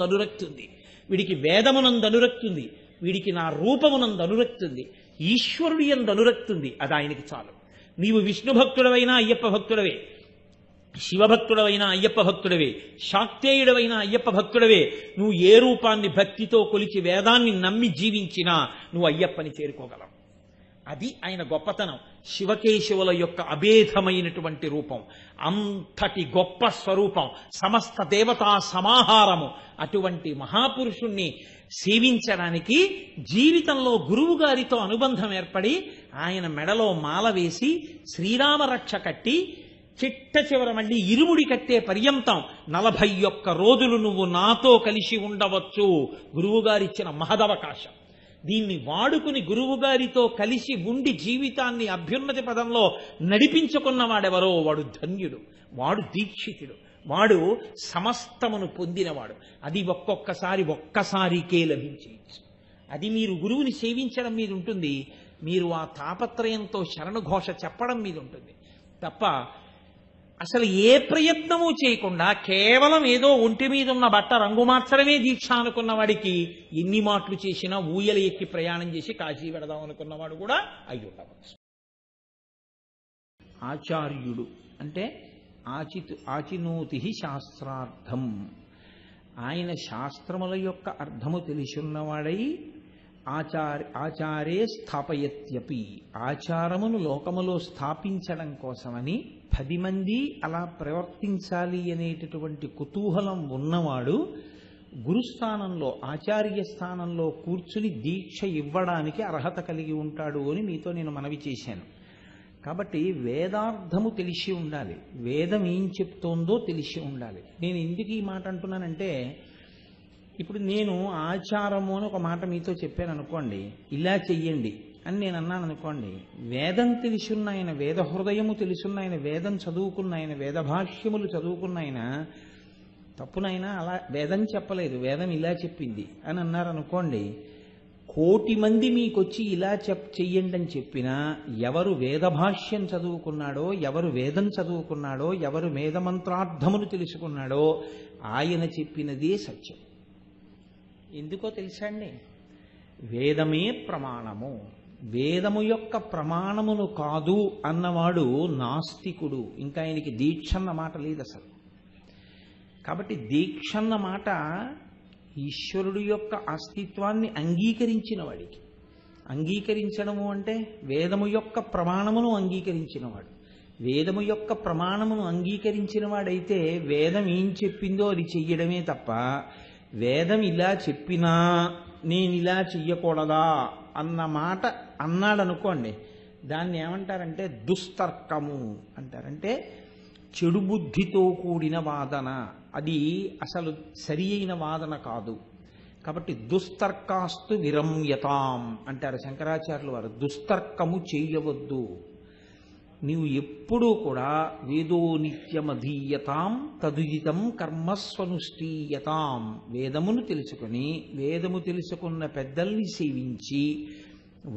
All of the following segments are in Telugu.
అనురక్తి ఉంది, వీడికి వేదమునందు అనురక్తి ఉంది, వీడికి నా రూపమునందు అనురక్తి ఉంది, ఈశ్వరుడి యందు అనురక్తి ఉంది, అది ఆయనకి చాలు. నీవు విష్ణు భక్తుడవైనా అయ్యప్ప భక్తుడవే, శివభక్తుడవైనా అయ్యప్ప భక్తుడవే, శాక్తేయుడవైనా అయ్యప్ప భక్తుడవే. నువ్వు ఏ రూపాన్ని భక్తితో కొలిచి వేదాన్ని నమ్మి జీవించినా నువ్వు అయ్యప్పని చేరుకోగలవు. అది ఆయన గొప్పతనం. శివకేశవుల యొక్క అభేదమైనటువంటి రూపం, అంతటి గొప్ప స్వరూపం, సమస్త దేవతా సమాహారము. అటువంటి మహాపురుషుణ్ణి సేవించడానికి జీవితంలో గురువు గారితో అనుబంధం ఏర్పడి ఆయన మెడలో మాల వేసి శ్రీరామ రక్ష కట్టి చిట్ట చివర మళ్ళీ ఇరుముడి కట్టే పర్యంతం 41 రోజులు నువ్వు నాతో కలిసి ఉండవచ్చు. గురువుగారిచ్చిన మహదవకాశం. దీన్ని వాడుకుని గురువుగారితో కలిసి ఉండి జీవితాన్ని అభ్యున్నతి పదంలో నడిపించుకున్నవాడెవరో వాడు ధన్యుడు, వాడు దీక్షితుడు, వాడు సమస్తమును పొందినవాడు. అది ఒక్కసారికే లభించేయచ్చు. అది మీరు గురువుని సేవించడం మీద ఉంటుంది, మీరు ఆ తాపత్రయంతో శరణుఘోష చెప్పడం మీద ఉంటుంది తప్ప అసలు ఏ ప్రయత్నము చేయకుండా కేవలం ఏదో ఒంటి మీద ఉన్న బట్ట రంగు మార్చడమే దీక్ష అనుకున్న వాడికి ఎన్ని మాటలు చేసినా ఊయల ఎక్కి ప్రయాణం చేసి కాశీ వెడదాం అనుకున్నవాడు కూడా అయి ఉండవచ్చు. ఆచార్యుడు అంటే ఆచినోతి శాస్త్రార్థం. ఆయన శాస్త్రముల యొక్క అర్థము తెలిసిన్నవాడై ఆచారే స్థాపయత్యపి, ఆచారమును లోకములో స్థాపించడం కోసమని 10 మంది అలా ప్రవర్తించాలి అనేటటువంటి కుతూహలం ఉన్నవాడు గురుస్థానంలో ఆచార్య స్థానంలో కూర్చుని దీక్ష ఇవ్వడానికి అర్హత కలిగి ఉంటాడు అని మీతో నేను మనవి చేశాను. కాబట్టి వేదార్థము తెలిసి ఉండాలి, వేదం ఏం చెప్తోందో తెలిసి ఉండాలి. నేను ఎందుకు ఈ మాట అంటున్నానంటే, ఇప్పుడు నేను ఆచారము అని ఒక మాట మీతో చెప్పాను అనుకోండి, ఇలా చెయ్యండి అని నేను అన్నాను అనుకోండి, వేదం తెలుసున్న ఆయన, వేద హృదయము తెలుసున్న ఆయన, వేదం చదువుకున్న ఆయన, వేద భాష్యములు చదువుకున్న ఆయన తప్పునైనా అలా వేదం చెప్పలేదు, వేదం ఇలా చెప్పింది అని అన్నారు అనుకోండి, 1,000,000 మంది మీకొచ్చి ఇలా చెయ్యండి అని చెప్పినా ఎవరు వేద భాష్యం చదువుకున్నాడో, ఎవరు వేదం చదువుకున్నాడో, ఎవరు వేదమంత్రార్థమును తెలుసుకున్నాడో ఆయన చెప్పినదే సత్యం. ఎందుకో తెలుసా అండి? వేదమే ప్రమాణము. వేదము యొక్క ప్రమాణమును కాదు అన్నవాడు నాస్తికుడు. ఇంకా ఆయనకి దీక్ష అన్న మాట లేదు అసలు. కాబట్టి దీక్ష అన్న మాట ఈశ్వరుడు యొక్క అస్తిత్వాన్ని అంగీకరించిన వాడికి. అంగీకరించడము అంటే వేదము యొక్క ప్రమాణమును అంగీకరించినవాడు. వేదము యొక్క ప్రమాణమును అంగీకరించిన వాడైతే వేదం ఏం చెప్పిందో అది చెయ్యడమే తప్ప, వేదం ఇలా చెప్పినా నేను ఇలా చెయ్యకూడదా అన్న మాట అన్నాడనుకోండి, దాన్ని ఏమంటారంటే దుస్తర్కము అంటారంటే చెడు బుద్ధితో కూడిన వాదన. అది అసలు సరి అయిన వాదన కాదు. కాబట్టి దుస్తర్కాస్తు విరమ్యతాం అంటారు శంకరాచార్యుల వారు. దుస్తర్కము చేయవద్దు. నీవు ఎప్పుడూ కూడా వేదో నిత్యమధీయతాం తదుజితం కర్మస్వనుష్ఠీయతాం, వేదమును తెలుసుకుని వేదము తెలుసుకున్న పెద్దల్ని సేవించి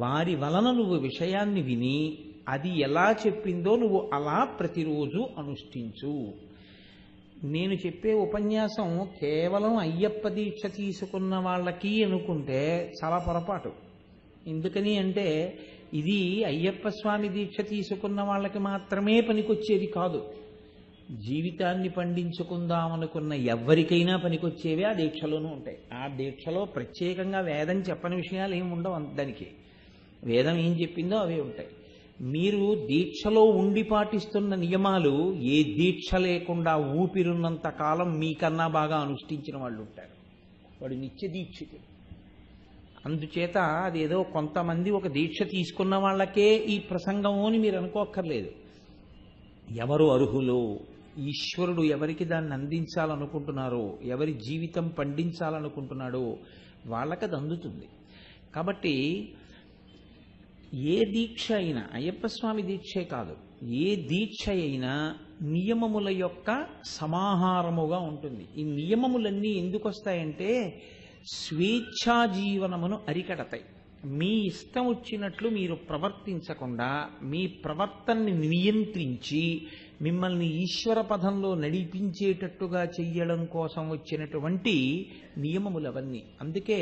వారి వలన నువ్వు విషయాన్ని విని అది ఎలా చెప్పిందో నువ్వు అలా ప్రతిరోజు అనుష్ఠించు. నేను చెప్పే ఉపన్యాసం కేవలం అయ్యప్ప దీక్ష తీసుకున్న వాళ్ళకి అనుకుంటే చాలా పొరపాటు. ఎందుకని అంటే ఇది అయ్యప్ప స్వామి దీక్ష తీసుకున్న వాళ్ళకి మాత్రమే పనికొచ్చేది కాదు. జీవితాన్ని పండించుకుందామనుకున్న ఎవరికైనా పనికొచ్చేవే ఆ దీక్షలోనూ ఉంటాయి. ఆ దీక్షలో ప్రత్యేకంగా వేదం చెప్పని విషయాలు ఏమి ఉండవు. దానికి వేదం ఏం చెప్పిందో అవే ఉంటాయి. మీరు దీక్షలో ఉండి పాటిస్తున్న నియమాలు ఏ దీక్ష లేకుండా ఊపిరున్నంత కాలం మీకన్నా బాగా అనుష్ఠించిన వాళ్ళు ఉంటారు. వాడు నిత్య దీక్షితుడు. అందుచేత అదేదో కొంతమంది ఒక దీక్ష తీసుకున్న వాళ్ళకే ఈ ప్రసంగము అని మీరు అనుకోక్కర్లేదు. ఎవరు అర్హులో, ఈశ్వరుడు ఎవరికి దాన్ని అందించాలనుకుంటున్నారో, ఎవరి జీవితం పండించాలనుకుంటున్నాడో వాళ్ళకి అది అందుతుంది. కాబట్టి ఏ దీక్ష అయినా, అయ్యప్ప స్వామి దీక్షే కాదు, ఏ దీక్ష అయినా నియమముల యొక్క సమాహారముగా ఉంటుంది. ఈ నియమములన్నీ ఎందుకు వస్తాయంటే స్వేచ్ఛా జీవనమును అరికడతాయి. మీ ఇష్టం వచ్చినట్లు మీరు ప్రవర్తించకుండా మీ ప్రవర్తనని నియంత్రించి మిమ్మల్ని ఈశ్వర పదంలో నడిపించేటట్టుగా చెయ్యడం కోసం వచ్చినటువంటి నియమములు అవన్నీ. అందుకే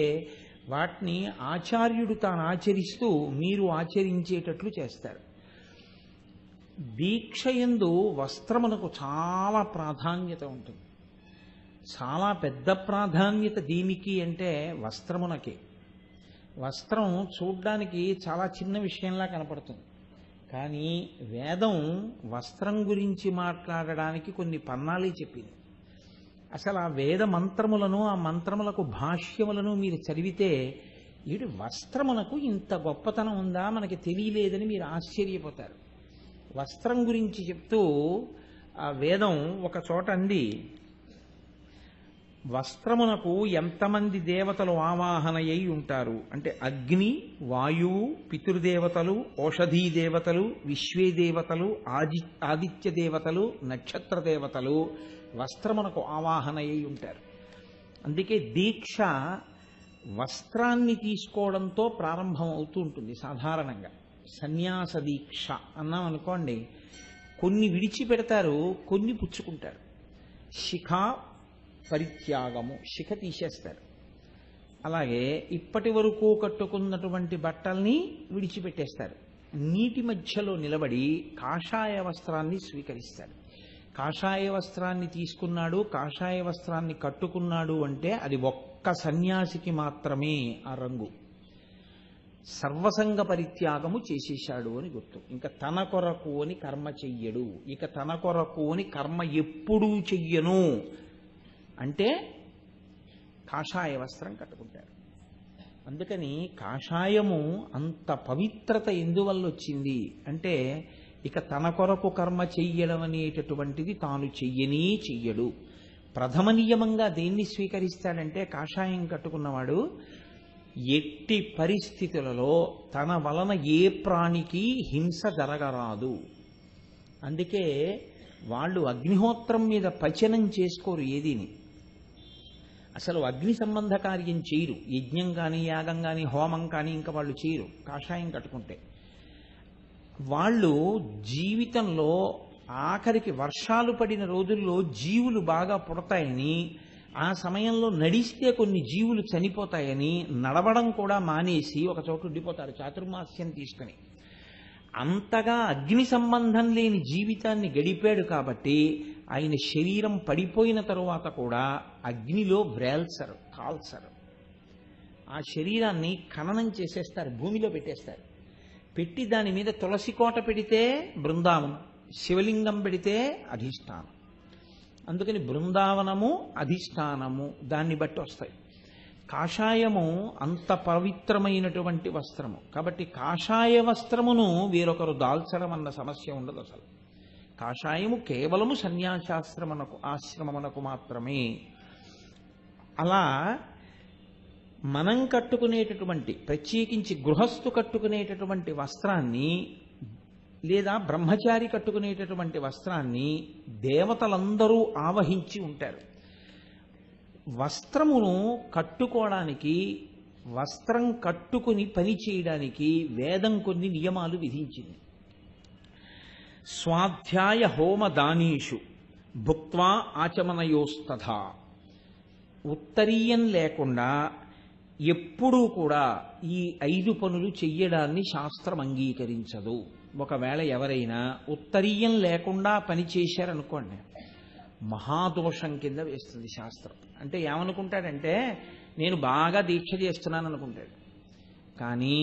వాటిని ఆచార్యుడు తాను ఆచరిస్తూ మీరు ఆచరించేటట్లు చేస్తారు. దీక్షయందు వస్త్రమునకు చాలా ప్రాధాన్యత ఉంటుంది. చాలా పెద్ద ప్రాధాన్యత దీనికి అంటే వస్త్రమునకే. వస్త్రం చూడ్డానికి చాలా చిన్న విషయంలా కనపడుతుంది, కానీ వేదం వస్త్రం గురించి మాట్లాడడానికి కొన్ని పన్నాలే చెప్పింది. అసలు ఆ వేద మంత్రములను, ఆ మంత్రములకు భాష్యములను మీరు చదివితే వీడి వస్త్రమునకు ఇంత గొప్పతనం ఉందా మనకి తెలియలేదని మీరు ఆశ్చర్యపోతారు. వస్త్రం గురించి చెప్తూ ఆ వేదం ఒక చోట అంది, వస్త్రమునకు ఎంతమంది దేవతలు ఆవాహనయ్యి ఉంటారు అంటే అగ్ని, వాయువు, పితృదేవతలు, ఔషధీ దేవతలు, విశ్వే దేవతలు, ఆదిత్య దేవతలు, నక్షత్ర దేవతలు వస్త్రమునకు ఆవాహనయ్యి ఉంటారు. అందుకే దీక్ష వస్త్రాన్ని తీసుకోవడంతో ప్రారంభం అవుతూ ఉంటుంది. సాధారణంగా సన్యాస దీక్ష అన్నాం అనుకోండి, కొన్ని విడిచిపెడతారు, కొన్ని పుచ్చుకుంటారు. శిఖ పరిత్యాగము, శిఖ తీసేస్తారు. అలాగే ఇప్పటి వరకు కట్టుకున్నటువంటి బట్టల్ని విడిచిపెట్టేస్తారు. నీటి మధ్యలో నిలబడి కాషాయ వస్త్రాన్ని స్వీకరిస్తారు. కాషాయ వస్త్రాన్ని తీసుకున్నాడు, కాషాయ వస్త్రాన్ని కట్టుకున్నాడు అంటే అది ఒక్క సన్యాసికి మాత్రమే ఆ రంగు. సర్వసంగ పరిత్యాగము చేసేశాడు అని గుర్తు. ఇంకా తన కొరకు అని కర్మ చెయ్యడు, ఇక తన కొరకు అని కర్మ ఎప్పుడూ చెయ్యను అంటే కాషాయ వస్త్రం కట్టుకుంటారు. అందుకని కాషాయము అంత పవిత్రత ఎందువల్ల వచ్చింది అంటే ఇక తన కొరకు కర్మ చెయ్యడం అనేటటువంటిది తాను చెయ్యడు. ప్రథమ నియమంగా దేన్ని స్వీకరిస్తాడంటే కాషాయం కట్టుకున్నవాడు ఎట్టి పరిస్థితులలో తన వలన ఏ ప్రాణికి హింస జరగరాదు. అందుకే వాళ్ళు అగ్నిహోత్రం మీద పచనం చేసుకోరు ఏదీని. అసలు అగ్ని సంబంధ కార్యం చేయరు. యజ్ఞం కానీ, యాగం కానీ, హోమం కానీ ఇంకా వాళ్ళు చేయరు కాషాయం కట్టుకుంటే. వాళ్ళు జీవితంలో ఆఖరికి వర్షాలు పడిన రోజుల్లో జీవులు బాగా పుడతాయని, ఆ సమయంలో నడిస్తే కొన్ని జీవులు చనిపోతాయని నడవడం కూడా మానేసి ఒక చోట ఉండిపోతారు చాతుర్మాస్యం తీసుకుని. అంతగా అగ్ని సంబంధం లేని జీవితాన్ని గడిపాడు కాబట్టి ఆయన శరీరం పడిపోయిన తరువాత కూడా అగ్నిలో వ్రేల్చరు, కాల్చరు. ఆ శరీరాన్ని ఖననం చేసేస్తారు, భూమిలో పెట్టేస్తారు. పెట్టి దాని మీద తులసి కోట పెడితే బృందావనం, శివలింగం పెడితే అధిష్టానం. అందుకని బృందావనము, అధిష్టానము దాన్ని బట్టి వస్తాయి. కాషాయము అంత పవిత్రమైనటువంటి వస్త్రము కాబట్టి కాషాయ వస్త్రమును వేరొకరు దాల్చడం అన్న సమస్య ఉండదు. అసలు కాషాయము కేవలము ఆశ్రమమునకు మాత్రమే. అలా మనం కట్టుకునేటటువంటి, ప్రత్యేకించి గృహస్థు కట్టుకునేటటువంటి వస్త్రాన్ని లేదా బ్రహ్మచారి కట్టుకునేటటువంటి వస్త్రాన్ని దేవతలందరూ ఆవహించి ఉంటారు. వస్త్రమును కట్టుకోవడానికి, వస్త్రం కట్టుకుని పని చేయడానికి వేదం కొన్ని నియమాలు విధించింది. స్వాధ్యాయ హోమ దానీషు భుక్త్వా ఆచమనయోస్తథా. ఉత్తరీయం లేకుండా ఎప్పుడూ కూడా ఈ 5 పనులు చెయ్యడాన్ని శాస్త్రం అంగీకరించదు. ఒకవేళ ఎవరైనా ఉత్తరీయం లేకుండా పని చేశారనుకోండి, మహాదోషం కింద వేస్తుంది శాస్త్రం. అంటే ఏమనుకుంటాడంటే నేను బాగా దీక్ష చేస్తున్నాను అనుకుంటాడు. కానీ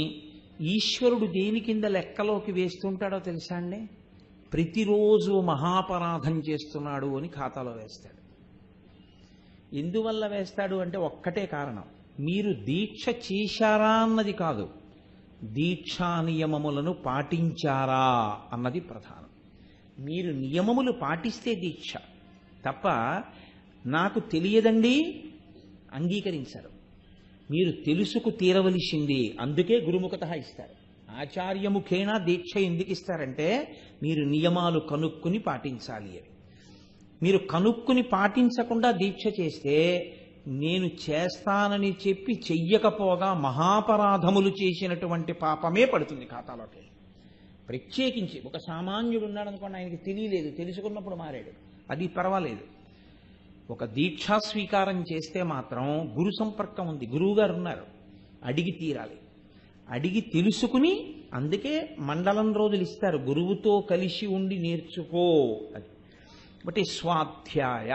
ఈశ్వరుడు దేని కింద లెక్కలోకి వేస్తుంటాడో తెలుసా అండి? ప్రతిరోజు మహాపరాధం చేస్తున్నాడు అని ఖాతాలో వేస్తాడు. ఎందువల్ల వేస్తాడు అంటే ఒక్కటే కారణం, మీరు దీక్ష చేశారా అన్నది కాదు, దీక్షా నియమములను పాటించారా అన్నది ప్రధానం. మీరు నియమములు పాటిస్తే దీక్ష తప్ప నాకు తెలియదండి అంగీకరించరు. మీరు తెలుసుకు తీరవలసింది, అందుకే గురుముఖత ఇస్తారు. ఆచార్యముఖేనా దీక్ష ఎందుకు ఇస్తారంటే మీరు నియమాలు కనుక్కుని పాటించాలి అని. మీరు కనుక్కుని పాటించకుండా దీక్ష చేస్తే నేను చేస్తానని చెప్పి చెయ్యకపోగా మహాపరాధములు చేసినటువంటి పాపమే పడుతుంది ఖాతాలోకి. ప్రత్యేకించి ఒక సామాన్యుడు ఉన్నాడు అనుకోండి, ఆయనకి తెలియలేదు, తెలుసుకున్నప్పుడు మారాడు, అది పర్వాలేదు. ఒక దీక్షా స్వీకారం చేస్తే మాత్రం గురు సంపర్కం ఉంది, గురువుగారు ఉన్నారు, అడిగి తీరాలి. అడిగి తెలుసుకుని, అందుకే మండలం రోజులు ఇస్తారు, గురువుతో కలిసి ఉండి నేర్చుకో అది. బట్టి స్వాధ్యాయ,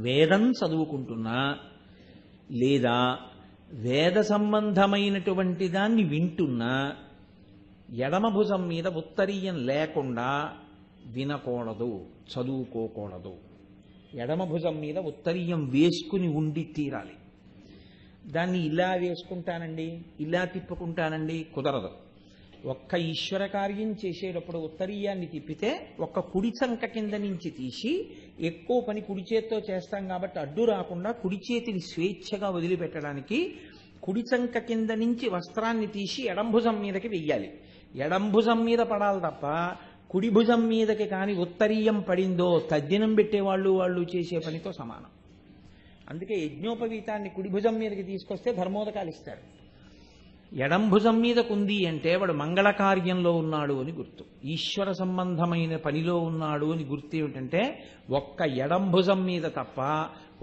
వేదం చదువుకుంటున్నా లేదా వేద సంబంధమైనటువంటి దాన్ని వింటున్నా ఎడమ భుజం మీద ఉత్తరీయం లేకుండా వినకూడదు, చదువుకోకూడదు. ఎడమ భుజం మీద ఉత్తరీయం వేసుకుని ఉండి తీరాలి. దాన్ని ఇలా వేసుకుంటానండి, ఇలా తిప్పుకుంటానండి, కుదరదు. ఒక్క ఈశ్వర కార్యం చేసేటప్పుడు ఉత్తరీయాన్ని తిప్పితే ఒక్క కుడి చంక కింద నుంచి తీసి, ఎక్కువ పని కుడి చేతితో చేస్తాం కాబట్టి అడ్డు రాకుండా కుడి చేతిని స్వేచ్ఛగా వదిలిపెట్టడానికి కుడి చంక కింద నుంచి వస్త్రాన్ని తీసి ఎడంభుజం మీదకి వెయ్యాలి. ఎడంభుజం మీద పడాలి తప్ప కుడి భుజం మీదకి కానీ ఉత్తరీయం పడిందో తద్దినం పెట్టేవాళ్ళు చేసే పనితో సమానం. అందుకే యజ్ఞోపవీతాన్ని కుడి భుజం మీదకి తీసుకొస్తే ధర్మోదకాలు ఇస్తారు. ఎడంభుజం మీదకుంది అంటే వాడు మంగళ కార్యంలో ఉన్నాడు అని గుర్తు, ఈశ్వర సంబంధమైన పనిలో ఉన్నాడు అని గుర్తు. ఏమిటంటే ఒక్క ఎడంభుజం మీద తప్ప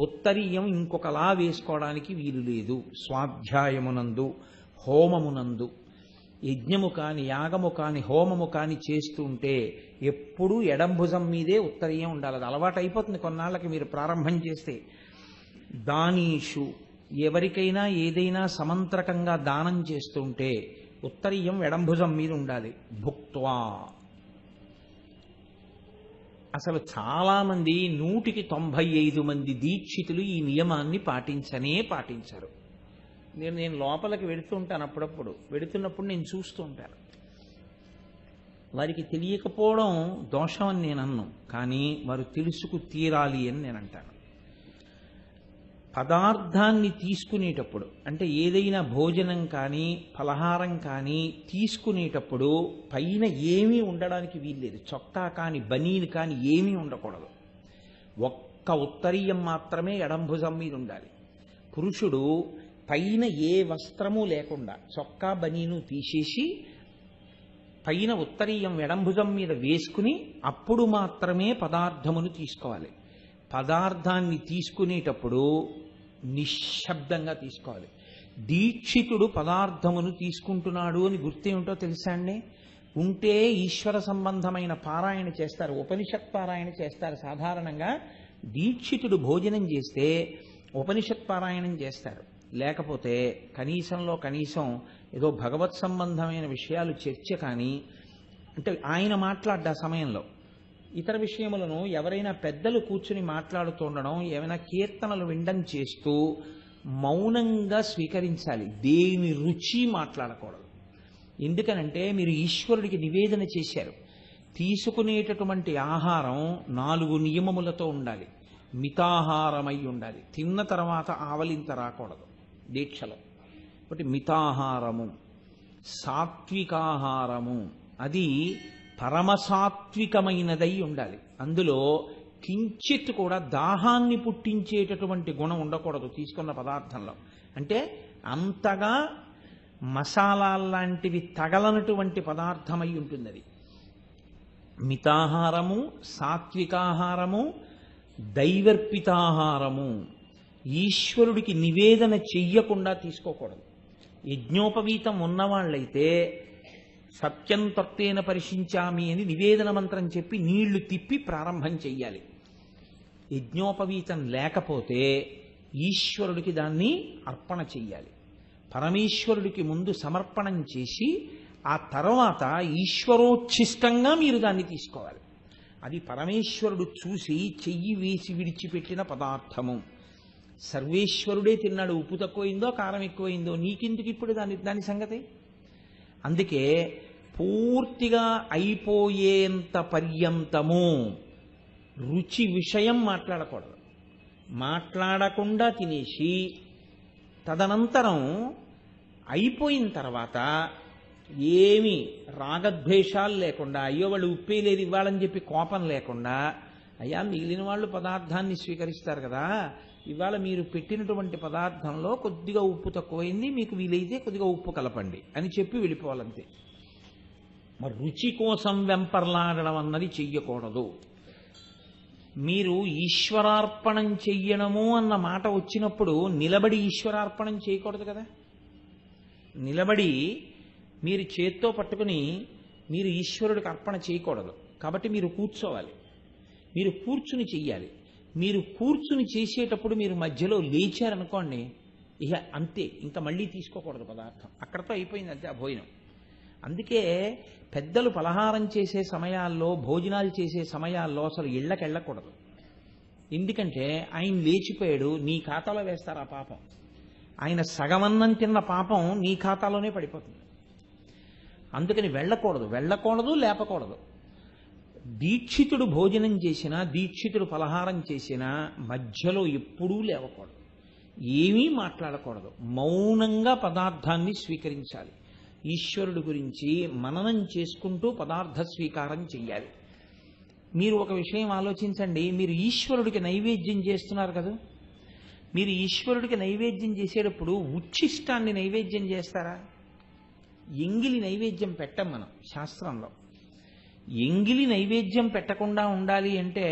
ఉత్తరీయం ఇంకొకలా వేసుకోవడానికి వీలు లేదు. స్వాధ్యాయమునందు, హోమమునందు, యజ్ఞము కాని యాగము కాని హోమము కాని చేస్తుంటే ఎప్పుడూ ఎడంభుజం మీదే ఉత్తరీయం ఉండాలి. అది అలవాటు అయిపోతుంది కొన్నాళ్ళకి మీరు ప్రారంభం చేస్తే. దానీషు, ఎవరికైనా ఏదైనా సమంత్రకంగా దానం చేస్తుంటే ఉత్తరీయం ఎడంభుజం మీద ఉండాలి. భుక్త్వా, అసలు చాలామంది 195 మంది దీక్షితులు ఈ నియమాన్ని పాటించరు. నేను లోపలికి వెళుతూ ఉంటాను, అప్పుడప్పుడు వెళుతున్నప్పుడు నేను చూస్తూ ఉంటాను. వారికి తెలియకపోవడం దోషం అని నేను అన్ను, కానీ వారు తెలుసుకు తీరాలి అని నేను అంటాను. పదార్థాన్ని తీసుకునేటప్పుడు, అంటే ఏదైనా భోజనం కానీ ఫలహారం కానీ తీసుకునేటప్పుడు పైన ఏమీ ఉండడానికి వీల్లేదు. చొక్కా కానీ బనీను కానీ ఏమీ ఉండకూడదు. ఒక్క ఉత్తరీయం మాత్రమే ఎడంభుజం మీద ఉండాలి. పురుషుడు పైన ఏ వస్త్రము లేకుండా చొక్కా బనీను తీసేసి పైన ఉత్తరీయం ఎడంభుజం మీద వేసుకుని అప్పుడు మాత్రమే పదార్థమును తీసుకోవాలి. పదార్థాన్ని తీసుకునేటప్పుడు నిశ్శబ్దంగా తీసుకోవాలి. దీక్షితుడు పదార్థమును తీసుకుంటున్నాడు అని గుర్తేమిటో తెలుసా అండి? ఉంటే ఈశ్వర సంబంధమైన పారాయణ చేస్తారు, ఉపనిషత్ పారాయణ చేస్తారు. సాధారణంగా దీక్షితుడు భోజనం చేస్తే ఉపనిషత్ పారాయణం చేస్తారు. లేకపోతే కనీసంలో కనీసం ఏదో భగవత్ సంబంధమైన విషయాలు చర్చ కానీ, అంటే ఆయన మాట్లాడ్డా సమయంలో ఇతర విషయములను ఎవరైనా పెద్దలు కూర్చుని మాట్లాడుతుండడం, ఏమైనా కీర్తనలు వినడం చేస్తూ మౌనంగా స్వీకరించాలి. దేని రుచి మాట్లాడకూడదు. ఎందుకనంటే మీరు ఈశ్వరుడికి నివేదన చేశారు. తీసుకునేటటువంటి ఆహారం 4 నియమములతో ఉండాలి. మితాహారమై ఉండాలి. తిన్న తర్వాత ఆవలింత రాకూడదు దీక్షలో. కాబట్టి మితాహారము, సాత్వికాహారము, అది పరమసాత్వికమైనదై ఉండాలి. అందులో కించిత్ కూడా దాహాన్ని పుట్టించేటటువంటి గుణం ఉండకూడదు తీసుకున్న పదార్థంలో. అంటే అంతగా మసాలాల్లాంటివి తగలనటువంటి పదార్థమై ఉంటుంది అది. మితాహారము, సాత్వికాహారము, దైవర్పితాహారము. ఈశ్వరుడికి నివేదన చెయ్యకుండా తీసుకోకూడదు. యజ్ఞోపవీతం ఉన్నవాళ్ళైతే సత్యం తత్వేన పరిశించామి అని నివేదన మంత్రం చెప్పి నీళ్లు తిప్పి ప్రారంభం చెయ్యాలి. యజ్ఞోపవీతం లేకపోతే ఈశ్వరుడికి దాన్ని అర్పణ చెయ్యాలి. పరమేశ్వరుడికి ముందు సమర్పణం చేసి ఆ తర్వాత ఈశ్వరోచ్ఛిష్టంగా మీరు దాన్ని తీసుకోవాలి. అది పరమేశ్వరుడు చూసి చెయ్యి వేసి విడిచిపెట్టిన పదార్థము. సర్వేశ్వరుడే తిన్నాడు, ఉప్పు తక్కువైందో కారం ఎక్కువైందో నీకెందుకు ఇప్పుడు దాని సంగతి? అందుకే పూర్తిగా అయిపోయేంత పర్యంతము రుచి విషయం మాట్లాడకూడదు. మాట్లాడకుండా తినేసి తదనంతరం అయిపోయిన తర్వాత ఏమి రాగద్వేషాలు లేకుండా, అయ్యో వాళ్ళు ఉప్పే లేదు ఇవ్వాలని చెప్పి కోపం లేకుండా, అయ్యా మిగిలిన వాళ్ళు పదార్థాన్ని స్వీకరిస్తారు కదా, ఇవాళ మీరు పెట్టినటువంటి పదార్థంలో కొద్దిగా ఉప్పు తక్కువైంది, మీకు వీలైతే కొద్దిగా ఉప్పు కలపండి అని చెప్పి వెళ్ళిపోవాలంతే. మరి రుచి కోసం వెంపర్లాడడం అన్నది చెయ్యకూడదు. మీరు ఈశ్వరార్పణం చెయ్యడము అన్న మాట వచ్చినప్పుడు నిలబడి ఈశ్వరార్పణం చేయకూడదు కదా. నిలబడి మీరు చేత్తో పట్టుకుని మీరు ఈశ్వరుడికి అర్పణ చేయకూడదు. కాబట్టి మీరు కూర్చోవాలి, మీరు కూర్చుని చెయ్యాలి. మీరు కూర్చుని చేసేటప్పుడు మీరు మధ్యలో లేచారనుకోండి, ఇక అంతే, ఇంకా మళ్ళీ తీసుకోకూడదు పదార్థం, అక్కడతో అయిపోయింది అంతే ఆ భోజనం. అందుకే పెద్దలు పలహారం చేసే సమయాల్లో, భోజనాలు చేసే సమయాల్లో అసలు ఇళ్ళకి వెళ్ళకూడదు. ఎందుకంటే ఆయన లేచిపోయాడు, నీ ఖాతాలో వేస్తారు ఆ పాపం. ఆయన సగమన్నం తిన్న పాపం నీ ఖాతాలోనే పడిపోతుంది. అందుకని వెళ్ళకూడదు, లేపకూడదు. దీక్షితుడు భోజనం చేసినా, దీక్షితుడు పలహారం చేసినా మధ్యలో ఎప్పుడూ లేవకూడదు, ఏమీ మాట్లాడకూడదు, మౌనంగా పదార్థాన్ని స్వీకరించాలి. ఈశ్వరుడి గురించి మననం చేసుకుంటూ పదార్థ స్వీకారం చెయ్యాలి. మీరు ఒక విషయం ఆలోచించండి, మీరు ఈశ్వరుడికి నైవేద్యం చేస్తున్నారు కదా, మీరు ఈశ్వరుడికి నైవేద్యం చేసేటప్పుడు ఉచ్ఛిష్టాన్ని నైవేద్యం చేస్తారా? ఎంగిలి నైవేద్యం పెట్టం మనం శాస్త్రంలో. ఎంగిలి నైవేద్యం పెట్టకుండా ఉండాలి అంటే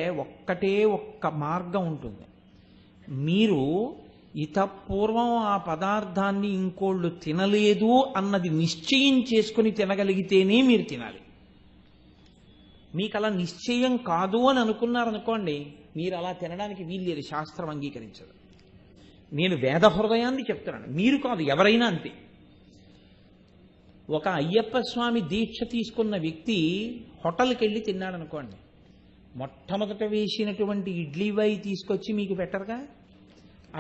ఒక్క మార్గం ఉంటుంది. మీరు ఇతపూర్వం ఆ పదార్థాన్ని ఇంకోళ్ళు తినలేదు అన్నది నిశ్చయం చేసుకుని తినగలిగితేనే మీరు తినాలి. మీకు అలా నిశ్చయం కాదు అని అనుకున్నారనుకోండి, మీరు అలా తినడానికి వీల్లేదు, శాస్త్రం అంగీకరించదు. నేను వేద హృదయాన్ని చెప్తున్నాను, మీరు కాదు, ఎవరైనా అంతే. ఒక అయ్యప్ప స్వామి దీక్ష తీసుకున్న వ్యక్తి హోటల్కి వెళ్ళి తిన్నాడు అనుకోండి, మొట్టమొదట వేసినటువంటి ఇడ్లీ వాయి తీసుకొచ్చి మీకు పెట్టరుగా,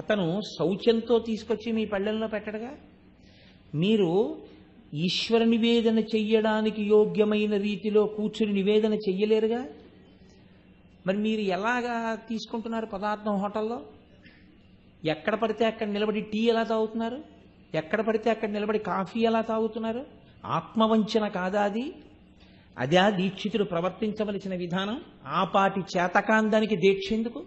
అతను శౌచంతో తీసుకొచ్చి మీ పళ్ళెంలో పెట్టడుగా. మీరు ఈశ్వర నివేదన చెయ్యడానికి యోగ్యమైన రీతిలో కూర్చుని నివేదన చెయ్యలేరుగా. మరి మీరు ఎలాగా తీసుకుంటున్నారు పదార్థం హోటల్లో? ఎక్కడ పడితే అక్కడ నిలబడి టీ ఎలా తాగుతున్నారు? ఎక్కడ పడితే అక్కడ నిలబడి కాఫీ ఎలా తాగుతున్నారు? ఆత్మవంచన కాదా అది? అదే దీక్షితుడు ప్రవర్తించవలసిన విధానం. ఆపాటి చేతకాందానికి దీక్ష ఎందుకు?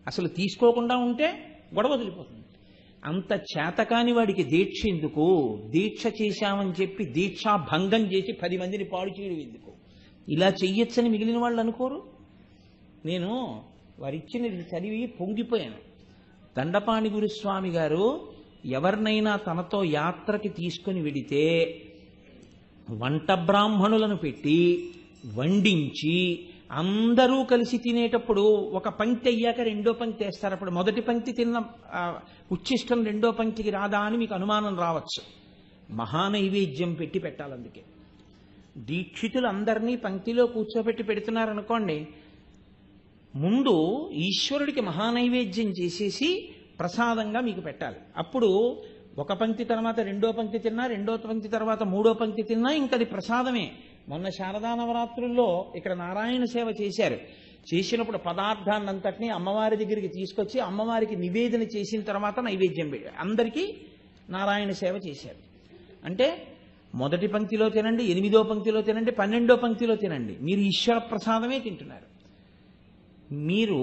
అసలు తీసుకోకుండా ఉంటే గొడవ వదిలిపోతుంది. అంత చేతకాని వాడికి దీక్ష ఎందుకు? దీక్ష చేశామని చెప్పి దీక్షా భంగం చేసి 10 మందిని పాడు చేయడం ఎందుకు? ఇలా చెయ్యొచ్చని మిగిలిన వాళ్ళు అనుకోరు. నేను వారిచ్చినది చదివి పొంగిపోయాను. దండపాణి గురుస్వామి గారు ఎవరినైనా తనతో యాత్రకి తీసుకుని వెడితే వంట బ్రాహ్మణులను పెట్టి వండించి అందరూ కలిసి తినేటప్పుడు ఒక పంక్తి అయ్యాక రెండో పంక్తి వేస్తారు. అప్పుడు మొదటి పంక్తి తిన్న ఉచ్ఛిష్టం రెండో పంక్తికి రాదా అని మీకు అనుమానం రావచ్చు. మహానైవేద్యం పెట్టి పెట్టాలి. అందుకే దీక్షితులు అందరినీ పంక్తిలో కూర్చోబెట్టి పెడుతున్నారనుకోండి, ముందు ఈశ్వరుడికి మహానైవేద్యం చేసేసి ప్రసాదంగా మీకు పెట్టాలి. అప్పుడు ఒక పంక్తి తర్వాత రెండో పంక్తి తిన్నా, రెండో పంక్తి తర్వాత మూడో పంక్తి తిన్నా ఇంకా అది ప్రసాదమే. మొన్న శారదా నవరాత్రుల్లో ఇక్కడ నారాయణ సేవ చేశారు. చేసినప్పుడు పదార్థాన్నంతటినీ అమ్మవారి దగ్గరికి తీసుకొచ్చి అమ్మవారికి నివేదన చేసిన తర్వాత నైవేద్యం అందరికీ నారాయణ సేవ చేశారు. అంటే మొదటి పంక్తిలో తినండి, 8వ పంక్తిలో తినండి, 12వ పంక్తిలో తినండి, మీరు ఈశ్వర ప్రసాదమే తింటున్నారు. మీరు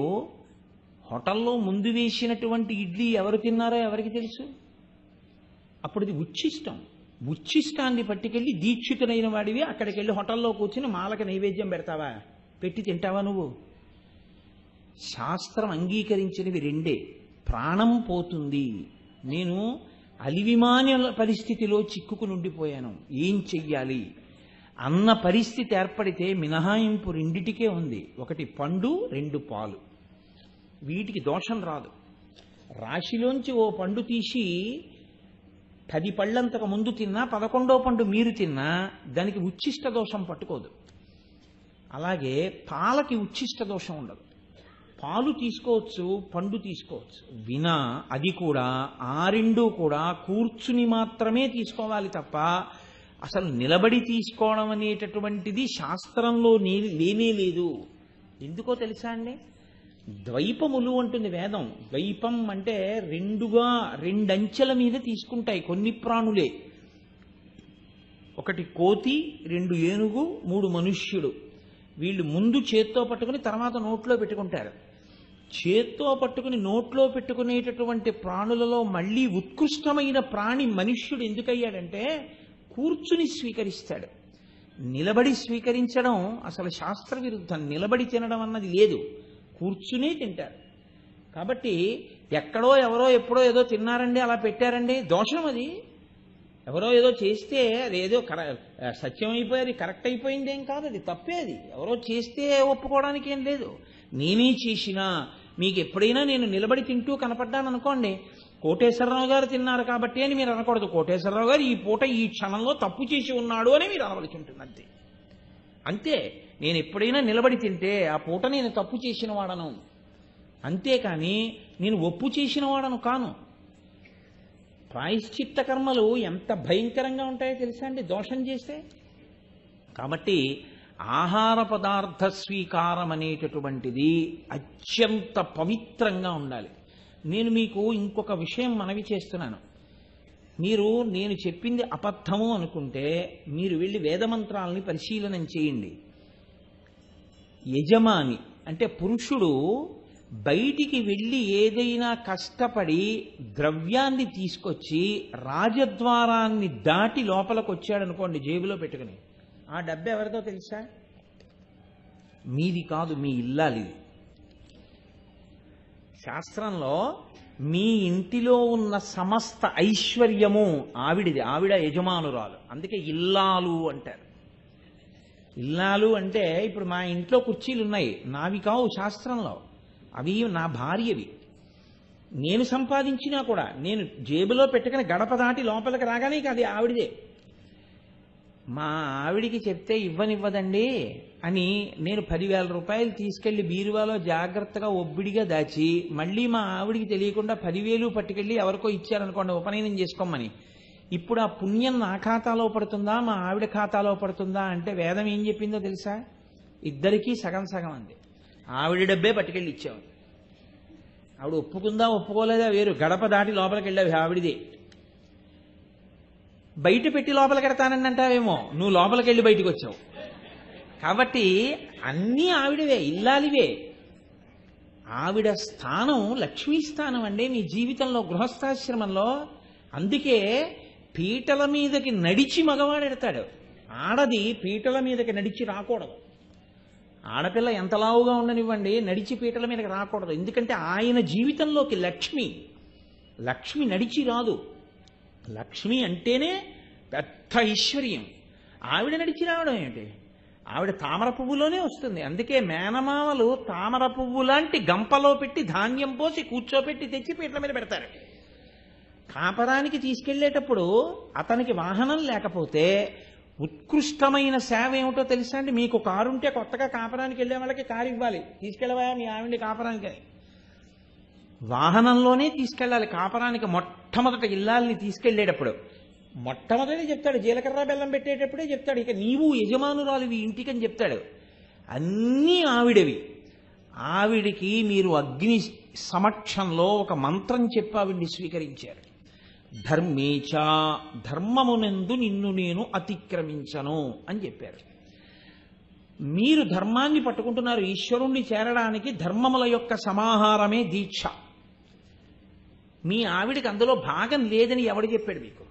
హోటల్లో ముందు వేసినటువంటి ఇడ్లీ ఎవరు తిన్నారో ఎవరికి తెలుసు? అప్పుడు ఇది ఉచ్ఛిష్టం. ఉచ్ఛిష్టాన్ని పట్టుకెళ్ళి దీక్షితుడైన వాడివి అక్కడికి వెళ్ళి హోటల్లో కూర్చుని మాలకి నైవేద్యం పెడతావా? పెట్టి తింటావా నువ్వు? శాస్త్రం అంగీకరించినవి రెండే. ప్రాణం పోతుంది, నేను అలివిమాన్య పరిస్థితిలో చిక్కుకుని ఉండిపోయాను, ఏం చెయ్యాలి అన్న పరిస్థితి ఏర్పడితే మినహాయింపు రెండిటికే ఉంది. ఒకటి పండు, 2 పాలు. వీటికి దోషం రాదు. రాశిలోంచి ఓ పండు తీసి 10 పళ్ళంతకు ముందు తిన్నా 11వ పండు మీరు తిన్నా దానికి ఉచ్ఛిష్ట దోషం పట్టుకోదు. అలాగే పాలకి ఉచ్ఛిష్ట దోషం ఉండదు. పాలు తీసుకోవచ్చు, పండు తీసుకోవచ్చు. వినా అది కూడా ఆ రెండు కూడా కూర్చుని మాత్రమే తీసుకోవాలి తప్ప అసలు నిలబడి తీసుకోవడం అనేటటువంటిది శాస్త్రంలో లేనే లేదు. ఎందుకో తెలుసా అండి? ద్వైపములు అంటుంది వేదం. ద్వైపం అంటే రెండంచెల మీద తీసుకుంటాయి కొన్ని ప్రాణులే. ఒకటి కోతి, 2 ఏనుగు, 3 మనుష్యుడు. వీళ్ళు ముందు చేత్తో పట్టుకుని తర్వాత నోట్లో పెట్టుకుంటారు. చేత్తో పట్టుకుని నోట్లో పెట్టుకునేటటువంటి ప్రాణులలో మళ్ళీ ఉత్కృష్టమైన ప్రాణి మనుష్యుడు ఎందుకయ్యాడంటే కూర్చుని స్వీకరిస్తాడు. నిలబడి స్వీకరించడం అసలు శాస్త్ర విరుద్ధం. నిలబడి తినడం అన్నది లేదు, కూర్చునే తింటారు. కాబట్టి ఎక్కడో ఎవరో ఎప్పుడో ఏదో తిన్నారండి, అలా పెట్టారండి, దోషం అది. ఎవరో ఏదో చేస్తే అదేదో సత్యం అయిపోయి అది కరెక్ట్ అయిపోయింది ఏం కాదు, అది తప్పే. అది ఎవరో చేస్తే ఒప్పుకోవడానికి ఏం లేదు. నేనే చేసినా మీకు ఎప్పుడైనా నేను నిలబడి తింటూ కనపడ్డాను అనుకోండి, కోటేశ్వరరావు గారు తిన్నారు కాబట్టి అని మీరు అనకూడదు. కోటేశ్వరరావు గారు ఈ పూట ఈ క్షణంలో తప్పు చేసి ఉన్నాడు అని మీరు అనవలసి ఉంటుంది. అంతే అంతే. నేను ఎప్పుడైనా నిలబడి తింటే ఆ పూట నేను తప్పు చేసిన వాడను, అంతేకాని నేను ఒప్పు చేసిన వాడను కాను. ప్రాయశ్చిత్త కర్మలు ఎంత భయంకరంగా ఉంటాయో తెలుసా అండి దోషం చేస్తే. కాబట్టి ఆహార పదార్థ స్వీకారం అనేటటువంటిది అత్యంత పవిత్రంగా ఉండాలి. నేను మీకు ఇంకొక విషయం మనవి చేస్తున్నాను. మీరు నేను చెప్పింది అబద్ధము అనుకుంటే మీరు వెళ్ళి వేదమంత్రాలని పరిశీలనం చేయండి. యజమాని అంటే పురుషుడు బయటికి వెళ్ళి ఏదైనా కష్టపడి ద్రవ్యాన్ని తీసుకొచ్చి రాజద్వారాన్ని దాటి లోపలికి వచ్చాడనుకోండి జేబులో పెట్టుకుని, ఆ డబ్బు ఎవరిదో తెలుసా? మీది కాదు, మీ ఇల్లాలిది. శాస్త్రంలో మీ ఇంటిలో ఉన్న సమస్త ఐశ్వర్యము ఆవిడిది, ఆవిడ యజమానురాలు. అందుకే ఇల్లాలు అంటారు. ఇల్లాలు అంటే ఇప్పుడు మా ఇంట్లో కుర్చీలు ఉన్నాయి, నావి కావు శాస్త్రంలో, అవి నా భార్యవి. నేను సంపాదించినా కూడా నేను జేబులో పెట్టుకుని గడప దాటి లోపలికి రాగానే అది ఆవిడిదే. మా ఆవిడికి చెప్తే ఇవ్వనివ్వదండి అని నేను 10,000 రూపాయలు తీసుకెళ్లి బీరువాలో జాగ్రత్తగా ఒబ్బిడిగా దాచి మళ్ళీ మా ఆవిడికి తెలియకుండా 10,000 పట్టుకెళ్ళి ఎవరికో ఇచ్చారనుకోండి ఉపనయనం చేసుకోమని, ఇప్పుడు ఆ పుణ్యం నా ఖాతాలో పడుతుందా మా ఆవిడ ఖాతాలో పడుతుందా అంటే వేదం ఏం చెప్పిందో తెలుసా? ఇద్దరికీ సగం సగం అంది. ఆవిడ డబ్బే పట్టుకెళ్ళి ఇచ్చావు. ఆవిడ ఒప్పుకుందా ఒప్పుకోలేదా వేరు, గడప దాటి లోపలికి వెళ్ళావు ఆవిడిదే. బయట పెట్టి లోపలికి వెడతానని అంటావేమో, నువ్వు లోపలికి వెళ్ళి బయటికి వచ్చావు. కాబట్టి అన్నీ ఆవిడవే, ఇల్లాలివే. ఆవిడ స్థానం లక్ష్మీ స్థానం అండి మీ జీవితంలో, గృహస్థాశ్రమంలో. అందుకే పీటల మీదకి నడిచి మగవాడెడతాడు, ఆడది పీటల మీదకి నడిచి రాకూడదు. ఆడపిల్ల ఎంత లావుగా ఉండనివ్వండి నడిచి పీటల మీదకి రాకూడదు. ఎందుకంటే ఆయన జీవితంలోకి లక్ష్మి నడిచి రాదు. లక్ష్మి అంటేనే పెద్ద ఐశ్వర్యం. ఆవిడ నడిచి రావడం ఏమిటి? ఆవిడ తామర పువ్వులోనే వస్తుంది. అందుకే మేనమామలు తామర పువ్వు లాంటి గంపలో పెట్టి ధాన్యం పోసి కూర్చోపెట్టి తెచ్చి పీటల మీద పెడతారు. కాపరానికి తీసుకెళ్లేటప్పుడు అతనికి వాహనం లేకపోతే ఉత్కృష్టమైన సేవ ఏమిటో తెలుసా అండి? మీకు కారు ఉంటే కొత్తగా కాపరానికి వెళ్ళే వాళ్ళకి కారు ఇవ్వాలి, తీసుకెళ్ళవా మీ ఆవిడ్ని కాపరానికి. వాహనంలోనే తీసుకెళ్ళాలి కాపరానికి. మొట్టమొదట ఇల్లాలని తీసుకెళ్లేటప్పుడు మొట్టమొదటి చెప్తాడు, జీలకర్ర బెల్లం పెట్టేటప్పుడే చెప్తాడు, ఇక నీవు యజమానురాలివి ఇంటికని చెప్తాడు. అన్నీ ఆవిడవి. ఆవిడికి మీరు అగ్ని సమక్షంలో ఒక మంత్రం చెప్పి ఆవిడ్ని స్వీకరించారు. ధర్మేచ, ధర్మమునందు నిన్ను నేను అతిక్రమించను అని చెప్పారు. మీరు ధర్మాన్ని పట్టుకుంటున్నారు. ఈశ్వరుణ్ణి చేరడానికి ధర్మముల యొక్క సమాహారమే దీక్ష. మీ ఆవిడికి అందులో భాగం లేదని ఎవడు చెప్పాడు మీకు?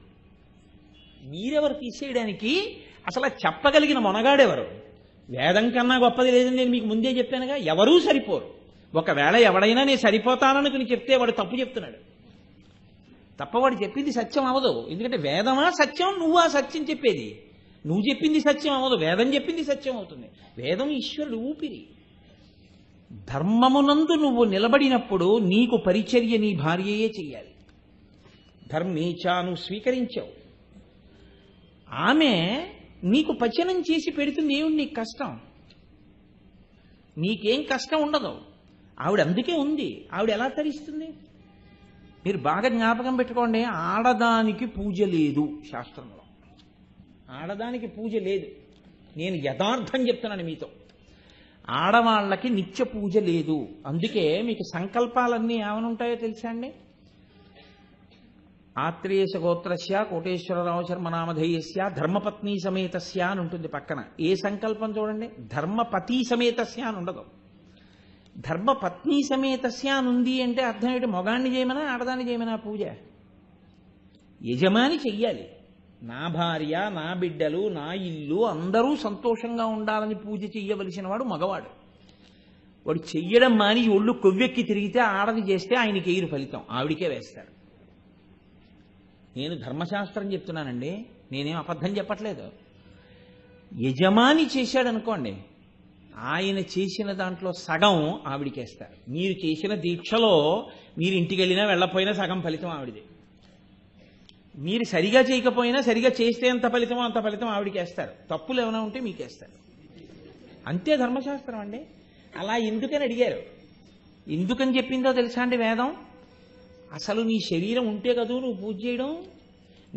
మీరెవరు తీసేయడానికి? అసలు చెప్పగలిగిన మొనగాడెవరు? వేదం కన్నా గొప్పది లేదని నేను మీకు ముందే చెప్పానుగా. ఎవరూ సరిపోరు. ఒకవేళ ఎవడైనా నేను సరిపోతాననుకుని చెప్తే వాడు తప్పు చెప్తున్నాడు తప్ప వాడు చెప్పింది సత్యం అవదు. ఎందుకంటే వేదమా సత్యం, నువ్వా సత్యం చెప్పేది? నువ్వు చెప్పింది సత్యం అవదు, వేదం చెప్పింది సత్యం అవుతుంది. వేదం ఈశ్వరుడు ఊపిరి. ధర్మమునందు నువ్వు నిలబడినప్పుడు నీకు పరిచర్య నీ భార్యయే చెయ్యాలి. ధర్మేచా నువ్వు స్వీకరించావు, ఆమె నీకు పచనం చేసి పెడుతుంది. ఏమిటి నీకు కష్టం? నీకేం కష్టం ఉండదు. ఆవిడ అందుకే ఉంది. ఆవిడ ఎలా తరిస్తుంది? మీరు బాగా జ్ఞాపకం పెట్టుకోండి, ఆడదానికి పూజ లేదు శాస్త్రంలో. ఆడదానికి పూజ లేదు. నేను యథార్థం చెప్తున్నాను మీతో. ఆడవాళ్ళకి నిత్య పూజ లేదు. అందుకే మీకు సంకల్పాలన్నీ ఏమనుంటాయో తెలుసా అండి? ఆత్రేయస గోత్రస్య కోటేశ్వరరావు శర్మనామధేయస్య ధర్మపత్ని సమేతస్య అని ఉంటుంది పక్కన. ఏ సంకల్పం చూడండి, ధర్మపతి సమేతస్య అని ఉండదు. ధర్మ పత్ని సమేతస్య అని ఉంది అంటే అర్థం ఏంటి? మొగాన్ని చేయమనా ఆడదాన్ని చేయమనా పూజ? యజమాని చెయ్యాలి. నా భార్య, నా బిడ్డలు, నా ఇల్లు అందరూ సంతోషంగా ఉండాలని పూజ చెయ్యవలసిన వాడు మగవాడు. వాడు చెయ్యడం మాని ఒళ్ళు కొవ్వెక్కి తిరిగితే ఆడది చేస్తే ఆయనకి ఎయిరు ఫలితం, ఆవిడికే వేస్తాడు. నేను ధర్మశాస్త్రం చెప్తున్నానండి, నేనేం అబద్ధం చెప్పట్లేదు. యజమాని చేశాడనుకోండి, ఆయన చేసిన దాంట్లో సగం ఆవిడికేస్తారు. మీరు చేసిన దీక్షలో మీరు ఇంటికి వెళ్ళినా వెళ్ళకపోయినా సగం ఫలితం ఆవిడిది. మీరు సరిగా చేయకపోయినా సరిగా చేస్తే ఎంత ఫలితమో అంత ఫలితం ఆవిడికేస్తారు. తప్పులు ఏమైనా ఉంటే మీకేస్తారు. అంతే ధర్మశాస్త్రం అండి. అలా ఎందుకని అడిగారు? ఎందుకని చెప్పిందో తెలుసా అండి వేదం? అసలు నీ శరీరం ఉంటే కదూ నువ్వు పూజ చేయడం.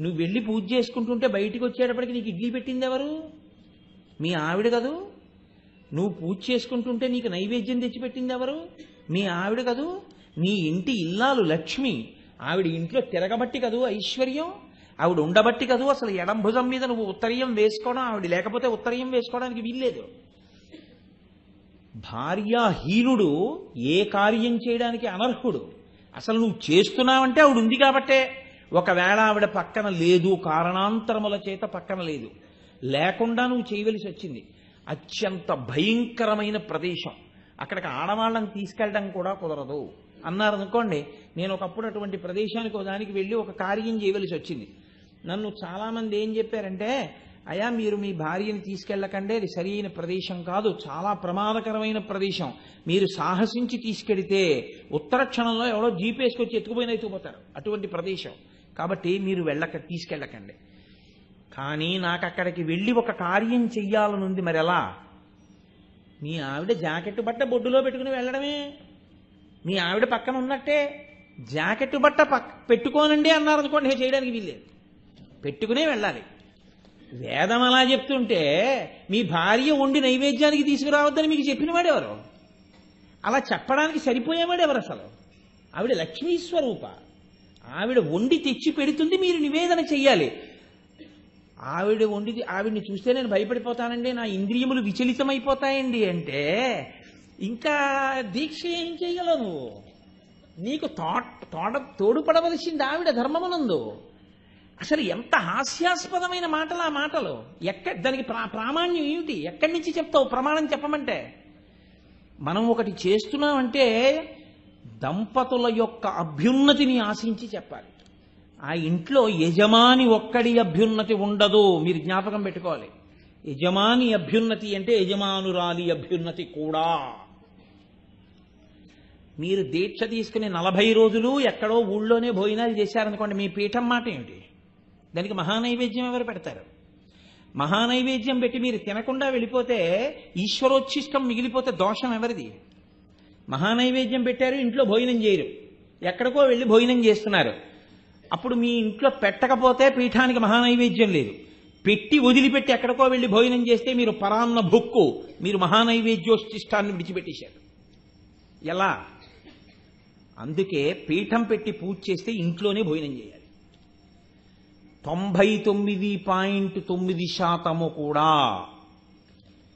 నువ్వు వెళ్ళి పూజ చేసుకుంటుంటే బయటికి వచ్చేటప్పటికి నీకు ఇడ్లీ పెట్టింది ఎవరు? మీ ఆవిడ కదూ. నువ్వు పూజ చేసుకుంటుంటే నీకు నైవేద్యం తెచ్చిపెట్టింది ఎవరు? మీ ఆవిడ కదూ. నీ ఇంటి ఇల్లాలు లక్ష్మి, ఆవిడ ఇంట్లో తిరగబట్టి కదూ ఐశ్వర్యం, ఆవిడ ఉండబట్టి కదూ అసలు ఎడం భుజం మీద నువ్వు ఉత్తరీయం వేసుకోవడం, ఆవిడ లేకపోతే ఉత్తరీయం వేసుకోవడానికి వీల్లేదు. భార్యాహీనుడు ఏ కార్యం చేయడానికి అనర్హుడు. అసలు నువ్వు చేస్తున్నావంటే ఆవిడ ఉంది కాబట్టే. ఒకవేళ ఆవిడ పక్కన లేదు, కారణాంతరముల చేత పక్కన లేదు, లేకుండా నువ్వు చేయవలసి వచ్చింది. అత్యంత భయంకరమైన ప్రదేశం, అక్కడికి ఆడవాళ్ళని తీసుకెళ్ళడం కూడా కుదరదు అన్నారనుకోండి. నేను ఒకప్పుడు అటువంటి ప్రదేశానికి దానికి వెళ్ళి ఒక కార్యం చేయవలసి వచ్చింది. నన్ను చాలామంది ఏం చెప్పారంటే, అయ్యా మీరు మీ భార్యని తీసుకెళ్ళకండి, అది సరి అయిన ప్రదేశం కాదు, చాలా ప్రమాదకరమైన ప్రదేశం, మీరు సాహసించి తీసుకెడితే ఉత్తర క్షణంలో ఎవడో జీప్ వేసుకొచ్చి ఎత్తుకుపోయినా ఎత్తుకుపోతారు, అటువంటి ప్రదేశం, కాబట్టి మీరు తీసుకెళ్ళకండి. కానీ నాకు అక్కడికి వెళ్ళి ఒక కార్యం చెయ్యాలనుంది. మరి ఎలా? మీ ఆవిడ జాకెట్ బట్ట బొడ్డులో పెట్టుకుని వెళ్ళడమే. మీ ఆవిడ పక్కన ఉన్నట్టే. జాకెట్ బట్ట పెట్టుకోనండి అన్నారనుకోండి, చేయడానికి వీల్లేదు, పెట్టుకునే వెళ్ళాలి. వేదం అలా చెప్తుంటే మీ భార్య వండి నైవేద్యానికి తీసుకురావద్దని మీకు చెప్పిన వాడెవరు? అలా చెప్పడానికి సరిపోయేవాడు ఎవరు? అసలు ఆవిడ లక్ష్మీ స్వరూప, ఆవిడ వండి తెచ్చి పెడుతుంది, మీరు నివేదన చెయ్యాలి. ఆవిడ వండిది ఆవిడ్ని చూస్తే నేను భయపడిపోతానండి, నా ఇంద్రియములు విచలితమైపోతాయండి అంటే ఇంకా దీక్ష ఏం చేయగలవు నువ్వు? నీకు తోడుపడవలసింది ఆవిడ ధర్మమునందు. అసలు ఎంత హాస్యాస్పదమైన మాటలు ఆ మాటలు! దానికి ప్రామాణ్యం ఏమిటి? ఎక్కడి నుంచి చెప్తావు ప్రమాణం చెప్పమంటే? మనం ఒకటి చేస్తున్నామంటే దంపతుల యొక్క అభ్యున్నతిని ఆశించి చెప్పాలి. ఆ ఇంట్లో యజమాని ఒక్కడి అభ్యున్నతి ఉండదు, మీరు జ్ఞాపకం పెట్టుకోవాలి. యజమాని అభ్యున్నతి అంటే యజమానురాలి అభ్యున్నతి కూడా. మీరు దీక్ష తీసుకుని 40 రోజులు ఎక్కడో ఊళ్ళోనే భోజనాలు చేశారనుకోండి, మీ పీఠం మాట ఏమిటి? దానికి మహానైవేద్యం ఎవరు పెడతారు? మహానైవేద్యం పెట్టి మీరు తినకుండా వెళ్ళిపోతే ఈశ్వరోచ్ఛిష్టం మిగిలిపోతే దోషం ఎవరిది? మహానైవేద్యం పెట్టారు, ఇంట్లో భోజనం చేయరు, ఎక్కడికో వెళ్ళి భోజనం చేస్తున్నారు. అప్పుడు మీ ఇంట్లో పెట్టకపోతే పీఠానికి మహానైవేద్యం లేదు, పెట్టి వదిలిపెట్టి ఎక్కడికో వెళ్ళి భోజనం చేస్తే మీరు పరాన్న భుక్కు, మీరు మహానైవేద్యోష్టిష్టాన్ని విడిచిపెట్టేశారు. ఎలా? అందుకే పీఠం పెట్టి పూజ చేస్తే ఇంట్లోనే భోజనం చేయాలి. 99.9% కూడా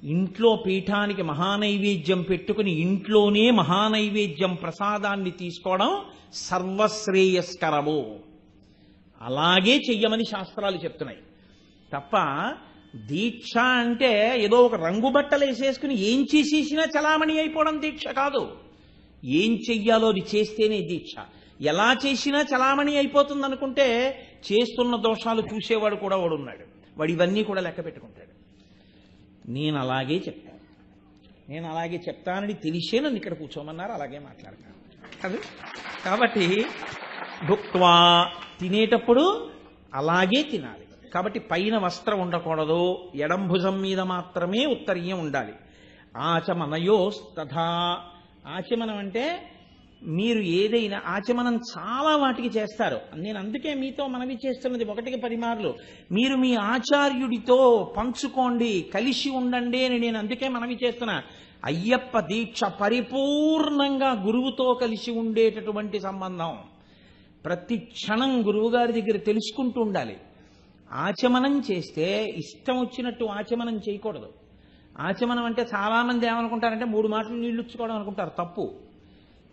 ఇంట్లో పీఠానికి మహానైవేద్యం పెట్టుకుని ఇంట్లోనే మహానైవేద్యం ప్రసాదాన్ని తీసుకోవడం సర్వశ్రేయస్కరము. అలాగే చెయ్యమని శాస్త్రాలు చెప్తున్నాయి తప్ప దీక్ష అంటే ఏదో ఒక రంగు బట్టలు వేసేసుకుని ఏం చేసేసినా చలామణి అయిపోవడం దీక్ష కాదు. ఏం చెయ్యాలో అది చేస్తేనే దీక్ష. ఎలా చేసినా చలామణి అయిపోతుంది అనుకుంటే చేస్తున్న దోషాలు చూసేవాడు కూడా వాడున్నాడు, వాడు ఇవన్నీ కూడా లెక్క పెట్టుకుంటాడు. నేను అలాగే చెప్తానని తెలిసే నన్ను ఇక్కడ కూర్చోమన్నారు, అలాగే మాట్లాడతాను అది. కాబట్టి భుక్త్వా తినేటప్పుడు అలాగే తినాలి. కాబట్టి పైన వస్త్రం ఉండకూడదు, ఎడం భుజం మీద మాత్రమే ఉత్తరీయం ఉండాలి. ఆచమనయోస్తథా. ఆచమనం అంటే మీరు ఏదైనా ఆచమనం చాలా వాటికి చేస్తారు. నేను అందుకే మీతో మనవి చేస్తున్నది 1కి 10 మార్లు. మీరు మీ ఆచార్యుడితో పంచుకోండి, కలిసి ఉండండి అని నేను అందుకే మనవి చేస్తున్నా. అయ్యప్ప దీక్ష పరిపూర్ణంగా గురువుతో కలిసి ఉండేటటువంటి సంబంధం. ప్రతి క్షణం గురువుగారి దగ్గర తెలుసుకుంటూ ఉండాలి. ఆచమనం చేస్తే ఇష్టం వచ్చినట్టు ఆచమనం చేయకూడదు. ఆచమనం అంటే చాలామంది ఏమనుకుంటారంటే 3 మాటలు నీళ్లుచ్చుకోవడం అనుకుంటారు. తప్పు.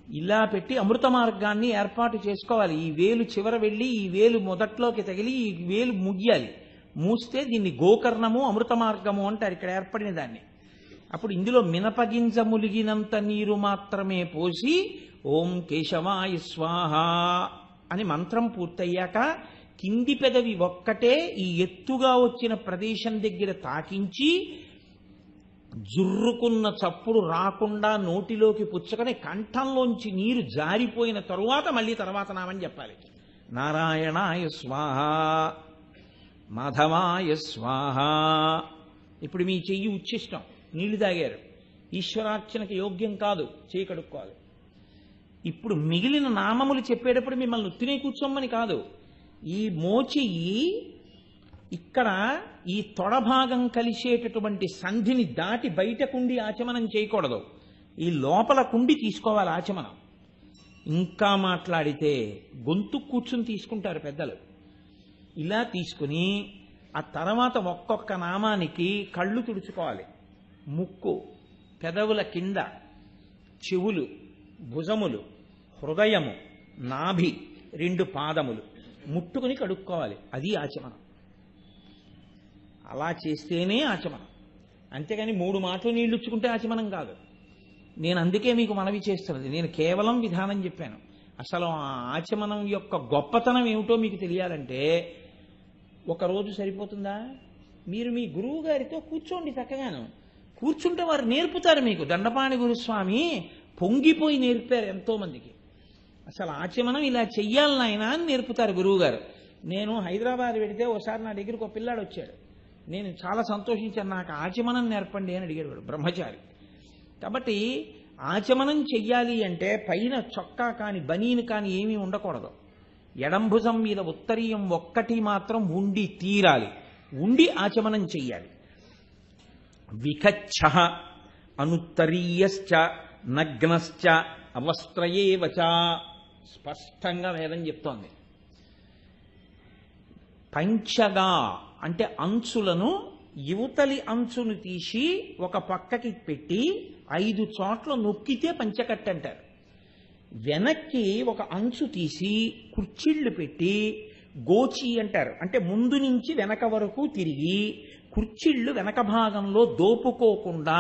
ఇలా పెట్టి అమృత మార్గాన్ని ఏర్పాటు చేసుకోవాలి. ఈ వేలు చివర వెళ్ళి ఈ వేలు మొదట్లోకి తగిలి ఈ వేలు ముగియాలి. మూస్తే దీన్ని గోకర్ణము అమృత మార్గము అంటారు ఇక్కడ ఏర్పడిన దాన్ని. అప్పుడు ఇందులో మినపగింజ ములిగినంత నీరు మాత్రమే పోసి ఓం కేశవాయ స్వాహ అని మంత్రం పూర్తయ్యాక కింది పెదవి ఒక్కటే ఈ ఎత్తుగా వచ్చిన ప్రదేశం దగ్గర తాకించి జుర్రుకున్న చప్పుడు రాకుండా నోటిలోకి పుచ్చుకొని కంఠంలోంచి నీరు జారిపోయిన తరువాత మళ్ళీ తర్వాత నామని చెప్పాలి. నారాయణాయ స్వాహ, మాధవాయ స్వాహ. ఇప్పుడు మీ చెయ్యి ఉచ్ఛిష్టం, నీళ్లు తాగారు, ఈశ్వరార్చనకి యోగ్యం కాదు, చేయి కడుక్కోవాలి. ఇప్పుడు మిగిలిన నామములు చెప్పేటప్పుడు మిమ్మల్ని ఉత్తినే కూర్చోమని కాదు. ఈ మోచెయ్యి ఇక్కడ ఈ తొడభాగం కలిసేటటువంటి సంధిని దాటి బయటకుండి ఆచమనం చేయకూడదు. ఈ లోపల కుండి తీసుకోవాలి ఆచమనం. ఇంకా మాట్లాడితే గొంతు కూర్చుని తీసుకుంటారు పెద్దలు. ఇలా తీసుకుని ఆ తర్వాత ఒక్కొక్క నామానికి కళ్ళు తుడుచుకోవాలి. ముక్కు, పెదవుల కింద, చెవులు, భుజములు, హృదయము, నాభి, 2 పాదములు ముట్టుకుని కడుక్కోవాలి. అది ఆచమనం. అలా చేస్తేనే ఆచమనం. అంతేగాని 3 మాటలు నీళ్లుచ్చుకుంటే ఆచమనం కాదు. నేను అందుకే మీకు మనవి చేస్తున్నది. నేను కేవలం విధానం చెప్పాను. అసలు ఆ ఆచమనం యొక్క గొప్పతనం ఏమిటో మీకు తెలియాలంటే ఒకరోజు సరిపోతుందా? మీరు మీ గురువు గారితో కూర్చోండి. చక్కగాను కూర్చుంటే వారు నేర్పుతారు మీకు. దండపాణి గురుస్వామి పొంగిపోయి నేర్పారు ఎంతోమందికి. అసలు ఆచమనం ఇలా చెయ్యాలి నాయనా అని నేర్పుతారు గురువుగారు. నేను హైదరాబాద్ వెడితే ఒకసారి నా దగ్గరకు ఒక పిల్లాడు వచ్చాడు. నేను చాలా సంతోషించాను. నాకు ఆచమనం నేర్పండి అని అడిగాడు వాడు, బ్రహ్మచారి. కాబట్టి ఆచమనం చెయ్యాలి అంటే పైన చొక్కా కాని బనీను కాని ఏమీ ఉండకూడదు. ఎడంభుజం మీద ఉత్తరీయం ఒక్కటి మాత్రం ఉండి తీరాలి. ఉండి ఆచమనం చెయ్యాలి. వికచ్చ అనుత్తరీయశ్చ నగ్నశ్చ అవస్త్రయేవచ స్పష్టంగా వేదం చెప్తోంది. పంచగా అంటే అంచులను యువతలి అంచును తీసి ఒక పక్కకి పెట్టి 5 చోట్ల నొక్కితే పంచకట్టు అంటారు. వెనక్కి ఒక అంచు తీసి కుర్చీళ్లు పెట్టి గోచి అంటారు. అంటే ముందు నుంచి వెనక వరకు తిరిగి కుర్చీళ్లు వెనక భాగంలో దోపుకోకుండా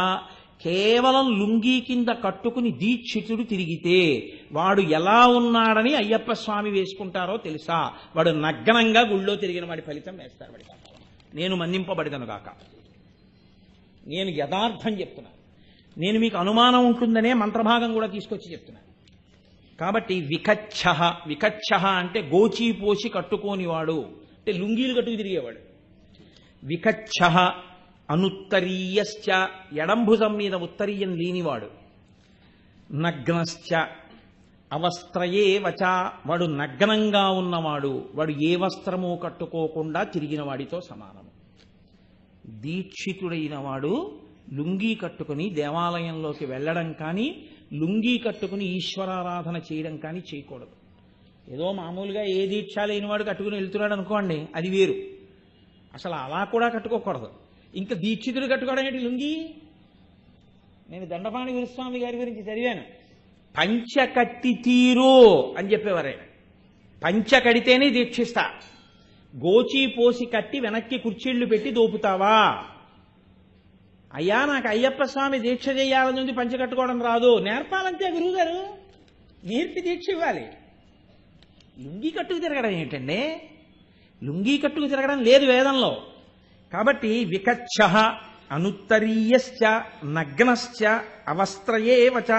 కేవలం లుంగీ కింద కట్టుకుని దీక్షితుడు తిరిగితే వాడు ఎలా ఉన్నాడని అయ్యప్ప స్వామి వేసుకుంటారో తెలుసా? వాడు నగ్నంగా గుళ్ళో తిరిగిన వాడి ఫలితం వేస్తారు. వాడి నేను మన్నింపబడిదను గాక. నేను యథార్థం చెప్తున్నాను. నేను మీకు అనుమానం ఉంటుందనే మంత్రభాగం కూడా తీసుకొచ్చి చెప్తున్నాను. కాబట్టి వికచ్చ, వికచ్చ అంటే గోచీ పోసి కట్టుకోనివాడు, అంటే లుంగీలు కట్టుకు తిరిగేవాడు. వికచ్చ అనుత్తరీయశ్చ ఎడంభుజం మీద ఉత్తరీయం లేనివాడు. నగ్నశ్చ అవస్త్రయేవచ వాడు నగ్నంగా ఉన్నవాడు. వాడు ఏ వస్త్రము కట్టుకోకుండా తిరిగిన వాడితో సమానము. దీక్షితుడైన వాడు లుంగీ కట్టుకుని దేవాలయంలోకి వెళ్ళడం కానీ లుంగీ కట్టుకుని ఈశ్వరారాధన చేయడం కానీ చేయకూడదు. ఏదో మామూలుగా ఏ దీక్ష లేనివాడు కట్టుకుని వెళ్తున్నాడు అనుకోండి, అది వేరు. అసలు అలా కూడా కట్టుకోకూడదు. ఇంకా దీక్షితుడు కట్టుకోవడం ఏంటి లుంగీ? నేను దండపాణి గురుస్వామి గారి గురించి చదివాను. పంచకట్టి తీరు అని చెప్పేవారు ఆయన. పంచ కడితేనే దీక్షిస్తా, గోచీ పోసి కట్టి వెనక్కి కుర్చీళ్లు పెట్టి దోపుతావా? అయ్యా నాకు అయ్యప్ప స్వామి దీక్ష చేయాలని పంచ కట్టుకోవడం రాదు, నేర్పాలంతే గురువుగారు, నేర్పి దీక్ష ఇవ్వాలి. లుంగీ కట్టుకు తిరగడం ఏంటండి? లుంగీ కట్టుకు తిరగడం లేదు వేదంలో. కాబట్టి వికచ్చ అనుత్తరీయశ్చ నగ్నశ్చ అవస్త్రయేవచ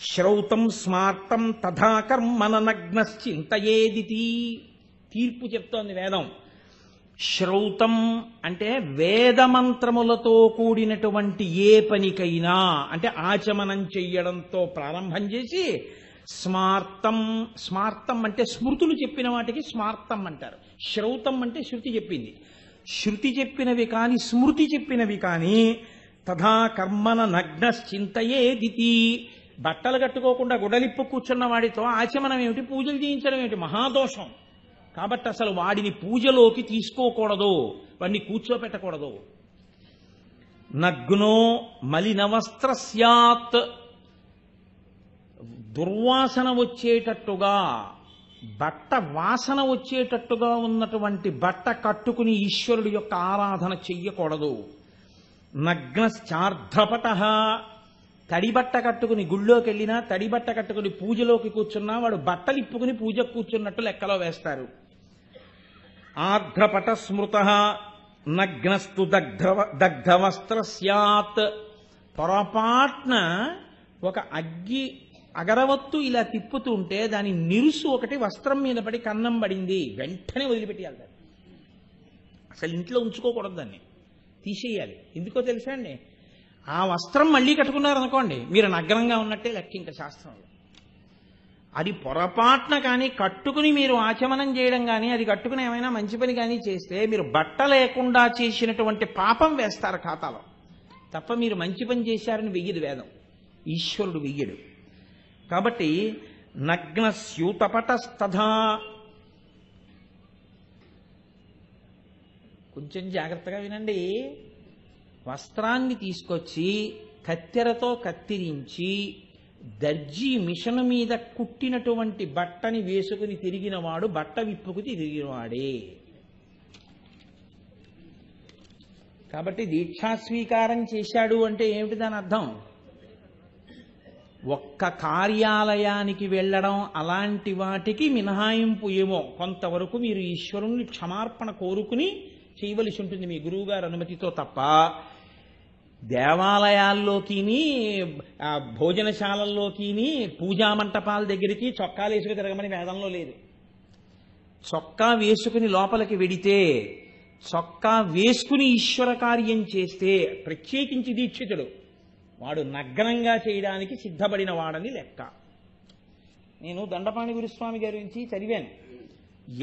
శ్రౌతం స్మార్తం తథా కర్మన నగ్నశ్చింతయేదితి తీర్పు చెప్తోంది వేదం. శ్రౌతం అంటే వేదమంత్రములతో కూడినటువంటి ఏ పనికైనా, అంటే ఆచమనం చెయ్యడంతో ప్రారంభం చేసి స్మార్తం, స్మార్తం అంటే స్మృతులు చెప్పిన వాటికి స్మార్తం అంటారు. శ్రౌతం అంటే శృతి చెప్పింది. శృతి చెప్పినవి కాని స్మృతి చెప్పినవి కాని తథా కర్మన నగ్నశ్చింతయేదితి. బట్టలు కట్టుకోకుండా గుడలిప్పు కూర్చున్న వాడితో ఆచమనం ఏమిటి, పూజలు చేయించడం ఏమిటి? మహాదోషం. కాబట్టి అసలు వాడిని పూజలోకి తీసుకోకూడదు, వాడిని కూర్చోపెట్టకూడదు. నగ్నో మలినవస్త్ర స్యాత్, దుర్వాసన వచ్చేటట్టుగా బట్ట వాసన వచ్చేటట్టుగా ఉన్నటువంటి బట్ట కట్టుకుని ఈశ్వరుడి యొక్క ఆరాధన చెయ్యకూడదు. నగ్నశ్చార్ధ్రపట, తడిబట్ట కట్టుకుని గుళ్ళోకి వెళ్ళినా తడిబట్ట కట్టుకుని పూజలోకి కూర్చున్నా వాడు బట్టలు ఇప్పుకుని పూజకు కూర్చున్నట్టు లెక్కలో వేస్తారు. ఆర్ధ్రపట స్మృత నగ్నస్తు దగ్ధవస్త్ర స్యాత్, పొరపాట్న ఒక అగరవత్తు ఇలా తిప్పుతుంటే దాని నిరుసు ఒకటి వస్త్రం మీద పడి కన్నం పడింది, వెంటనే వదిలిపెట్టేయాలి దాన్ని. అసలు ఇంట్లో ఉంచుకోకూడదు, దాన్ని తీసేయాలి. ఎందుకో తెలుసా అండి, ఆ వస్త్రం మళ్ళీ కట్టుకున్నారనుకోండి మీరు నగ్నంగా ఉన్నట్టే లెక్క ఇంకా శాస్త్రంలో. అది పొరపాట్న కానీ కట్టుకుని మీరు ఆచమనం చేయడం కానీ అది కట్టుకుని ఏమైనా మంచి పని కానీ చేస్తే మీరు బట్ట లేకుండా చేసినటువంటి పాపం వేస్తారు ఖాతాలో, తప్ప మీరు మంచి పని చేశారని వెయ్యదు వేదం, ఈశ్వరుడు వెయ్యడు. కాబట్టి నగ్న స్యూతపటస్తథా, కొంచెం జాగ్రత్తగా వినండి. వస్త్రాన్ని తీసుకొచ్చి కత్తెరతో కత్తిరించి దర్జీ మిషను మీద కుట్టినటువంటి బట్టని వేసుకుని తిరిగినవాడు బట్ట విప్పుకు తిరిగినవాడే. కాబట్టి దీక్షాస్వీకారం చేశాడు అంటే ఏమిటి దాని అర్థం? ఒక్క కార్యాలయానికి వెళ్ళడం అలాంటి వాటికి మినహాయింపు ఏమో కొంతవరకు మీరు ఈశ్వరుణ్ణి క్షమార్పణ కోరుకుని చేయవలసి ఉంటుంది మీ గురువుగారు అనుమతితో, తప్ప దేవాలయాల్లోకి భోజనశాలల్లోకి పూజా మంటపాల దగ్గరికి చొక్కాలు వేసుకు తిరగమని వేదంలో లేదు. చొక్కా వేసుకుని లోపలికి వెడితే, చొక్కా వేసుకుని ఈశ్వర కార్యం చేస్తే, ప్రత్యేకించి దీక్షితుడు వాడు నగ్నంగా చేయడానికి సిద్ధపడిన వాడని లెక్క. నేను దండపాణి గురుస్వామి గారి గురించి చదివాను.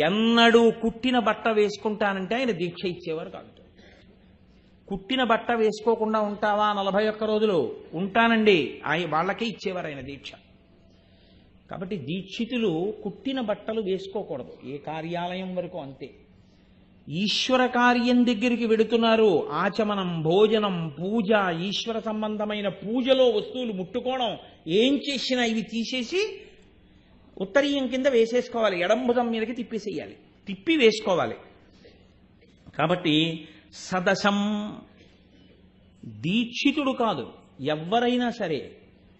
ఎన్నడూ కుట్టిన బట్ట వేసుకుంటానంటే ఆయన దీక్ష ఇచ్చేవారు కాదు. కుట్టిన బట్ట వేసుకోకుండా ఉంటావా 41 రోజులు? ఉంటానండి, వాళ్ళకే ఇచ్చేవారు ఆయన దీక్ష. కాబట్టి దీక్షితులు కుట్టిన బట్టలు వేసుకోకూడదు ఏ కార్యాలయం వరకు, అంతే. ఈశ్వర కార్యం దగ్గరికి వెడుతున్నారు, ఆచమనం, భోజనం, పూజ, ఈశ్వర సంబంధమైన పూజలో వస్తువులు ముట్టుకోవడం, ఏం చేసినా ఇవి తీసేసి ఉత్తరీయం కింద వేసేసుకోవాలి, ఎడంభుజం మీదకి తిప్పేసేయాలి, తిప్పి వేసుకోవాలి. కాబట్టి సదశం, దీక్షితుడు కాదు ఎవరైనా సరే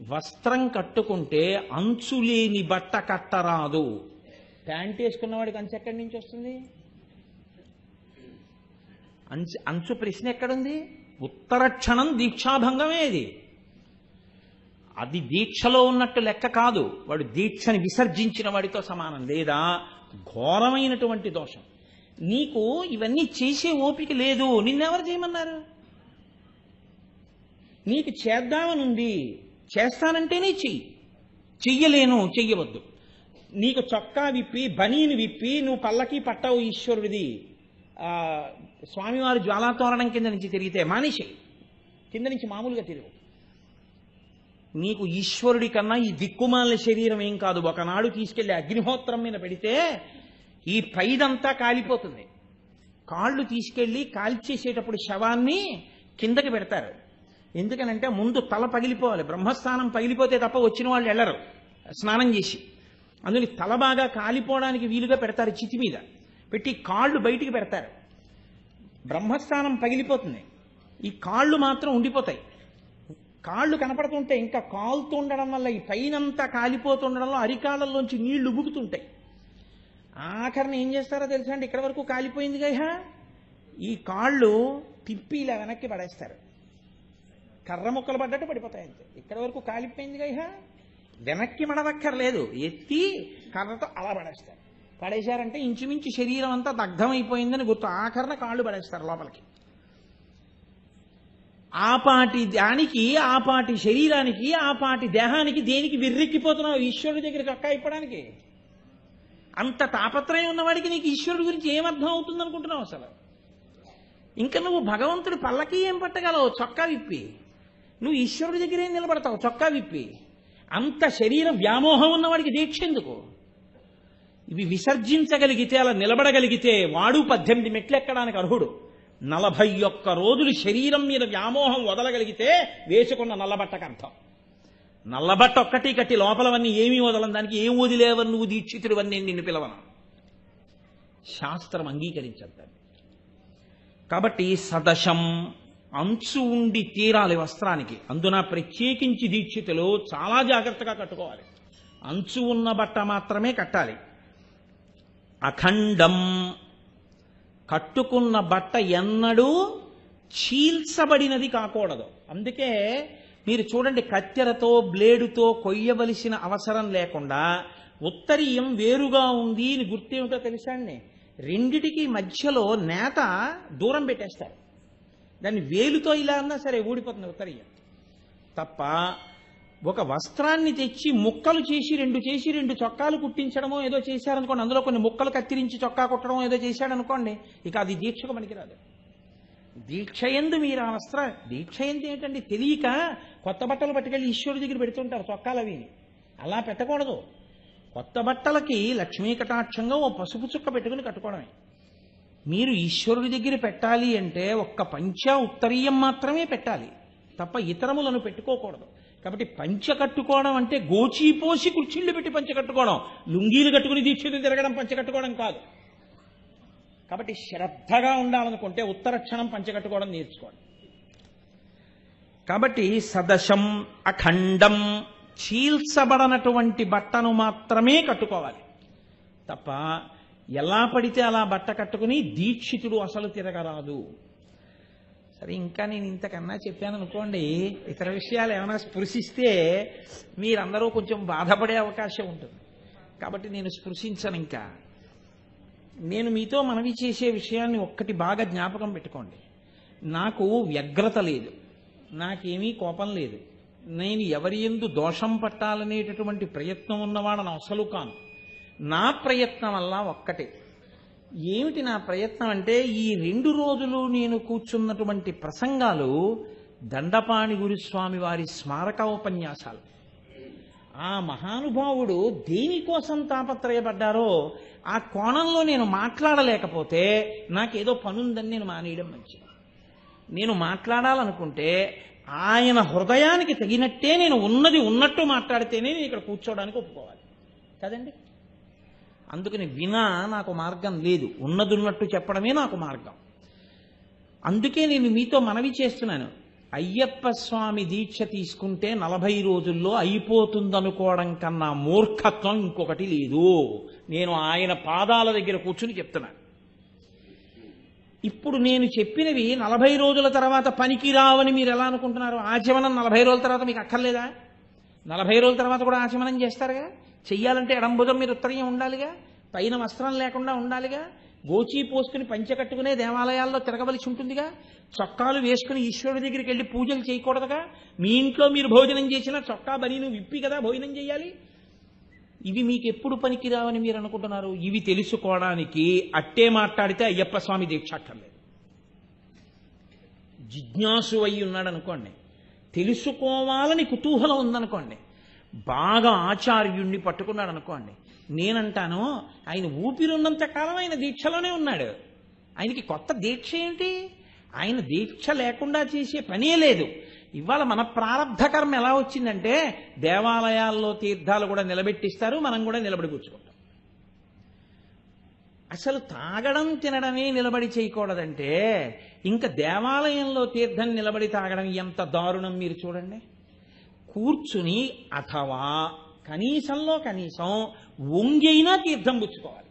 వస్త్రం కట్టుకుంటే అంచులేని బట్ట కట్టరాదు. ప్యాంట్ వేసుకున్నవాడికి అంచు ఎక్కడి నుంచి వస్తుంది? అంచు ప్రశ్న ఎక్కడుంది? ఉత్తర క్షణం దీక్షాభంగమే. అది దీక్షలో ఉన్నట్టు లెక్క కాదు, వాడు దీక్షని విసర్జించిన వాడితో సమానం, లేదా ఘోరమైనటువంటి దోషం. నీకు ఇవన్నీ చేసే ఓపిక లేదు, నిన్నెవరు చేయమన్నారు? నీకు చేద్దామనుంది, చేస్తానంటేనే చెయ్యి, చెయ్యలేను చెయ్యవద్దు. నీకు చొక్కా విప్పి బనీని విప్పి నువ్వు పల్లకి పట్టావు ఈశ్వరుడిది, స్వామివారి జ్వాలాతోరణం కింద నుంచి తిరిగితే మానేసేయి, కింద నుంచి మామూలుగా తిరుగు. నీకు ఈశ్వరుడి కన్నా ఈ దిక్కుమాల శరీరం ఏం కాదు. ఒకనాడు తీసుకెళ్లి అగ్నిహోత్రం మీద పెడితే ఈ పైదంతా కాలిపోతుంది. కాళ్ళు తీసుకెళ్లి కాల్చేసేటప్పుడు శవాన్ని కిందకి పెడతారు. ఎందుకనంటే ముందు తల పగిలిపోవాలి, బ్రహ్మస్థానం పగిలిపోతే తప్ప వచ్చిన వాళ్ళు వెళ్ళరు స్నానం చేసి. అందులో తల బాగా కాలిపోవడానికి వీలుగా పెడతారు, చితి మీద పెట్టి కాళ్ళు బయటికి పెడతారు. బ్రహ్మస్థానం పగిలిపోతుంది, ఈ కాళ్ళు మాత్రం ఉండిపోతాయి. కాళ్ళు కనపడుతుంటే ఇంకా కాలుతూ ఉండడం వల్ల ఈ పైనంతా కాలిపోతుండడంలో అరికాళ్ళల్లోంచి నీళ్లు ఉబుకుతుంటాయి. ఆఖరిని ఏం చేస్తారో తెలుసా అండి? ఇక్కడ వరకు కాలిపోయింది కదా, ఈ కాళ్ళు తిప్పి ఇలా వెనక్కి పడేస్తారు, కర్ర ముక్కలు పడ్డట్టు పడిపోతాయి అంతే. ఇక్కడ వరకు కాలిపోయింది కదా, వెనక్కి మడవక్కర్లేదు, ఎత్తి కర్రతో అలా పడేస్తారు. పడేశారంటే ఇంచుమించు శరీరం అంతా దగ్ధమైపోయిందని గుర్తు. ఆఖరణ కాళ్ళు పడేస్తారు లోపలికి. ఆపాటి దానికి, ఆపాటి శరీరానికి, ఆపాటి దేహానికి దేనికి విర్రెక్కిపోతున్నావు? ఈశ్వరుడి దగ్గరికి చొక్కా ఇప్పడానికి. అంత తాపత్రయం ఉన్నవాడికి నీకు ఈశ్వరుడి గురించి ఏమర్థం అవుతుంది అనుకుంటున్నావు అసలు? ఇంకా నువ్వు భగవంతుడి పల్లకి ఏం పట్టగలవు చొక్కా విప్పి? నువ్వు ఈశ్వరుడి దగ్గర ఏం నిలబడతావు చొక్కా విప్పి? అంత శరీర వ్యామోహం ఉన్నవాడికి దీక్ష ఎందుకు? ఇవి విసర్జించగలిగితే, అలా నిలబడగలిగితే వాడు 18 మెట్లు ఎక్కడానికి అర్హుడు. 41 రోజులు శరీరం మీద వ్యామోహం వదలగలిగితే వేసుకున్న నల్లబట్టకు అర్థం. నల్లబట్ట ఒక్కటి కట్టి లోపలవన్నీ ఏమీ వదలని దానికి ఏం వదిలేవని నువ్వు దీక్షితుడివన్నీ నిన్ను పిలవను. శాస్త్రం అంగీకరించద్దు. కాబట్టి సదశం అంచు ఉండి తీరాలి వస్త్రానికి. అందున ప్రత్యేకించి దీక్షితులు చాలా జాగ్రత్తగా కట్టుకోవాలి. అంచు ఉన్న బట్ట మాత్రమే కట్టాలి. అఖండం కట్టుకున్న బట్ట ఎన్నడూ చీల్చబడినది కాకూడదు. అందుకే మీరు చూడండి, కత్తెరతో బ్లేడుతో కొయ్యవలసిన అవసరం లేకుండా ఉత్తరీయం వేరుగా ఉంది అని గుర్తేమిటో తెలుసా అండి? రెండిటికి మధ్యలో నేత దూరం పెట్టేస్తారు. దాన్ని వేలుతో ఇలా అన్నా సరే ఊడిపోతుంది ఉత్తరీయం. తప్ప ఒక వస్త్రాన్ని తెచ్చి ముక్కలు చేసి రెండు చొక్కాలు కుట్టించడమో ఏదో చేశారనుకోండి, అందులో కొన్ని ముక్కలు కత్తిరించి చొక్కా కుట్టడం ఏదో చేశాడనుకోండి, ఇక అది దీక్షకు పనికిరాదు. దీక్ష ఎందు మీరు ఆ దీక్ష ఎందు ఏంటండి, తెలియక కొత్త బట్టలు పట్టుకెళ్ళి ఈశ్వరుడి దగ్గర పెడుతుంటారు చొక్కాలు అవి. అలా పెట్టకూడదు. కొత్త బట్టలకి లక్ష్మీ కటాక్షంగా ఓ పసుపు చుక్క పెట్టుకుని కట్టుకోవడమే. మీరు ఈశ్వరుడి దగ్గర పెట్టాలి అంటే ఒక్క పంచ ఉత్తరీయం మాత్రమే పెట్టాలి తప్ప ఇతరములను పెట్టుకోకూడదు. కాబట్టి పంచ కట్టుకోవడం అంటే గోచీపోసి కుర్చీళ్ళు పెట్టి పంచ కట్టుకోవడం, లుంగీలు కట్టుకుని దీక్షలు తిరగడం పంచ కట్టుకోవడం కాదు. కాబట్టి శ్రద్ధగా ఉండాలనుకుంటే ఉత్తరక్షణం పంచ కట్టుకోవడం నేర్చుకోండి. కాబట్టి సదశం అఖండం చీల్చబడనటువంటి బట్టను మాత్రమే కట్టుకోవాలి తప్ప ఎలా పడితే అలా బట్ట కట్టుకుని దీక్షితుడు అసలు తిరగరాదు. సరే, ఇంకా నేను ఇంతకన్నా చెప్పాను అనుకోండి, ఇతర విషయాలు ఏమైనా స్పృశిస్తే మీరందరూ కొంచెం బాధపడే అవకాశం ఉంటుంది. కాబట్టి నేను స్పృశించను. ఇంకా నేను మీతో మనవి చేసే విషయాన్ని ఒక్కటి బాగా జ్ఞాపకం పెట్టుకోండి. నాకు వ్యగ్రత లేదు, నాకేమీ కోపం లేదు, నేను ఎవరి యందు దోషం పట్టాలనేటటువంటి ప్రయత్నం ఉన్నవాడని అసలు కాను. నా ప్రయత్నం వల్ల ఒక్కటే. ఏమిటి నా ప్రయత్నం అంటే, ఈ 2 రోజులు నేను కూర్చున్నటువంటి ప్రసంగాలు దండపాణి గురుస్వామి వారి స్మారక ఉపన్యాసాలు. ఆ మహానుభావుడు దేనికోసం తాపత్రయపడ్డారో ఆ కోణంలో నేను మాట్లాడలేకపోతే నాకేదో పనుందని నేను మానేయడం మంచిది. నేను మాట్లాడాలనుకుంటే ఆయన హృదయానికి తగినట్టే నేను ఉన్నది ఉన్నట్టు మాట్లాడితేనే నేను ఇక్కడ కూర్చోవడానికి ఒప్పుకోవాలి కదండి. అందుకని వినా నాకు మార్గం లేదు, ఉన్నదున్నట్టు చెప్పడమే నాకు మార్గం. అందుకే నేను మీతో మనవి చేస్తున్నాను, అయ్యప్ప స్వామి దీక్ష తీసుకుంటే 40 రోజుల్లో అయిపోతుందనుకోవడం కన్నా మూర్ఖత్వం ఇంకొకటి లేదు. నేను ఆయన పాదాల దగ్గర కూర్చుని చెప్తున్నాను. ఇప్పుడు నేను చెప్పినవి 40 రోజుల తర్వాత పనికి రావని మీరు ఎలా అనుకుంటున్నారు? ఆచమనం 40 రోజుల తర్వాత మీకు అక్కర్లేదా? 40 రోజుల తర్వాత కూడా ఆచమనం చేస్తారుగా. చెయ్యాలంటే ఎడంబుధం మీద ఉత్తరీయం ఉండాలిగా, పైన వస్త్రం లేకుండా ఉండాలిగా, గోచీ పోసుకుని పంచె కట్టుకునే దేవాలయాల్లో తిరగవలసి ఉంటుందిగా, చొక్కాలు వేసుకుని ఈశ్వరుడి దగ్గరికి వెళ్ళి పూజలు చేయకూడదుగా, మీ ఇంట్లో మీరు భోజనం చేసినా చొక్కా బనీను విప్పి కదా భోజనం చేయాలి. ఇవి మీకు ఎప్పుడు పనికిరావని మీరు అనుకుంటున్నారు? ఇవి తెలుసుకోవడానికి అట్టే మాట్లాడితే అయ్యప్ప స్వామి దీక్ష అక్కర్లేదు. జిజ్ఞాసు అయి ఉన్నాడు అనుకోండి, తెలుసుకోవాలని కుతూహలం ఉందనుకోండి, బాగా ఆచార్యుణ్ణి పట్టుకున్నాడు అనుకోండి, నేనంటాను ఆయన ఊపిరున్నంత కాలం ఆయన దీక్షలోనే ఉన్నాడు. ఆయనకి కొత్త దీక్ష ఏంటి? ఆయన దీక్ష లేకుండా చేసే పనే లేదు. ఇవాళ మన ప్రారంధ కర్మ ఎలా వచ్చిందంటే, దేవాలయాల్లో తీర్థాలు కూడా నిలబెట్టిస్తారు, మనం కూడా నిలబడి కూర్చుకుంటాం. అసలు తాగడం తినడమే నిలబడి చేయకూడదంటే ఇంకా దేవాలయంలో తీర్థం నిలబడి తాగడం ఎంత దారుణం మీరు చూడండి. కూర్చుని అథవా కనీసంలో కనీసం వంగైనా తీర్థం పుచ్చుకోవాలి,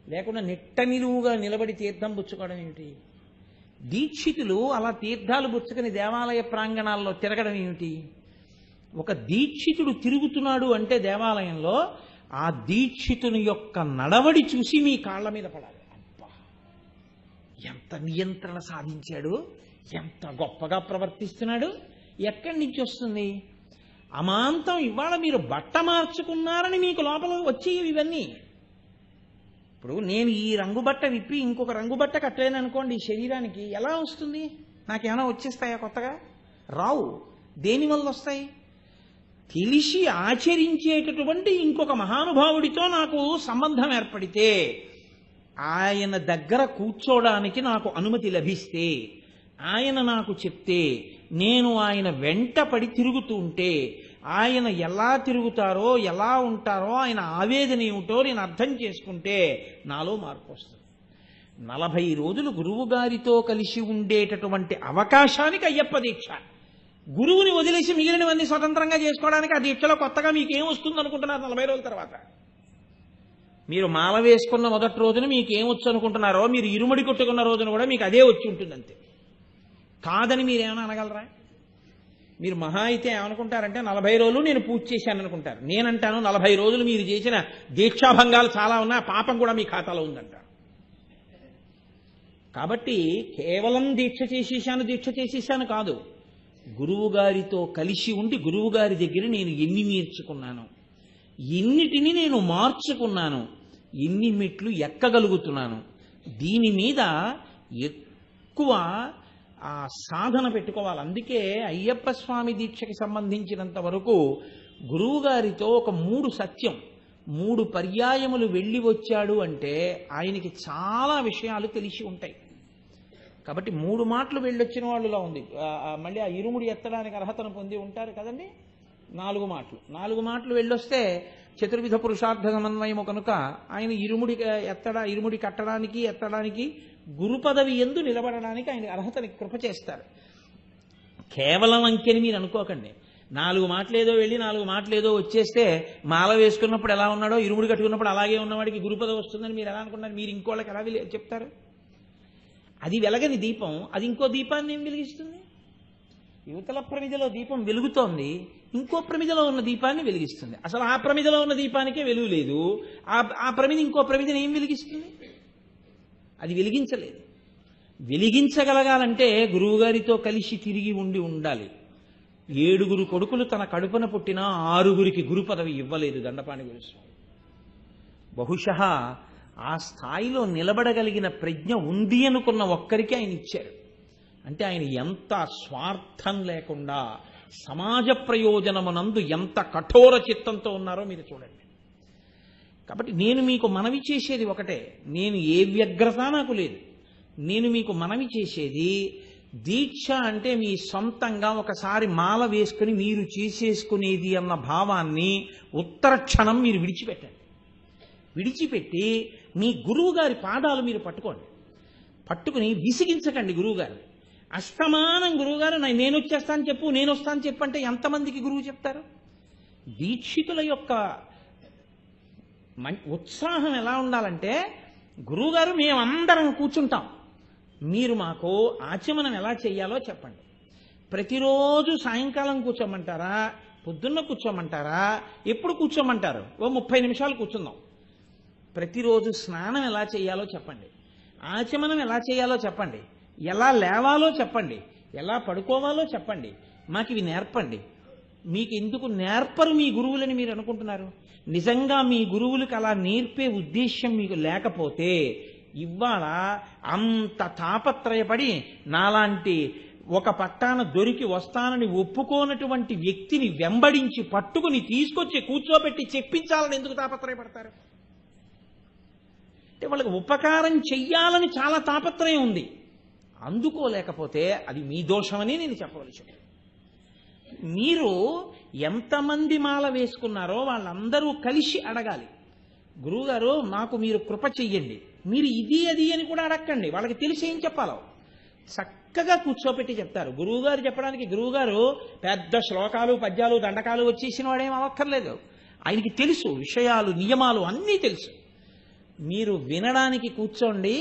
లేకుండా నిట్ట నిలువుగా నిలబడి తీర్థం పుచ్చుకోవడం ఏమిటి? దీక్షితులు అలా తీర్థాలు పుచ్చుకొని దేవాలయ ప్రాంగణాల్లో తిరగడం ఏమిటి? ఒక దీక్షితుడు తిరుగుతున్నాడు అంటే దేవాలయంలో ఆ దీక్షితుని యొక్క నడవడి చూసి మీ కాళ్ళ మీద పడాలి. అబ్బా, ఎంత నియంత్రణ సాధించాడు, ఎంత గొప్పగా ప్రవర్తిస్తున్నాడు. ఎక్కడి నుంచి వస్తుంది? అమాంతం ఇవాళ మీరు బట్ట మార్చుకున్నారని మీకు లోపల వచ్చేవి ఇవన్నీ. ఇప్పుడు నేను ఈ రంగు బట్ట విప్పి ఇంకొక రంగు బట్ట కట్టలేను అనుకోండి, ఈ శరీరానికి ఎలా వస్తుంది? నాకేమైనా వచ్చేస్తాయా కొత్తగా? రావు. దేనివల్ల వస్తాయి? తెలిసి ఆచరించేటటువంటి ఇంకొక మహానుభావుడితో నాకు సంబంధం ఏర్పడితే ఆయన దగ్గర కూర్చోడానికి నాకు అనుమతి లభిస్తే, ఆయన నాకు చెప్తే, నేను ఆయన వెంట పడి తిరుగుతుంటే, ఆయన ఎలా తిరుగుతారో ఎలా ఉంటారో ఆయన ఆవేదన ఏమిటో నేను అర్థం చేసుకుంటే నాలో మార్పు వస్తుంది. 40 రోజులు గురువు గారితో కలిసి ఉండేటటువంటి అవకాశానికి అయ్యప్ప దీక్ష. గురువుని వదిలేసి మిగిలినవన్నీ స్వతంత్రంగా చేసుకోవడానికి ఆ దీక్షలో కొత్తగా మీకేం వస్తుంది అనుకుంటున్నారు 40 రోజుల తర్వాత? మీరు మాల వేసుకున్న మొదటి రోజున మీకేమొచ్చు అనుకుంటున్నారో, మీరు ఇరుముడి కొట్టుకున్న రోజున కూడా మీకు అదే వచ్చి ఉంటుంది అంతే. కాదని మీరేమైనా అనగలరా? మీరు మహా అయితే ఏమనుకుంటారంటే 40 రోజులు నేను పూజ చేశాను అనుకుంటారు. నేనంటాను 40 రోజులు మీరు చేసిన దీక్షాభంగాలు చాలా ఉన్నా, పాపం కూడా మీ ఖాతాలో ఉందంటారు. కాబట్టి కేవలం దీక్ష చేసేశాను కాదు, గురువు గారితో కలిసి ఉండి గురువు గారి దగ్గర నేను ఎన్ని నేర్చుకున్నాను, ఎన్నిటిని నేను మార్చుకున్నాను, ఎన్ని మెట్లు ఎక్కగలుగుతున్నాను, దీని మీద ఎక్కువ ఆ సాధన పెట్టుకోవాలి. అందుకే అయ్యప్ప స్వామి దీక్షకి సంబంధించినంత వరకు గురువు గారితో ఒక 3 సత్యం 3 పర్యాయములు వెళ్ళి వచ్చాడు అంటే ఆయనకి చాలా విషయాలు తెలిసి ఉంటాయి. కాబట్టి 3 మాటలు వెళ్ళొచ్చిన వాళ్ళులా ఉంది. మళ్ళీ ఆ ఇరుముడి ఎత్తడానికి అర్హతను పొంది ఉంటారు కదండి. 4 మాటలు వెళ్ళొస్తే చతుర్విధ పురుషార్థ సమన్వయము కనుక ఆయన ఇరుముడి కట్టడానికి ఎత్తడానికి గురు పదవి యందు నిలబడడానికి ఆయన అర్హతని కృప చేస్తారు. కేవలం అంకెని మీరు అనుకోకండి. 4 మాటలేదో వెళ్ళి 4 మాటలేదో వచ్చేస్తే మాల వేసుకున్నప్పుడు ఎలా ఉన్నాడో ఇరుముడి కట్టుకున్నప్పుడు అలాగే ఉన్నవాడికి గురు పదవి వస్తుందని మీరు ఎలా అనుకున్నారు? మీరు ఇంకోళ్ళకి ఎలా చెప్తారు? అది వెలగని దీపం అది ఇంకో దీపాన్ని ఏం వెలిగిస్తుంది? యువతల ప్రమిదలో దీపం వెలుగుతోంది, ఇంకో ప్రమిదలో ఉన్న దీపాన్ని వెలిగిస్తుంది. అసలు ఆ ప్రమిదలో ఉన్న దీపానికే వెలుగు లేదు, ఆ ప్రమిద ఇంకో ప్రమిదని ఏం వెలిగిస్తుంది? అది వెలిగించలేదు. వెలిగించగలగాలంటే గురువుగారితో కలిసి తిరిగి ఉండాలి. 7 కొడుకులు తన కడుపున పుట్టిన 6 గురు పదవి ఇవ్వలేదు దండపాణి గురుస్వామి. బహుశః ఆ స్థాయిలో నిలబడగలిగిన ప్రజ్ఞ ఉంది అనుకున్న ఒక్కరికి ఆయన ఇచ్చారు. అంటే ఆయన ఎంత స్వార్థం లేకుండా సమాజ ప్రయోజనమునందు ఎంత కఠోర చిత్తంతో ఉన్నారో మీరు చూడండి. కాబట్టి నేను మీకు మనవి చేసేది ఒకటే, నేను ఏ వ్యగ్రత నాకు లేదు. నేను మీకు మనవి చేసేది, దీక్ష అంటే మీ సొంతంగా ఒకసారి మాల వేసుకుని మీరు చేసేసుకునేది అన్న భావాన్ని ఉత్తర క్షణం మీరు విడిచిపెట్టి మీ గురువు గారి పాదాలు మీరు పట్టుకుని విసిగించకండి గురువుగారు. అస్తమానం గురువుగారు నేను వచ్చేస్తాను చెప్పు, నేను వస్తాను చెప్పు అంటే ఎంతమందికి గురువు చెప్తారు? దీక్షితుల యొక్క ఉత్సాహం ఎలా ఉండాలంటే, గురువుగారు మేమందరం కూర్చుంటాం, మీరు మాకు ఆచమనం ఎలా చెయ్యాలో చెప్పండి. ప్రతిరోజు సాయంకాలం కూర్చోమంటారా, పొద్దున్న కూర్చోమంటారా, ఎప్పుడు కూర్చోమంటారు? ఓ 30 నిమిషాలు కూర్చుందాం. ప్రతిరోజు స్నానం ఎలా చేయాలో చెప్పండి, ఆచమనం ఎలా చేయాలో చెప్పండి, ఎలా లేవాలో చెప్పండి, ఎలా పడుకోవాలో చెప్పండి, మాకు ఇవి నేర్పండి. మీకు ఎందుకు నేర్పరు మీ గురువులని మీరు అనుకుంటున్నారు? నిజంగా మీ గురువులకు అలా నేర్పే ఉద్దేశ్యం మీకు లేకపోతే ఇవాళ అంత తాపత్రయపడి నాలాంటి ఒక పట్టాన దొరికి వస్తానని ఒప్పుకోనటువంటి వ్యక్తిని వెంబడించి పట్టుకుని తీసుకొచ్చి కూర్చోబెట్టి చెప్పించాలని ఎందుకు తాపత్రయపడతారు? అంటే వాళ్ళకి ఉపకారం చెయ్యాలని చాలా తాపత్రయం ఉంది, అందుకోలేకపోతే అది మీ దోషమని నేను చెప్పవలసి. మీరు ఎంతమంది మాల వేసుకున్నారో వాళ్ళందరూ కలిసి అడగాలి, గురువుగారు మాకు మీరు కృప చెయ్యండి. మీరు ఇది అది అని కూడా అడగండి, వాళ్ళకి తెలిసి ఏం చెప్పాలో చక్కగా కూర్చోపెట్టి చెప్తారు. గురువుగారు చెప్పడానికి గురువుగారు పెద్ద శ్లోకాలు పద్యాలు దండకాలు వచ్చేసిన వాడేం అవక్కర్లేదు. ఆయనకి తెలుసు, విషయాలు నియమాలు అన్నీ తెలుసు. మీరు వినడానికి కూర్చోండి,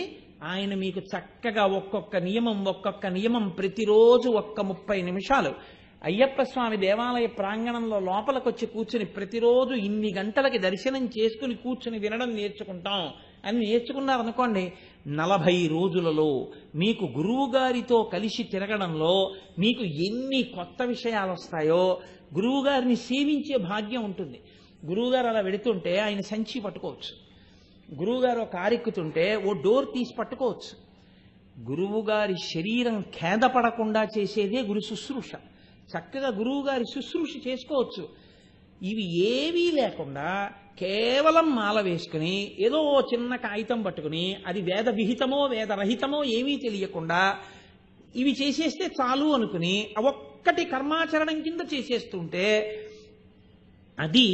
ఆయన మీకు చక్కగా ఒక్కొక్క నియమం ప్రతిరోజు 30 నిమిషాలు అయ్యప్ప స్వామి దేవాలయ ప్రాంగణంలో లోపలికొచ్చి కూర్చుని ప్రతిరోజు ఇన్ని గంటలకి దర్శనం చేసుకుని కూర్చుని వినడం నేర్చుకుంటాం అని నేర్చుకున్నారనుకోండి, 40 రోజులలో మీకు గురువు గారితో కలిసి తిరగడంలో మీకు ఎన్ని కొత్త విషయాలు వస్తాయో, గురువు గారిని సేవించే భాగ్యం ఉంటుంది. గురువుగారు అలా వెడుతుంటే ఆయన సంచి పట్టుకోవచ్చు, గురువుగారు ఒక కారెక్కుతుంటే ఓ డోర్ తీసి పట్టుకోవచ్చు. గురువుగారి శరీరం ఖేదపడకుండా చేసేదే గురు శుశ్రూష. చక్కగా గురువుగారి శుశ్రూష చేసుకోవచ్చు. ఇవి ఏవీ లేకుండా కేవలం మాల వేసుకుని ఏదో చిన్న కాగితం పట్టుకుని అది వేద విహితమో వేదరహితమో ఏమీ తెలియకుండా ఇవి చేసేస్తే చాలు అనుకుని ఒక్కటి కర్మాచరణం కింద చేసేస్తుంటే అది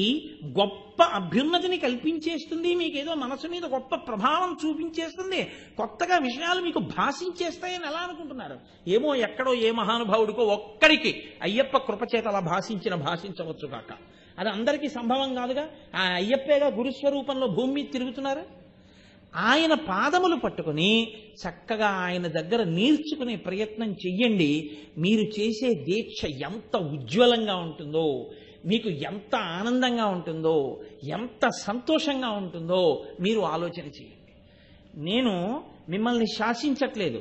గొప్ప అభ్యున్నతిని కల్పించేస్తుంది, మీకేదో మనసు మీద గొప్ప ప్రభావం చూపించేస్తుంది, కొత్తగా విషయాలు మీకు భాషించేస్తాయని ఎలా అనుకుంటున్నారు? ఏమో ఎక్కడో ఏ మహానుభావుడికో ఒక్కడికి అయ్యప్ప కృపచేత అలా భాషించవచ్చు కాక, అది అందరికీ సంభవం కాదుగా. ఆ అయ్యప్పేగా గురుస్వరూపంలో భూమి మీద తిరుగుతున్నారు. ఆయన పాదములు పట్టుకుని చక్కగా ఆయన దగ్గర నేర్చుకునే ప్రయత్నం చెయ్యండి. మీరు చేసే దీక్ష ఎంత ఉజ్వలంగా ఉంటుందో, మీకు ఎంత ఆనందంగా ఉంటుందో, ఎంత సంతోషంగా ఉంటుందో మీరు ఆలోచన చేయండి. నేను మిమ్మల్ని శాసించట్లేదు,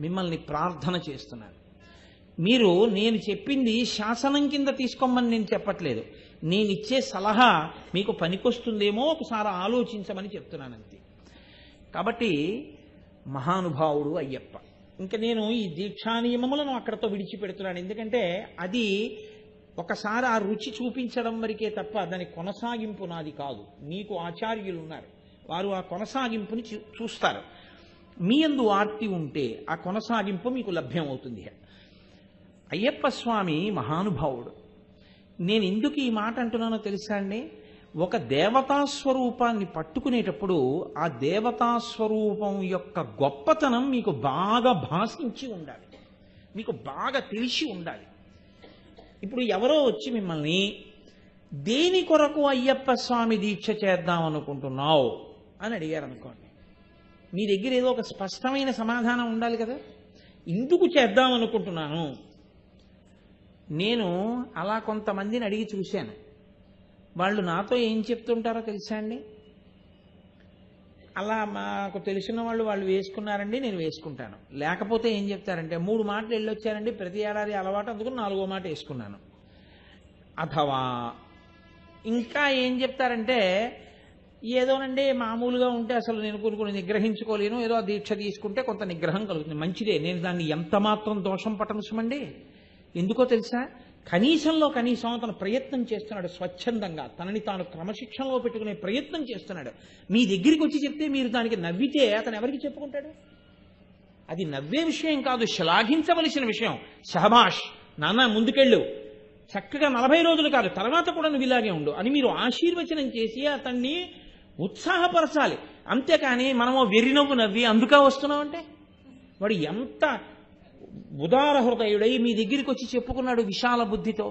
మిమ్మల్ని ప్రార్థన చేస్తున్నాను. మీరు నేను చెప్పింది శాసనం కింద తీసుకోమని నేను చెప్పట్లేదు, నేనిచ్చే సలహా మీకు పనికొస్తుందేమో ఒకసారి ఆలోచించమని చెప్తున్నాను అంతే. కాబట్టి మహానుభావుడు అయ్యప్ప. ఇంకా నేను ఈ దీక్షా నియమములను అక్కడతో విడిచిపెడుతున్నాను. ఎందుకంటే అది ఒకసారి ఆ రుచి చూపించడం వరకే తప్ప దాని కొనసాగింపు నాది కాదు. మీకు ఆచార్యులు ఉన్నారు, వారు ఆ కొనసాగింపుని చూస్తారు. మీ యందు ఆర్తి ఉంటే ఆ కొనసాగింపు మీకు లభ్యమవుతుంది. అయ్యప్ప స్వామి మహానుభావుడు. నేను ఎందుకు ఈ మాట అంటున్నానో తెలుసా అండి? ఒక దేవతాస్వరూపాన్ని పట్టుకునేటప్పుడు ఆ దేవతాస్వరూపం యొక్క గొప్పతనం మీకు బాగా భాషించి ఉండాలి, మీకు బాగా తెలిసి ఉండాలి. ఇప్పుడు ఎవరో వచ్చి మిమ్మల్ని దేని కొరకు అయ్యప్ప స్వామి దీక్ష చేద్దాం అనుకుంటున్నావు అని అడిగారు అనుకోండి, మీ దగ్గర ఏదో ఒక స్పష్టమైన సమాధానం ఉండాలి కదా. ఎందుకు చేద్దాం అనుకుంటున్నాను? నేను అలా కొంతమందిని అడిగి చూశాను. వాళ్ళు నాతో ఏం చెప్తుంటారో తెలుసా అండి? అలా మాకు తెలిసిన వాళ్ళు వేసుకున్నారండి, నేను వేసుకుంటాను. లేకపోతే ఏం చెప్తారంటే 3 మాటలు వెళ్ళొచ్చారండి, ప్రతి ఏడాది అలవాటు, అందుకని 4వ మాట వేసుకున్నాను. అథవా ఇంకా ఏం చెప్తారంటే ఏదోనండి మామూలుగా ఉంటే అసలు నేను కొన్ని నిగ్రహించుకోలేను, ఏదో దీక్ష తీసుకుంటే కొంత నిగ్రహం కలుగుతుంది. మంచిదే, నేను దాన్ని ఎంత మాత్రం దోషం పట్టనుసమండి. ఎందుకో తెలుసా? కనీసంలో కనీసం తను ప్రయత్నం చేస్తున్నాడు, స్వచ్ఛందంగా తనని తాను క్రమశిక్షణలో పెట్టుకునే ప్రయత్నం చేస్తున్నాడు. మీ దగ్గరికి వచ్చి చెప్తే మీరు దానికి నవ్వితే అతను ఎవరికి చెప్పుకుంటాడు? అది నవ్వే విషయం కాదు, శ్లాఘించవలసిన విషయం. షహబాష్ నాన్న, ముందుకెళ్ళు, చక్కగా 40 రోజులు కాదు తర్వాత కూడా నువ్వు ఇలాగే ఉండు అని మీరు ఆశీర్వచనం చేసి అతన్ని ఉత్సాహపరచాలి. అంతేకాని మనమో వెర్రినవ్వు నవ్వి అందుకా వస్తున్నామంటే వాడు ఎంత ఉదార హృదయుడై మీ దగ్గరికి వచ్చి చెప్పుకున్నాడు విశాల బుద్ధితో,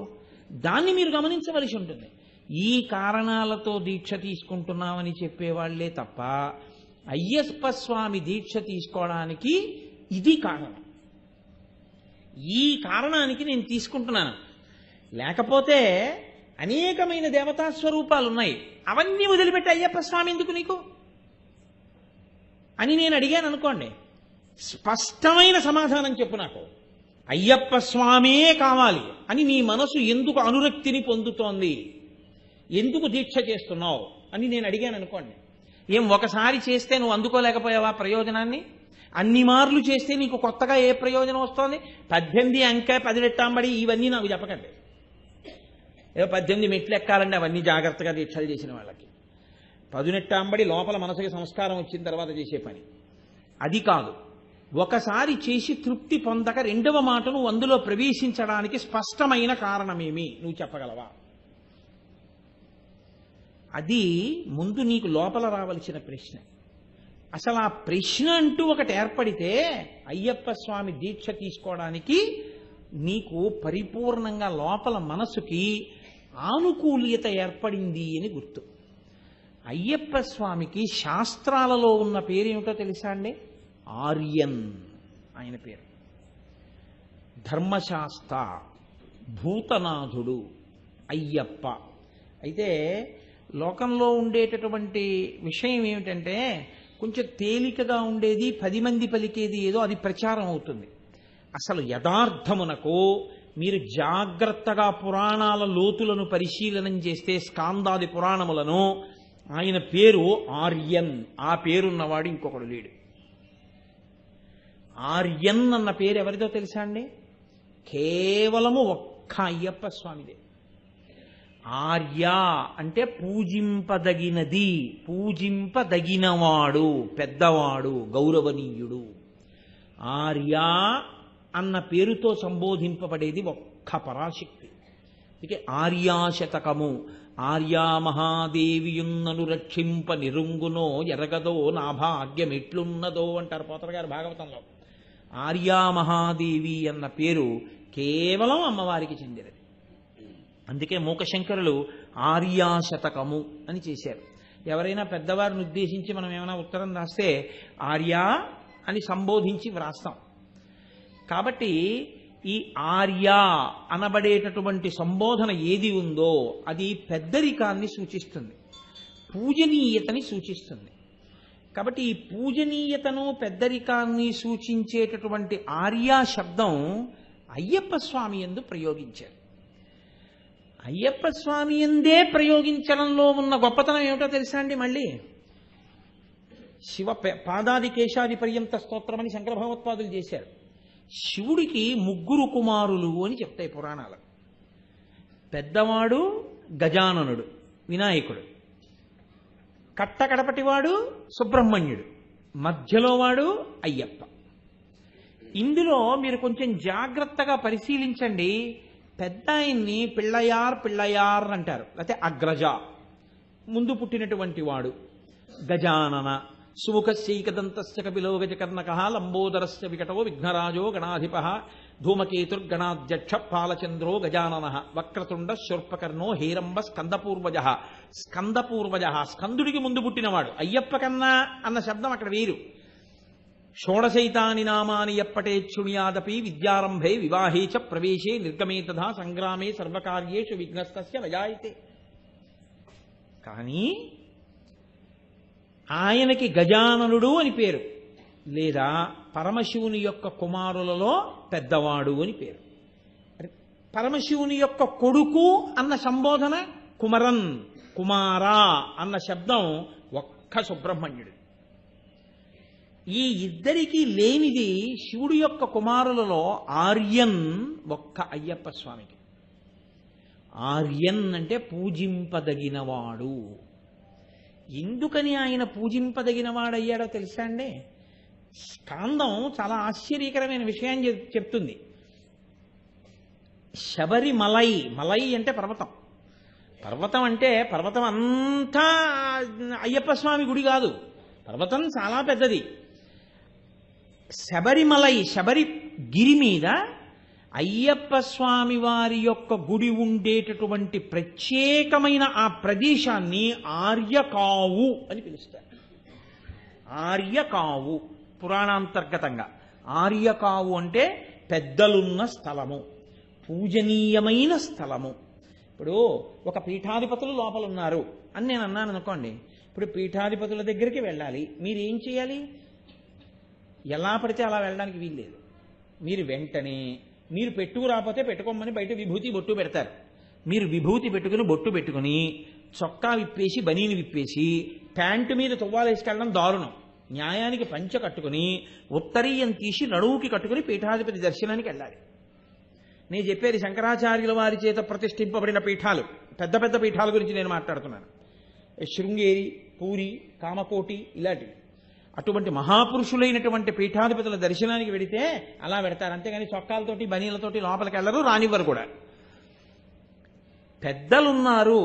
దాన్ని మీరు గమనించవలసి ఉంటుంది. ఈ కారణాలతో దీక్ష తీసుకుంటున్నామని చెప్పేవాళ్లే తప్ప అయ్యప్ప స్వామి దీక్ష తీసుకోవడానికి ఇది కారణం, ఈ కారణానికి నేను తీసుకుంటున్నాను. లేకపోతే అనేకమైన దేవతా స్వరూపాలు ఉన్నాయి, అవన్నీ వదిలిపెట్టి అయ్యప్ప స్వామి ఎందుకు నీకు అని నేను అడిగాను అనుకోండి, స్పష్టమైన సమాధానం చెప్పు నాకు. అయ్యప్ప స్వామే కావాలి అని నీ మనసు ఎందుకు అనురక్తిని పొందుతోంది, ఎందుకు దీక్ష చేస్తున్నావు అని నేను అడిగాను అనుకోండి. ఏం ఒకసారి చేస్తే నువ్వు అందుకోలేకపోయావా ప్రయోజనాన్ని? అన్ని మార్లు చేస్తే నీకు కొత్తగా ఏ ప్రయోజనం వస్తోంది? 18 అంకె 10 రెట్టాంబడి ఇవన్నీ నాకు చెప్పకండి. ఏదో 18 మెట్లు ఎక్కాలండి, అవన్నీ జాగ్రత్తగా దీక్షలు చేసిన వాళ్ళకి. 10 నెట్టాంబడి లోపల మనసుకి సంస్కారం వచ్చిన తర్వాత చేసే పని అది కాదు. ఒకసారి చేసి తృప్తి పొందక 2వ మాట నువ్వు అందులో ప్రవేశించడానికి స్పష్టమైన కారణమేమి నువ్వు చెప్పగలవా? అది ముందు నీకు లోపల రావలసిన ప్రశ్న. అసలు ఆ ప్రశ్న అంటూ ఒకటి ఏర్పడితే అయ్యప్ప స్వామి దీక్ష తీసుకోవడానికి నీకు పరిపూర్ణంగా లోపల మనసుకి ఆనుకూల్యత ఏర్పడింది అని గుర్తు. అయ్యప్ప స్వామికి శాస్త్రాలలో ఉన్న పేరేమిటో తెలుసా అండి? ఆర్యన్ ఆయన పేరు. ధర్మశాస్త్ర, భూతనాథుడు అయ్యప్ప. అయితే లోకంలో ఉండేటటువంటి విషయం ఏమిటంటే కొంచెం తేలికగా ఉండేది 10 మంది పలికేది ఏదో అది ప్రచారం అవుతుంది. అసలు యథార్థమునకు మీరు జాగ్రత్తగా పురాణాల లోతులను పరిశీలనం చేస్తే స్కాందాది పురాణములను, ఆయన పేరు ఆర్యన్. ఆ పేరున్నవాడు ఇంకొకడు లేడు. ఆర్యన్ అన్న పేరు ఎవరిదో తెలుసా అండి? కేవలము ఒక్క అయ్యప్ప స్వామిదే. ఆర్య అంటే పూజింపదగినది, పూజింపదగినవాడు, పెద్దవాడు, గౌరవనీయుడు. ఆర్య అన్న పేరుతో సంబోధింపబడేది ఒక్క పరాశక్తి. అందుకే ఆర్యాశతకము. ఆర్యా మహాదేవియున్నను రక్షింప నిరుంగునో ఎరగదో నా భాగ్యం ఎట్లున్నదో అంటారు పోతన గారు భాగవతంలో. ఆర్యా మహాదేవి అన్న పేరు కేవలం అమ్మవారికి చెందినది. అందుకే మూకశంకరులు ఆర్యాశతకము అని చేశారు. ఎవరైనా పెద్దవారిని ఉద్దేశించి మనం ఏమైనా ఉత్తరం రాస్తే ఆర్య అని సంబోధించి వ్రాస్తాం. కాబట్టి ఈ ఆర్య అనబడేటటువంటి సంబోధన ఏది ఉందో అది పెద్దరికాన్ని సూచిస్తుంది, పూజనీయతని సూచిస్తుంది. కాబట్టి ఈ పూజనీయతను పెద్దరికాన్ని సూచించేటటువంటి ఆర్య శబ్దం అయ్యప్ప స్వామి యందు ప్రయోగించారు. అయ్యప్ప స్వామి యందే ప్రయోగించడంలో ఉన్న గొప్పతనం ఏమిటో తెలుసా అండి? మళ్ళీ శివ పాదాది కేశాది పర్యంత స్తోత్రం అని శంకర భగవత్పాదులు చేశారు. శివుడికి 3 కుమారులు అని చెప్తాయి పురాణాలు. పెద్దవాడు గజాననుడు వినాయకుడు, కట్టకడపటివాడు సుబ్రహ్మణ్యుడు, మధ్యలో వాడు అయ్యప్ప. ఇందులో మీరు కొంచెం జాగ్రత్తగా పరిశీలించండి. పెద్ద ఆయన్ని పిళ్ళయార్ అంటారు, లేకపోతే అగ్రజ, ముందు పుట్టినటువంటి వాడు. గజానన సుముఖస్యైకదంతస్య కపిలో గజకర్ణకః లంబోదరస్య వికటో విఘ్నరాజో గణాధిపః ధూమకేతుర్గణాధ్యక్ష పాలచంద్రో గజాననః వక్రతుండ శూర్పకర్ణో హేరంబ స్కందపూర్వజః. స్కందపూర్వజః స్కందుడికి ముందు పుట్టినవాడు. అయ్యప్ప కన్నా అన్న శబ్దం అక్కడ వేరు. షోడశైతాని నామాని ఎప్పటేచ్చుణ్యాదపి విద్యారంభే వివాహే చ ప్రవేశే నిర్గమే తథా సంగ్రామే సర్వకార్యేషు విఘ్నస్తస్య నజాయతే. కానీ ఆయనకి గజాననుడు అని పేరు, లేదా పరమశివుని యొక్క కుమారులలో పెద్దవాడు అని పేరు. పరమశివుని యొక్క కొడుకు అన్న సంబోధన కుమరన్, కుమారా అన్న శబ్దం ఒక్క సుబ్రహ్మణ్యుడు. ఈ ఇద్దరికీ లేనిది శివుడి యొక్క కుమారులలో ఆర్యన్ ఒక్క అయ్యప్ప స్వామికి. ఆర్యన్ అంటే పూజింపదగినవాడు. ఎందుకని ఆయన పూజింపదగినవాడయ్యాడో తెలుసా అండి? స్కాందం చాలా ఆశ్చర్యకరమైన విషయం చెప్తుంది. శబరిమలై, మలై అంటే పర్వతం. పర్వతం అంటే పర్వతం అంతా అయ్యప్ప స్వామి గుడి కాదు, పర్వతం చాలా పెద్దది. శబరిమలై, శబరిగిరి మీద అయ్యప్ప స్వామి వారి యొక్క గుడి ఉండేటటువంటి ప్రత్యేకమైన ఆ ప్రదేశాన్ని ఆర్యకావు అని పిలుస్తారు. ఆర్యకావు పురాణాంతర్గతంగా ఆర్యకావు అంటే పెద్దలున్న స్థలము, పూజనీయమైన స్థలము. ఇప్పుడు ఒక పీఠాధిపతులు లోపల ఉన్నారు అని నేను అన్నాను అనుకోండి. ఇప్పుడు పీఠాధిపతుల దగ్గరికి వెళ్ళాలి, మీరు ఏం చేయాలి? ఎలా పడితే అలా వెళ్ళడానికి వీల్లేదు. మీరు వెంటనే మీరు పెట్టుకు రాకపోతే పెట్టుకోమని బయట విభూతి బొట్టు పెడతారు. మీరు విభూతి పెట్టుకుని బొట్టు పెట్టుకుని చొక్కా విప్పేసి బనీని విప్పేసి ప్యాంటు మీద తువ్వాలేసుకెళ్ళడం దారుణం. న్యాయానికి పంచ కట్టుకుని ఉత్తరీయం తీసి నడువుకి కట్టుకుని పీఠాధిపతి దర్శనానికి వెళ్ళాలి. నేను చెప్పేది శంకరాచార్యుల వారి చేత ప్రతిష్ఠింపబడిన పీఠాలు, పెద్ద పెద్ద పీఠాల గురించి నేను మాట్లాడుతున్నాను. శృంగేరి, పూరి, కామకోటి ఇలాంటివి. అటువంటి మహాపురుషులైనటువంటి పీఠాధిపతుల దర్శనానికి వెడితే అలా పెడతారు. అంతేగాని చొక్కాలతోటి బనీలతోటి లోపలికి వెళ్ళరు, రానివ్వరు కూడా. పెద్దలున్నారు,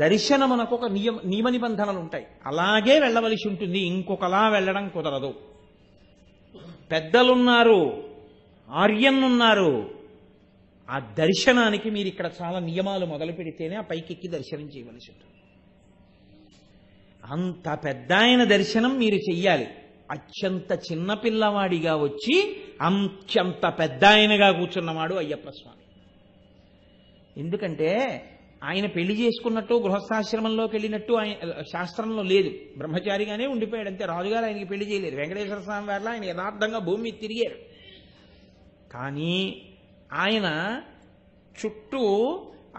దర్శనమునకు ఒక నియమ నిబంధనలు ఉంటాయి, అలాగే వెళ్ళవలసి ఉంటుంది, ఇంకొకలా వెళ్ళడం కుదరదు. పెద్దలున్నారు, ఆర్యన్నున్నారు, ఆ దర్శనానికి మీరు ఇక్కడ చాలా నియమాలు మొదలు పెడితేనే ఆ పైకెక్కి దర్శనం చేయవలసి ఉంటుంది. అంత పెద్ద ఆయన దర్శనం మీరు చెయ్యాలి. అత్యంత చిన్నపిల్లవాడిగా వచ్చి అత్యంత పెద్ద ఆయనగా కూర్చున్నవాడు అయ్యప్ప స్వామి. ఎందుకంటే ఆయన పెళ్లి చేసుకున్నట్టు గృహస్థాశ్రమంలోకి వెళ్ళినట్టు ఆయన శాస్త్రంలో లేదు. బ్రహ్మచారిగానే ఉండిపోయాడు అంతే. రాజుగారు ఆయనకి పెళ్లి చేయలేరు. వెంకటేశ్వర స్వామి వారిలో ఆయన యథార్థంగా భూమి మీద తిరిగారు. కానీ ఆయన చుట్టూ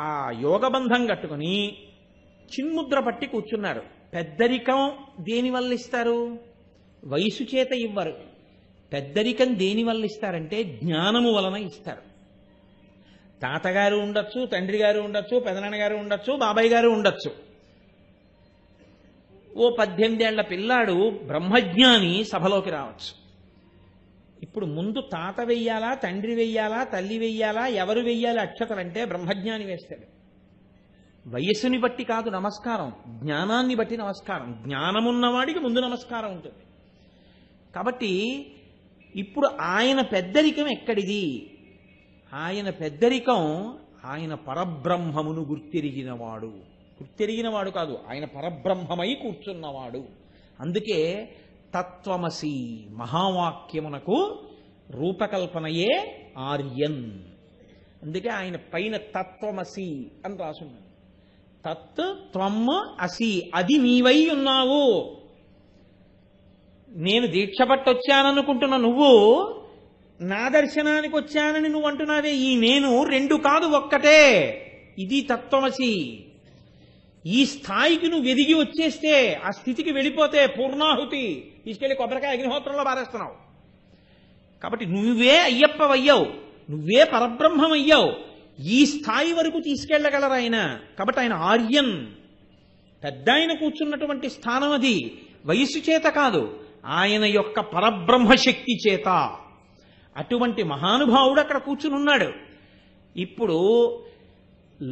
ఆ యోగబంధం కట్టుకుని చిన్ముద్ర పట్టి కూర్చున్నారు. పెద్దరికం దేనివల్ల ఇస్తారు? వయసు చేత ఇవ్వరు. పెద్దరికం దేనివల్ల ఇస్తారంటే జ్ఞానము వలన ఇస్తారు. తాతగారు ఉండొచ్చు, తండ్రి గారు ఉండొచ్చు, పెదనాన్నగారు ఉండొచ్చు, బాబాయ్ గారు ఉండొచ్చు. ఓ 18 ఏళ్ల పిల్లాడు బ్రహ్మజ్ఞాని సభలోకి రావచ్చు. ఇప్పుడు ముందు తాత వెయ్యాలా, తండ్రి వెయ్యాలా, తల్లి వెయ్యాలా, ఎవరు వెయ్యాలి అక్షతలంటే బ్రహ్మజ్ఞాని వేస్తాడు. వయస్సుని బట్టి కాదు నమస్కారం, జ్ఞానాన్ని బట్టి నమస్కారం. జ్ఞానమున్నవాడికి ముందు నమస్కారం ఉంటుంది. కాబట్టి ఇప్పుడు ఆయన పెద్దరికం ఎక్కడిది? ఆయన పెద్దరికం ఆయన పరబ్రహ్మమును గుర్తెరిగినవాడు. గుర్తెరిగినవాడు కాదు, ఆయన పరబ్రహ్మమై కూర్చున్నవాడు. అందుకే తత్వమసి మహావాక్యమునకు రూపకల్పనయే ఆర్యన్. అందుకే ఆయన పైన తత్వమసి అని రాసున్నాడు. తత్ త్వం అసి, అది నీవై ఉన్నావు. నేను దీక్ష పట్టొచ్చాననుకుంటున్న నువ్వు నా దర్శనానికి వచ్చానని నువ్వు అంటున్నావే, ఈ నేను రెండు కాదు ఒక్కటే. ఇది తత్వమసి. ఈ స్థాయికి నువ్వు ఎదిగి వచ్చేస్తే, ఆ స్థితికి వెళ్ళిపోతే పూర్ణాహుతి తీసుకెళ్లి కొబ్బరికాయ అగ్నిహోత్రంలో పారేస్తున్నావు. కాబట్టి నువ్వే అయ్యప్పవయ్యావు, నువ్వే పరబ్రహ్మమయ్యావు. ఈ స్థాయి వరకు తీసుకెళ్లగలరు ఆయన. కాబట్టి ఆయన ఆర్యన్, పెద్ద ఆయన కూర్చున్నటువంటి స్థానం అది. వయస్సు చేత కాదు, ఆయన యొక్క పరబ్రహ్మశక్తి చేత. అటువంటి మహానుభావుడు అక్కడ కూర్చునున్నాడు. ఇప్పుడు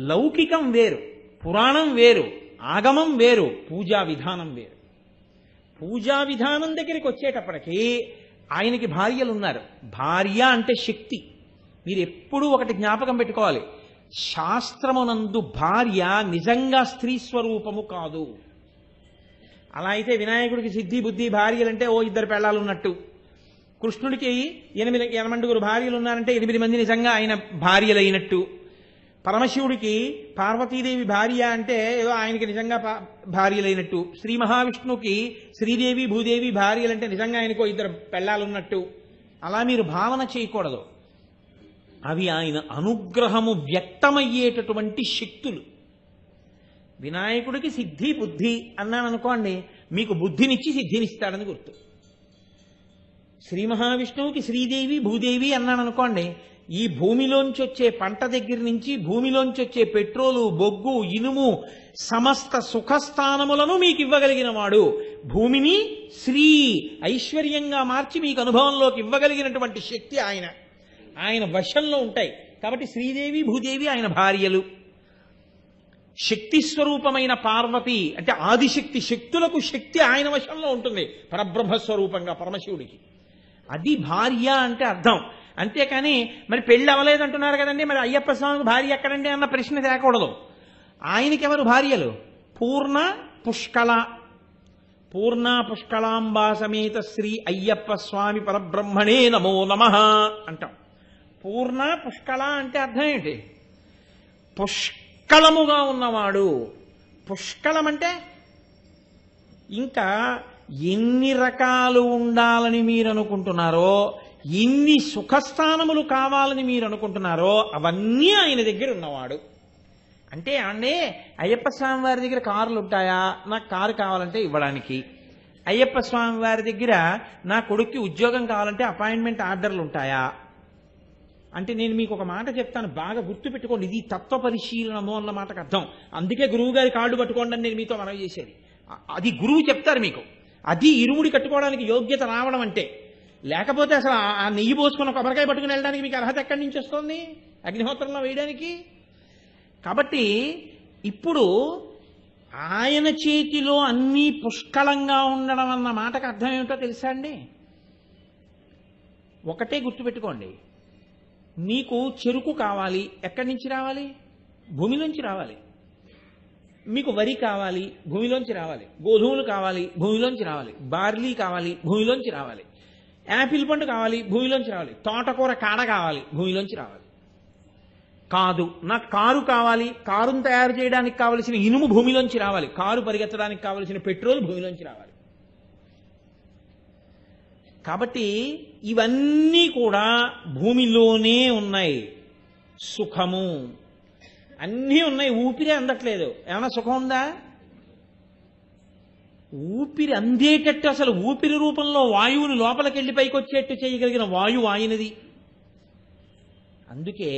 లౌకికం వేరు, పురాణం వేరు, ఆగమం వేరు, పూజా విధానం వేరు. పూజా విధానం దగ్గరికి వచ్చేటప్పటికి ఆయనకి భార్యలు ఉన్నారు. భార్య అంటే శక్తి. మీరు ఎప్పుడూ ఒకటి జ్ఞాపకం పెట్టుకోవాలి, శాస్త్రమునందు భార్య నిజంగా స్త్రీ స్వరూపము కాదు. అలా అయితే వినాయకుడికి సిద్ధి బుద్ధి భార్యలంటే ఓ 2 పెళ్ళాలు ఉన్నట్టు, కృష్ణుడికి 8 భార్యలు ఉన్నారంటే 8 మంది నిజంగా ఆయన భార్యలైనట్టు, పరమశివుడికి పార్వతీదేవి భార్య అంటే ఏదో ఆయనకి నిజంగా భార్యలైనట్టు, శ్రీ మహావిష్ణువుకి శ్రీదేవి భూదేవి భార్యలంటే నిజంగా ఆయనకో 2 పెళ్ళాలున్నట్టు, అలా మీరు భావన చేయకూడదు. అవి ఆయన అనుగ్రహము వ్యక్తమయ్యేటటువంటి శక్తులు. వినాయకుడికి సిద్ధి బుద్ధి అన్నాను అనుకోండి, మీకు బుద్ధినిచ్చి సిద్ధినిస్తాడని గుర్తు. శ్రీ మహావిష్ణువుకి శ్రీదేవి భూదేవి అన్నాను అనుకోండి, ఈ భూమిలోంచి వచ్చే పంట దగ్గర నుంచి భూమిలోంచి వచ్చే పెట్రోలు, బొగ్గు, ఇనుము, సమస్త సుఖస్థానములను మీకు ఇవ్వగలిగిన వాడు. భూమిని శ్రీ ఐశ్వర్యంగా మార్చి మీకు అనుభవంలోకి ఇవ్వగలిగినటువంటి శక్తి ఆయన వశంలో ఉంటాయి. కాబట్టి శ్రీదేవి భూదేవి ఆయన భార్యలు. శక్తి స్వరూపమైన పార్వతి అంటే ఆదిశక్తి, శక్తులకు శక్తి ఆయన వశంలో ఉంటుంది పరబ్రహ్మస్వరూపంగా పరమశివుడికి. అది భార్య అంటే అర్థం. అంతేకాని మరి పెళ్లి అవ్వలేదంటున్నారు కదండి, మరి అయ్యప్ప స్వామికి భార్య ఎక్కడండి అన్న ప్రశ్న తేకూడదు. ఆయనకెవరు భార్యలు? పూర్ణ పుష్కళ, పూర్ణ పుష్కళాంబా సమేత శ్రీ అయ్యప్ప స్వామి పరబ్రహ్మణే నమో నమః అంటాం. పూర్ణ పుష్కళ అంటే అర్థం ఏంటి? పుష్కళముగా ఉన్నవాడు. పుష్కళం అంటే ఇంకా ఎన్ని రకాలు ఉండాలని మీరు అనుకుంటున్నారో, ఎన్ని సుఖస్థానములు కావాలని మీరు అనుకుంటున్నారో అవన్నీ ఆయన దగ్గర ఉన్నవాడు. అంటే అండి, అయ్యప్ప స్వామి వారి దగ్గర కార్లు ఉంటాయా? నాకు కారు కావాలంటే ఇవ్వడానికి. అయ్యప్ప స్వామి వారి దగ్గర నా కొడుక్కి ఉద్యోగం కావాలంటే అపాయింట్మెంట్ ఆర్డర్లు ఉంటాయా అంటే, నేను మీకు ఒక మాట చెప్తాను, బాగా గుర్తుపెట్టుకోండి. ఇది తత్వ పరిశీలనము అన్న మాటకు అర్థం. అందుకే గురువు గారి కాళ్ళు పట్టుకోండి అని నేను మీతో మనవి చేసేది. అది గురువు చెప్తారు మీకు. అది ఇరుముడి కట్టుకోవడానికి యోగ్యత రావడం అంటే. లేకపోతే అసలు ఆ నెయ్యి పోసుకున్న కొబ్బరికాయ పట్టుకుని వెళ్ళడానికి మీకు అర్హత ఎక్కడి నుంచి వస్తుంది అగ్నిహోత్రంలో వేయడానికి? కాబట్టి ఇప్పుడు ఆయన చేతిలో అన్నీ పుష్కలంగా ఉండడం అన్న మాటకు అర్థం ఏమిటో తెలుసా అండి? ఒకటే గుర్తుపెట్టుకోండి, మీకు చెరుకు కావాలి, ఎక్కడి నుంచి రావాలి? భూమిలోంచి రావాలి. మీకు వరి కావాలి, భూమిలోంచి రావాలి. గోధుమలు కావాలి, భూమిలోంచి రావాలి. బార్లీ కావాలి, భూమిలోంచి రావాలి. యాపిల్ పండు కావాలి, భూమిలోంచి రావాలి. తోటకూర కాడ కావాలి, భూమిలోంచి రావాలి. కాదు, నాకు కారు కావాలి, కారును తయారు చేయడానికి కావలసిన ఇనుము భూమిలోంచి రావాలి. కారు పరిగెత్తడానికి కావలసిన పెట్రోల్ భూమిలోంచి రావాలి. కాబట్టి ఇవన్నీ కూడా భూమిలోనే ఉన్నాయి. సుఖము అన్నీ ఉన్నాయి, ఊపిరి అందట్లేదు. ఏమైనా సుఖం ఉందా? ఊపిరి అందేటట్టు, అసలు ఊపిరి రూపంలో వాయువుని లోపలికి వెళ్ళి పైకి వచ్చేట్టు చేయగలిగిన వాయువు ఆయనది. అందుకే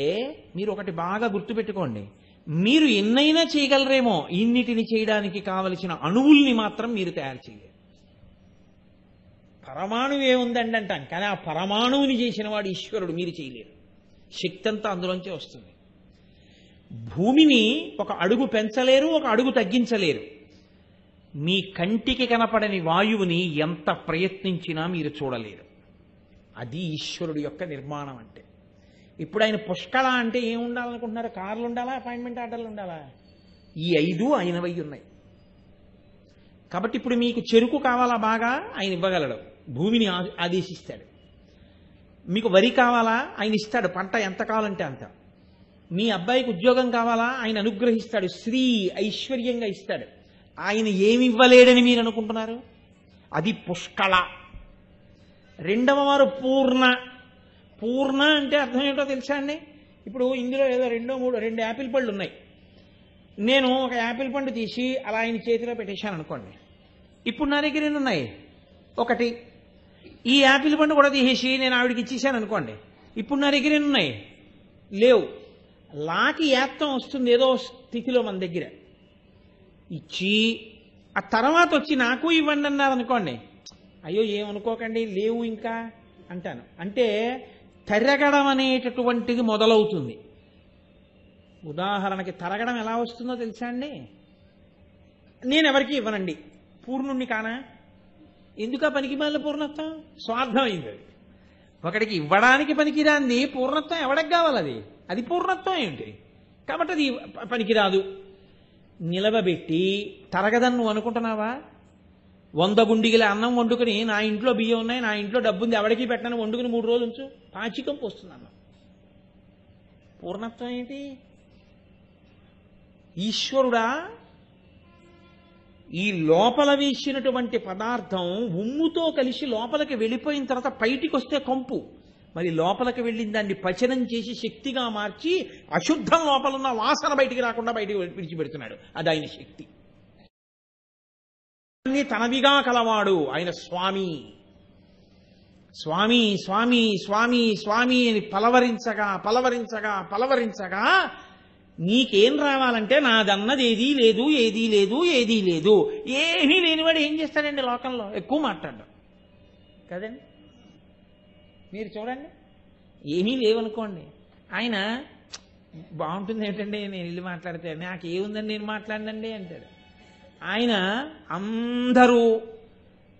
మీరు ఒకటి బాగా గుర్తుపెట్టుకోండి, మీరు ఎన్నైనా చేయగలరేమో, ఇన్నిటిని చేయడానికి కావలసిన అణువుల్ని మాత్రం మీరు తయారు చేయలేరు. పరమాణువు ఏముందండి అంటాం, కానీ ఆ పరమాణువుని చేసిన వాడు ఈశ్వరుడు, మీరు చేయలేరు. శక్తి అంతా అందులోంచే వస్తుంది. భూమిని ఒక అడుగు పెంచలేరు, ఒక అడుగు తగ్గించలేరు. మీ కంటికి కనపడని వాయువుని ఎంత ప్రయత్నించినా మీరు చూడలేరు. అది ఈశ్వరుడు యొక్క నిర్మాణం అంటే. ఇప్పుడు ఆయన పుష్కళ అంటే ఏం ఉండాలనుకుంటున్నారు? కార్లు ఉండాలా, అపాయింట్మెంట్ ఆర్డర్లు ఉండాలా? ఈ 5 ఆయనవై ఉన్నాయి. కాబట్టి ఇప్పుడు మీకు చెరుకు కావాలా, బాగా ఆయన ఇవ్వగలడు, భూమిని ఆదేశిస్తాడు. మీకు వరి కావాలా, ఆయన ఇస్తాడు, పంట ఎంత కావాలంటే అంత. మీ అబ్బాయికి ఉద్యోగం కావాలా, ఆయన అనుగ్రహిస్తాడు, శ్రీ ఐశ్వర్యంగా ఇస్తాడు. ఆయన ఏమి ఇవ్వలేడని మీరు అనుకుంటున్నారు? అది పుష్కళ. రెండవ వారు పూర్ణ. పూర్ణ అంటే అర్థం ఏంటో తెలుసా అండి? ఇప్పుడు ఇందులో ఏదో 2 యాపిల్ పళ్ళు ఉన్నాయి. నేను ఒక యాపిల్ పండు తీసి అలా ఆయన చేతిలో పెట్టేశాను అనుకోండి. ఇప్పుడు నా దగ్గర ఎన్ని ఉన్నాయి? 1. ఈ యాపిల్ పండు కూడా తీసేసి నేను ఆవిడికి ఇచ్చేసాను అనుకోండి. ఇప్పుడు నా దగ్గర ఎన్ని ఉన్నాయి? లేవు. లాకి యాప్తం వస్తుంది ఏదో స్థితిలో మన దగ్గర. ఇచ్చి ఆ తర్వాత వచ్చి నాకు ఇవ్వండి అన్నారు అనుకోండి, అయ్యో ఏమనుకోకండి లేవు ఇంకా అంటాను. అంటే తరగడం అనేటటువంటిది మొదలవుతుంది. ఉదాహరణకి తరగడం ఎలా వస్తుందో తెలుసా అండి? నేను ఎవరికి ఇవ్వనండి, పూర్ణుణ్ణి కానా? ఎందుక పనికి మళ్ళీ పూర్ణత్వం? స్వార్థమైంది అది. ఒకడికి ఇవ్వడానికి పనికిరాంది పూర్ణత్వం ఎవడికి కావాలి? అది పూర్ణత్వం ఏమిటి? కాబట్టి అది పనికిరాదు. నిలవబెట్టి తరగదని నువ్వు అనుకుంటున్నావా? 100 గుండిగల అన్నం వండుకుని, నా ఇంట్లో బియ్యం ఉన్నాయి, నా ఇంట్లో డబ్బు ఉంది, ఎవడికి పెట్టను, వండుకుని 3 రోజులు ఉంచు, పాచికంపు వస్తుంది అన్నం. పూర్ణత్వం ఏంటి? ఈశ్వరుడా ఈ లోపల వేసినటువంటి పదార్థం ఉమ్ముతో కలిసి లోపలికి వెళ్ళిపోయిన తర్వాత బయటికి వస్తే కంపు, మరి లోపలికి వెళ్ళిన దాన్ని పచనం చేసి శక్తిగా మార్చి అశుద్ధం లోపల ఉన్న వాసన బయటికి రాకుండా బయటికి విడిచిపెడుతున్నాడు. అది ఆయన శక్తి. తనవిగా కలవాడు ఆయన స్వామి. స్వామి స్వామి స్వామి స్వామి అని పలవరించగా పలవరించగా పలవరించగా నీకేం రావాలంటే నాదన్నది ఏదీ లేదు, ఏదీ లేదు, ఏదీ లేదు. ఏమీ లేనివాడు ఏం చేస్తాడండి లోకంలో? ఎక్కువ మాట్లాడడం కదండి. మీరు చూడండి, ఏమీ లేవనుకోండి, ఆయన బాగుంటుంది ఏంటండి నేను వెళ్ళి మాట్లాడితే, నాకేముందని నేను మాట్లాడినండి అంటాడు. ఆయన అందరూ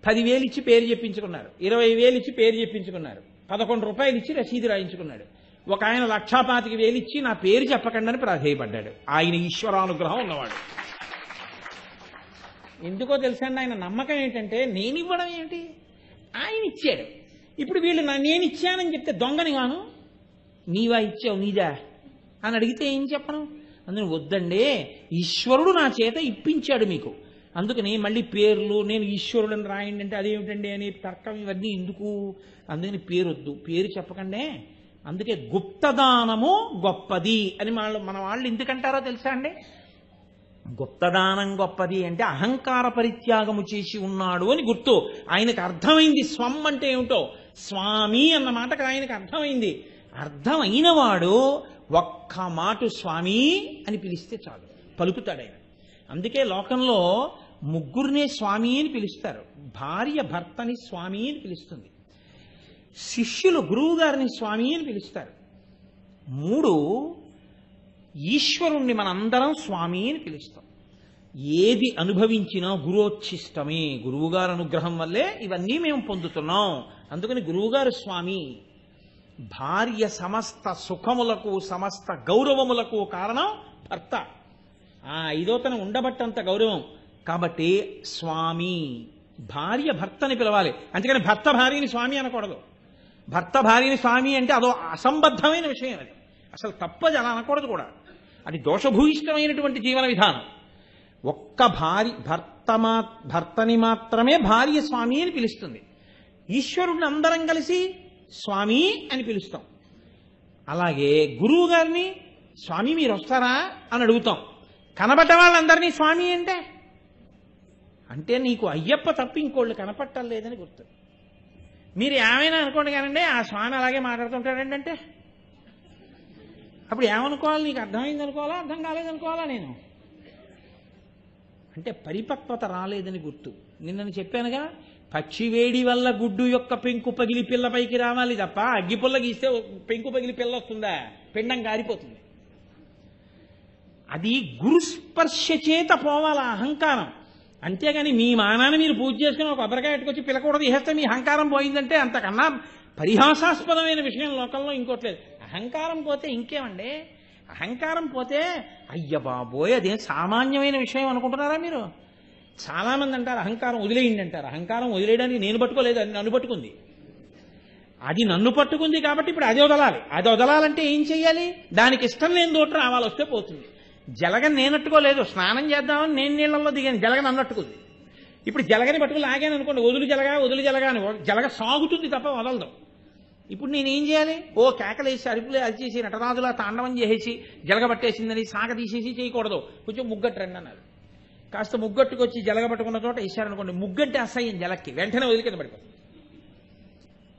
10,000 ఇచ్చి పేరు చెప్పించుకున్నారు, 20,000 ఇచ్చి పేరు చెప్పించుకున్నారు, 11 రూపాయలు ఇచ్చి రసీదు రాయించుకున్నాడు. ఒక ఆయన 1,25,000 ఇచ్చి నా పేరు చెప్పకండి అని ప్రాధేయపడ్డాడు. ఆయన ఈశ్వరానుగ్రహం ఉన్నవాడు. ఎందుకో తెలుసండి, ఆయన నమ్మకం ఏంటంటే నేను ఇవ్వడం ఏమిటి, ఆయన ఇచ్చాడు. ఇప్పుడు వీళ్ళు నేను ఇచ్చానని చెప్తే దొంగని గాను, నీవా ఇచ్చావు నీదా అని అడిగితే ఏం చెప్పను? అందుకని వద్దండి, ఈశ్వరుడు నా చేత ఇప్పించాడు మీకు, అందుకని మళ్ళీ పేర్లు నేను ఈశ్వరుడని రాయండి అంటే అదేమిటండి అని తర్కం ఇవన్నీ ఎందుకు? అందుకని పేరు వద్దు, పేరు చెప్పకండి. అందుకే గుప్తదానము గొప్పది అని మన వాళ్ళు ఎందుకంటారో తెలుసా అండి? గుప్తదానం గొప్పది అంటే అహంకార పరిత్యాగము చేసి ఉన్నాడు అని గుర్తు. ఆయనకు అర్థమైంది స్వం అంటే ఏమిటో. స్వామి అన్న మాటకు ఆయనకు అర్థమైంది. అర్థమైన వాడు ఒక్క మాట స్వామి అని పిలిస్తే చాలు, పలుకుతాడు ఆయన. అందుకే లోకంలో ముగ్గురినే స్వామి అని పిలుస్తారు. భార్య భర్తని స్వామి అని పిలుస్తుంది, శిష్యులు గురువు గారిని స్వామి అని పిలుస్తారు. 3 ఈశ్వరుణ్ణి మనందరం స్వామి అని పిలుస్తాం. ఏది అనుభవించినా గురోచ్ఛిష్టమే, గురువుగారు అనుగ్రహం వల్లే ఇవన్నీ మేము పొందుతున్నాం. అందుకని గురువుగారు స్వామి. భార్య సమస్త సుఖములకు సమస్త గౌరవములకు కారణం భర్త. ఆ 5వ ఉండబట్టంత గౌరవం కాబట్టి స్వామి. భార్య భర్తని పిలవాలి, అంతేకాని భర్త భార్యని స్వామి అనకూడదు. భర్త భార్యని స్వామి అంటే అదో అసంబద్ధమైన విషయం, అది అసలు తప్పది, అలా అనకూడదు కూడా. అది దోషభూయిష్టమైనటువంటి జీవన విధానం. ఒక్క భర్తని మాత్రమే భార్య స్వామి అని పిలుస్తుంది. ఈశ్వరుడిని అందరం కలిసి స్వామి అని పిలుస్తాం. అలాగే గురువు గారిని స్వామి మీరు వస్తారా అని అడుగుతాం. కనబడ్డ వాళ్ళందరినీ స్వామి అంటే నీకు అయ్యప్ప తప్ప ఇంకోళ్ళు కనపట్టలేదని గుర్తు. మీరు ఏమైనా అనుకోండి కానండి, ఆ స్వామి అలాగే మాట్లాడుతుంటాడండి అంటే అప్పుడు ఏమనుకోవాలి? నీకు అర్థమైంది అనుకోవాలా, అర్థం కాలేదనుకోవాలా? నేను అంటే పరిపక్వత రాలేదని గుర్తు. నిన్నను చెప్పానుగా, పక్షి వేడి వల్ల గుడ్డు యొక్క పెంకు పగిలి పిల్ల పైకి రావాలి తప్ప అగ్గిపుల్ల గీస్తే పెంకు పగిలి పిల్ల వస్తుందా? పిండం కారిపోతుంది. అది గురుస్పర్శ చేత పోవాల అహంకారం. అంతేగాని మీ మానాన్ని మీరు పూజ చేసుకుని ఒక కొబ్బరికాయ పెట్టుకొచ్చి పిల్లకూడదు తీసేస్తే మీ అహంకారం పోయిందంటే అంతకన్నా పరిహాసాస్పదమైన విషయం లోకంలో ఇంకోట్లేదు. అహంకారం పోతే ఇంకేమండి? అహంకారం పోతే అయ్య బాబోయ్ అదేం సామాన్యమైన విషయం అనుకుంటున్నారా మీరు? చాలామంది అంటారు అహంకారం వదిలేయండి అంటారు. అహంకారం వదిలేయడానికి నేను పట్టుకోలేదు, అది నన్ను పట్టుకుంది. అది నన్ను పట్టుకుంది కాబట్టి ఇప్పుడు అది వదలాలి. అది వదలాలంటే ఏం చెయ్యాలి? దానికి ఇష్టం లేని దోట రావాలి, వస్తే పోతుంది. జలగని నేనట్టుకోలేదు, స్నానం చేద్దామని నేను నీళ్ళల్లో దిగాను, జలగని అన్నట్టుకుంది. ఇప్పుడు జలగని పట్టుకుని లాగాను అనుకోండి, వదులు జలగా అని జలగ సాగుతుంది తప్ప వదలదు. ఇప్పుడు నేనేం చేయాలి? ఓ కేకలేసి అరుపులే అరిచేసి నటరాజులా తాండవం చేసేసి జలగ పట్టేసిందని సాగ తీసేసి చేయకూడదు. కొంచెం ముగ్గట్టు రండి అన్నారు. కాస్త ముగ్గట్టుకొచ్చి జలగ పట్టుకున్న చోట వేసారనుకోండి, ముగ్గంటే అసహ్యం జలక్కి, వెంటనే వదిలి కింద పడిపోతుంది.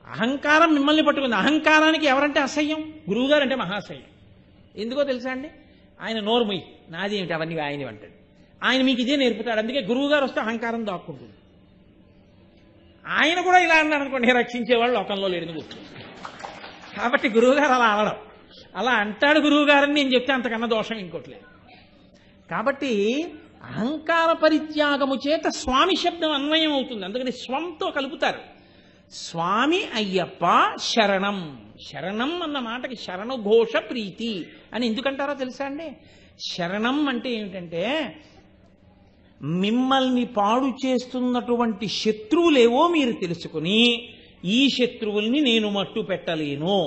అహంకారం మిమ్మల్ని పట్టుకుంది. అహంకారానికి ఎవరంటే అసహ్యం? గురువుగారు అంటే మహాసహ్యం. ఎందుకో తెలుసా అండి? ఆయన నోరుమొయ్యి, నాది ఏమిటి అవన్నీ ఆయన అంటాడు. ఆయన మీకు ఇదే నేర్పుతాడు. అందుకే గురువుగారు వస్తే అహంకారం దాక్కుంటుంది. ఆయన కూడా ఇలా అన్నారు అనుకోండి, రక్షించేవాళ్ళు లోకంలో లేదని కూర్చో. కాబట్టి గురువుగారు అలా అనడం, అలా అంటాడు గురువుగారని నేను చెప్తే అంతకన్నా దోషం ఇంకోట్లేదు. కాబట్టి అహంకార పరిత్యాగము చేత స్వామి శబ్దం అన్వయం అవుతుంది. అందుకని స్వంతో కలుపుతారు. స్వామి అయ్యప్ప శరణం. శరణం అన్న మాటకి శరణఘోష ప్రీతి అని ఎందుకంటారో తెలుసా అండి? శరణం అంటే ఏమిటంటే మిమ్మల్ని పాడు చేస్తున్నటువంటి శత్రువులేవో మీరు తెలుసుకుని ఈ శత్రువుల్ని నేను మట్టు పెట్టలేను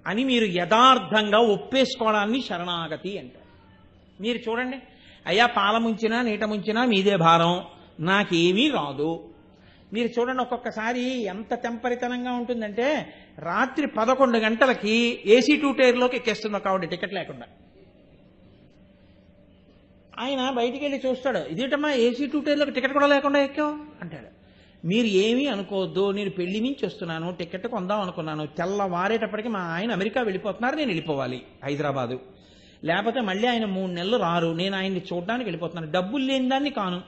అని మీరు యథార్థంగా ఒప్పేసుకోవడాన్ని శరణాగతి అంటారు. మీరు చూడండి, అయ్యా పాల ముంచినా నీట ముంచినా మీదే భారం, నాకేమీ రాదు. మీరు చూడండి, ఒక్కొక్కసారి ఎంత తెంపరితనంగా ఉంటుందంటే రాత్రి 11 గంటలకి ఏసీ 2 టైర్లోకి ఎక్కేస్తుంది ఒక ఆవిడ టికెట్ లేకుండా. ఆయన బయటికి వెళ్ళి చూస్తాడు, ఇదేంటమ్మా ఏసీ 2 టైర్లోకి టికెట్ కూడా లేకుండా ఎక్కావు అంటాడు. మీరు ఏమీ అనుకోవద్దు, నేను పెళ్లి నుంచి వస్తున్నాను, టికెట్ కొందాం అనుకున్నాను, తెల్లవారేటప్పటికి మా ఆయన అమెరికా వెళ్ళిపోతున్నారు, నేను వెళ్ళిపోవాలి హైదరాబాదు. లేకపోతే మళ్ళీ ఆయన 3 నెలలు రారు, నేను ఆయన్ని చూడడానికి వెళ్ళిపోతున్నాను, డబ్బులు లేని దాన్ని కాను.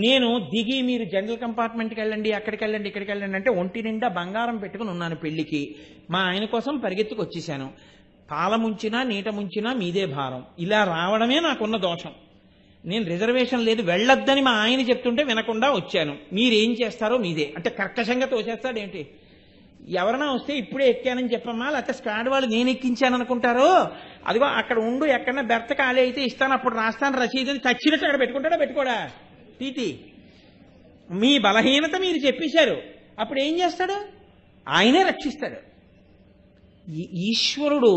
నేను దిగి మీరు జనరల్ కంపార్ట్మెంట్కి వెళ్ళండి, అక్కడికి వెళ్ళండి, ఇక్కడికి వెళ్ళండి అంటే ఒంటి నిండా బంగారం పెట్టుకుని ఉన్నాను పెళ్లికి. మా ఆయన కోసం పరిగెత్తుకు వచ్చేసాను. పాల ముంచినా నీట ముంచినా మీదే భారం. ఇలా రావడమే నాకున్న దోషం. నేను రిజర్వేషన్ లేదు వెళ్ళొద్దని మా ఆయన చెప్తుంటే వినకుండా వచ్చాను. మీరేం చేస్తారో మీదే అంటే కర్కశంగా తోచేస్తాడేంటి? ఎవరైనా వస్తే ఇప్పుడే ఎక్కానని చెప్పమ్మా, లేకపోతే స్క్వాడ్ వాళ్ళు నేను ఎక్కించాను అనుకుంటారు. అదిగో అక్కడ ఉండు, ఎక్కడన్నా బెర్త ఖాళీ అయితే ఇస్తాను, అప్పుడు రాస్తాను రసీదు అని చచ్చినట్టు అక్కడ పెట్టుకుంటాడా పెట్టుకోడా? టీటీ మీ బలహీనత మీరు చెప్పేశారు, అప్పుడు ఏం చేస్తాడు? ఆయనే రక్షిస్తాడు. ఈశ్వరుడు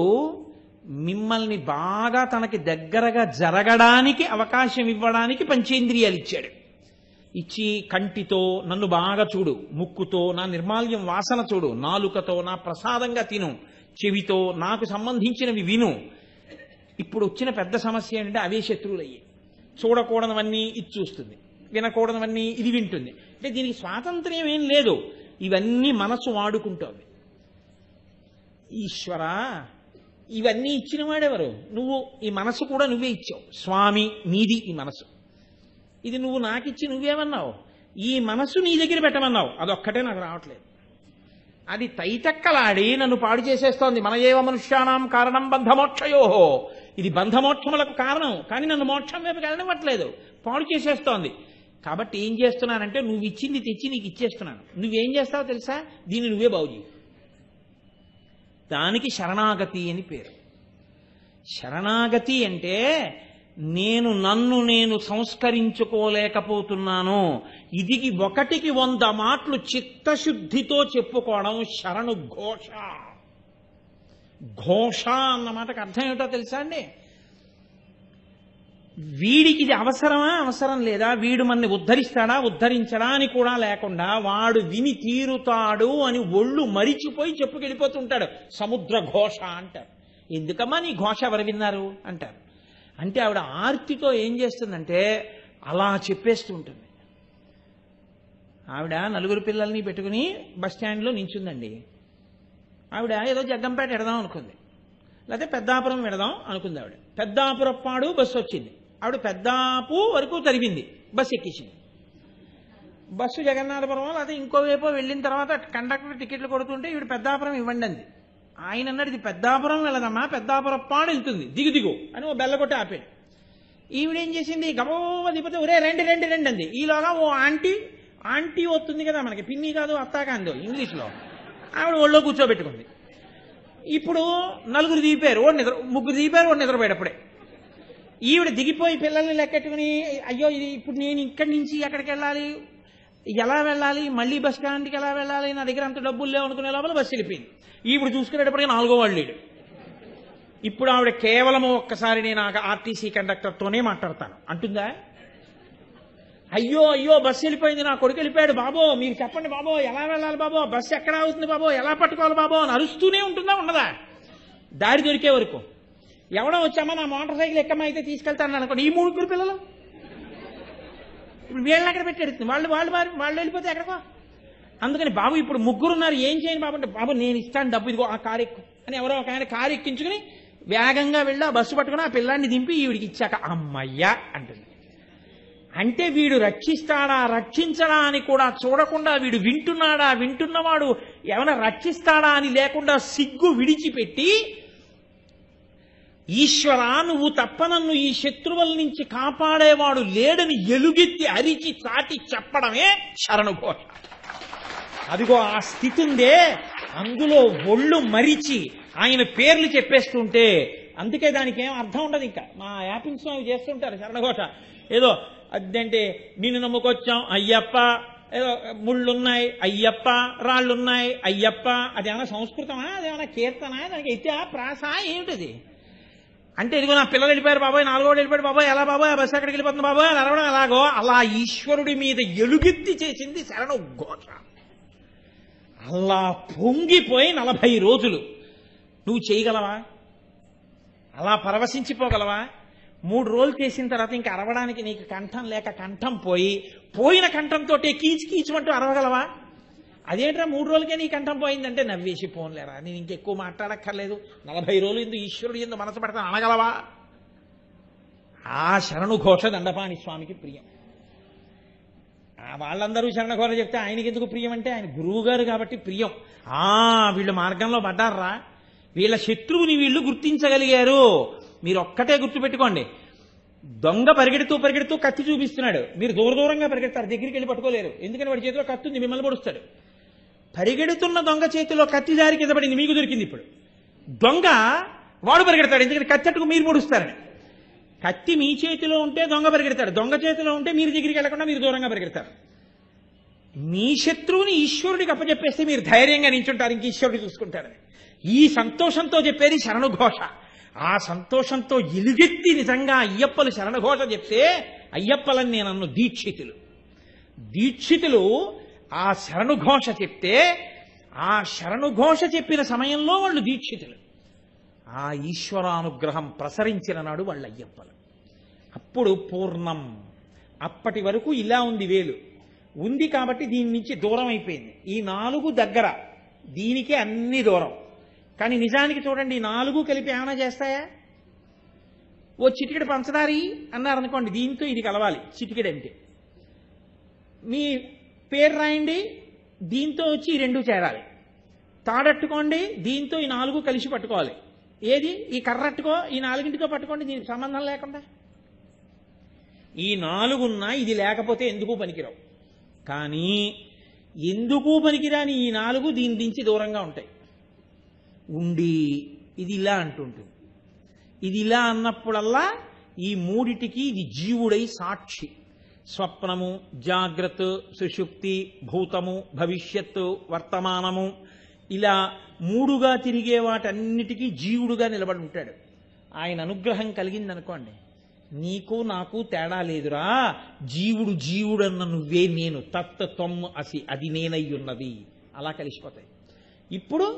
మిమ్మల్ని బాగా తనకి దగ్గరగా జరగడానికి అవకాశం ఇవ్వడానికి పంచేంద్రియాలు ఇచ్చాడు. ఇచ్చి కంటితో నన్ను బాగా చూడు, ముక్కుతో నా నిర్మాల్యం వాసన చూడు, నాలుకతో నా ప్రసాదంగా తిను, చెవితో నాకు సంబంధించినవి విను. ఇప్పుడు వచ్చిన పెద్ద సమస్య ఏంటంటే అవే శత్రువులయ్యి. చూడకూడనివన్నీ ఇది చూస్తుంది, వినకూడనివన్నీ ఇది వింటుంది. అంటే దీనికి స్వాతంత్ర్యం ఏం లేదు, ఇవన్నీ మనసు వాడుకుంటోంది. ఈశ్వర ఇవన్నీ ఇచ్చిన వాడెవరు? నువ్వు. ఈ మనసు కూడా నువ్వే ఇచ్చావు. స్వామి నీది ఈ మనసు, ఇది నువ్వు నాకిచ్చి నువ్వేమన్నావు? ఈ మనసు నీ దగ్గర పెట్టమన్నావు, అదొక్కటే నాకు రావట్లేదు. అది తైతక్కలాడి నన్ను పాడు చేసేస్తోంది. మన ఏవ మనుష్యానాం కారణం బంధమోక్షయోహో, ఇది బంధమోక్షములకు కారణం, కానీ నన్ను మోక్షం వైపు వెళ్ళనివ్వట్లేదు, పాడు చేసేస్తోంది. కాబట్టి ఏం చేస్తున్నానంటే నువ్వు ఇచ్చింది తెచ్చి నీకు ఇచ్చేస్తున్నాను. నువ్వేం చేస్తావో తెలుసా? దీన్ని నువ్వే బాగు చేయి. దానికి శరణాగతి అని పేరు. శరణాగతి అంటే నన్ను నేను సంస్కరించుకోలేకపోతున్నాను, ఇదికి 1కి 100 మాటలు చిత్తశుద్ధితో చెప్పుకోవడం శరణు ఘోష. ఘోష అన్న మాటకు అర్థం ఏమిటో తెలుసా అండి? వీడికి ఇది అవసరమా, అవసరం లేదా, వీడు మనని ఉద్ధరిస్తాడా, ఉద్ధరించడా అని కూడా లేకుండా వాడు విని తీరుతాడు అని ఒళ్ళు మరిచిపోయి చెప్పుకెళ్ళిపోతుంటాడు. సముద్ర ఘోష అంటారు. ఎందుకమ్మా నీ ఘోష ఎవరు విన్నారు అంటారు. అంటే ఆవిడ ఆర్తితో ఏం చేస్తుందంటే అలా చెప్పేస్తూ ఉంటుంది. ఆవిడ 4 పిల్లల్ని పెట్టుకుని బస్ స్టాండ్లో నించుందండి. ఆవిడ ఏదో జగ్గంపేట ఎడదాం అనుకుంది. లేకపోతే పెద్దాపురం వెడదాం అనుకుంది ఆవిడ. పెద్దాపురప్పాడు బస్సు వచ్చింది. ఆవిడ పెద్దాపు వరకు తరిగింది, బస్సు ఎక్కించింది. బస్సు జగన్నాథపురం లేకపోతే ఇంకోవైపు వెళ్ళిన తర్వాత కండక్టర్ టికెట్లు కొడుతుంటే ఈవిడ పెద్దాపురం ఇవ్వండి అంది. ఆయన అన్నాడు, ఇది పెద్దాపురం వెళ్ళదమ్మా, పెద్దాపురప్పాడు వెళ్తుంది, దిగు దిగు అని ఓ బెల్ల కొట్టి ఆపాడు. ఈవిడేం చేసింది, గబోవ దిగిపోతే ఒరే రండి రండి రండి అంది. ఈలోగా ఓ ఆంటీ వస్తుంది కదా మనకి, పిన్ని కాదు అత్తా కాదు ఇంగ్లీష్లో, ఆవిడ ఒళ్ళో కూర్చోబెట్టుకుంది. ఇప్పుడు నలుగురు దిగిపోయారు, ముగ్గురు దిగిపోయారు, నిద్రపోయాడు. అప్పుడే ఈవిడ దిగిపోయి పిల్లల్ని లెక్కెట్టుకుని, అయ్యో ఇది ఇప్పుడు నేను ఇక్కడి నుంచి ఎక్కడికి వెళ్ళాలి, ఎలా వెళ్ళాలి, మళ్ళీ బస్ స్టాండ్కి ఎలా వెళ్ళాలి, నా దగ్గర అంత డబ్బులు లేవు అనుకునే లోపల బస్సు వెళ్ళిపోయింది. ఈవిడ చూసుకునేటప్పటికీ 4వ వాడు లేడు. ఇప్పుడు ఆవిడ కేవలం ఒక్కసారి నేను ఆర్టీసీ కండక్టర్తోనే మాట్లాడతాను అంటుందా? అయ్యో అయ్యో బస్సు వెళ్ళిపోయింది, నా కొడుకు వెళ్ళిపోయాడు బాబో, మీరు చెప్పండి బాబో, ఎలా వెళ్ళాలి బాబో, బస్సు ఎక్కడ అవుతుంది బాబో, ఎలా పట్టుకోవాలి బాబో అని అరుస్తూనే ఉంటుందా ఉండదా? దారి దొరికే వరకు. ఎవడో వచ్చామా నా మోటార్ సైకిల్ ఎక్కమా అయితే తీసుకెళ్తాను అనుకోండి, ఈ 3 పిల్లలు ఇప్పుడు వీళ్ళని అక్కడ పెట్టాడు, వాళ్ళు వెళ్ళిపోతే ఎక్కడికో. అందుకని బాబు ఇప్పుడు 3 ఉన్నారు, ఏం చేయను బాబు అంటే, బాబు నేను ఇస్తాను డబ్బు, ఇదిగో ఆ కారు ఎక్కు అని ఎవరో ఒక ఆయన కారు ఎక్కించుకుని వేగంగా వెళ్ళి ఆ బస్సు పట్టుకుని ఆ పిల్లాన్ని దింపి ఈవిడికి ఇచ్చాక అమ్మయ్యా అంటుంది. అంటే వీడు రక్షిస్తాడా రక్షించడా అని కూడా చూడకుండా, వీడు వింటున్నాడా వింటున్నవాడు ఏమైనా రక్షిస్తాడా అని లేకుండా సిగ్గు విడిచిపెట్టి, ఈశ్వరా నువ్వు తప్ప నన్ను ఈ శత్రువుల నుంచి కాపాడేవాడు లేడని ఎలుగెత్తి అరిచి చాటి చెప్పడమే శరణుఘోష. అదిగో ఆ స్థితి ఉందే, అందులో ఒళ్ళు మరిచి ఆయన పేర్లు చెప్పేస్తుంటే, అందుకే దానికి ఏం అర్థం ఉండదు. ఇంకా మా యాపింగ్స్ అవి చేస్తుంటారు శరణఘోష, ఏదో అదంటే నిన్ను నమ్ముకొచ్చాం అయ్యప్ప, ఏదో ముళ్ళున్నాయి అయ్యప్ప, రాళ్ళున్నాయి అయ్యప్ప. అదేమన్నా సంస్కృతమా, అదేమన్నా కీర్తన, దానికి అయితే ప్రాస ఏమిటది అంటే, ఇదిగో నా పిల్లలు వెళ్ళిపోయారు బాబాయ్, 4వ వాడు వెళ్ళిపోయాడు బాబాయ్, ఎలా బాబాయ్ బస్సు ఎక్కడికి వెళ్ళిపోతుంది బాబాయ్ అని అరవడం ఎలాగో అలా ఈశ్వరుడి మీద ఎలుగెత్తి చేసింది శరణుఘోష. అలా పొంగిపోయి 40 రోజులు నువ్వు చేయగలవా? అలా పరవశించిపోగలవా? 3 రోజులు చేసిన తర్వాత ఇంకా అరవడానికి నీకు కంఠం లేక కంఠం పోయిన కంఠంతో కీచు కీచుమంటూ అరవగలవా? అదేంట్రా 3 రోజులకే నీ కంఠం పోయిందంటే నవ్వేసి పోన్లేరా, నేను ఇంకెక్కువ మాట్లాడక్కర్లేదు, 40 రోజులు ఎందుకు ఈశ్వరుడు ఎందుకు మనసు పెడతాను అనగలవా? ఆ శరణుఘోష దండపాణి స్వామికి ప్రియం. వాళ్ళందరూ శరణఘోష చెప్తే ఆయనకి ఎందుకు ప్రియం అంటే, ఆయన గురువు గారు కాబట్టి ప్రియం. వీళ్ళు మార్గంలో పడ్డారా, వీళ్ళ శత్రువుని వీళ్ళు గుర్తించగలిగారు. మీరు ఒక్కటే గుర్తుపెట్టుకోండి, దొంగ పరిగెడుతూ కత్తి చూపిస్తున్నాడు, మీరు దూరంగా పరిగెడతారు, దగ్గరికి వెళ్ళి పట్టుకోలేరు, ఎందుకంటే వాడి చేతిలో కత్తి ఉంది, మిమ్మల్ని పొడుస్తాడు. పరిగెడుతున్న దొంగ చేతిలో కత్తి జారి కింద పడింది, మీకు దొరికింది. ఇప్పుడు దొంగ వాడు పరిగెడతాడు, ఎందుకంటే కత్తెట్టుకు మీరు పొడుస్తారని. కత్తి మీ చేతిలో ఉంటే దొంగ పరిగెడతాడు, దొంగ చేతిలో ఉంటే మీరు దగ్గరికి వెళ్లకుండా మీరు దూరంగా పరిగెడతారు. మీ శత్రువుని ఈశ్వరుడికి అప్పచెప్పేస్తే మీరు ధైర్యంగా నించుంటారు, ఇంక ఈశ్వరుడు చూసుకుంటారని. ఈ సంతోషంతో చెప్పేది శరణుఘోష. ఆ సంతోషంతో ఎలుగెత్తి నిజంగా అయ్యప్పలు శరణఘోష చెప్తే, అయ్యప్పలని నేను అన్ను దీక్షితులు ఆ శరణుఘోష చెప్తే, ఆ శరణుఘోష చెప్పిన సమయంలో వాళ్ళు దీక్షితులు. ఆ ఈశ్వరానుగ్రహం ప్రసరించిన నాడు వాళ్ళ అయ్యప్పలు. అప్పుడు పూర్ణం. అప్పటి వరకు ఇలా ఉంది, వేలు ఉంది కాబట్టి దీని నుంచి దూరం అయిపోయింది. ఈ 4 దగ్గర, దీనికే అన్ని దూరం. కానీ నిజానికి చూడండి, ఈ 4 కలిపి ఏమైనా చేస్తాయా? ఓ చిటికెడు పంచదారి అన్నారనుకోండి, దీంతో ఇది కలవాలి, చిటికెడు అంటే. మీ పేరు రాయండి, దీంతో వచ్చి ఈ 2 చేరాలి. తాడట్టుకోండి, దీంతో ఈ 4 కలిసి పట్టుకోవాలి. ఏది ఈ కర్రట్టుకో, ఈ 4తో పట్టుకోండి, దీనికి సంబంధం లేకుండా. ఈ 4 ఉన్నా ఇది లేకపోతే ఎందుకు పనికిరావు. కానీ ఎందుకు పనికిరాని ఈ 4 దీని దించి దూరంగా ఉంటాయి. ఉండి ఇది ఇలా అంటుంటుంది. ఇది ఇలా అన్నప్పుడల్లా ఈ 3టికి ఇది జీవుడై సాక్షి. స్వప్నము, జాగ్రత్త, సుషుప్తి, భూతము, భవిష్యత్తు, వర్తమానము, ఇలా 3గా తిరిగే వాటన్నిటికీ జీవుడుగా నిలబడి ఉంటాడు. ఆయన అనుగ్రహం కలిగిందనుకోండి, నీకు నాకు తేడా లేదురా, జీవుడన్న నువ్వే నేను, తత్వం అసి, అది నేనయ్యున్నది, అలా కలిసిపోతాయి. ఇప్పుడు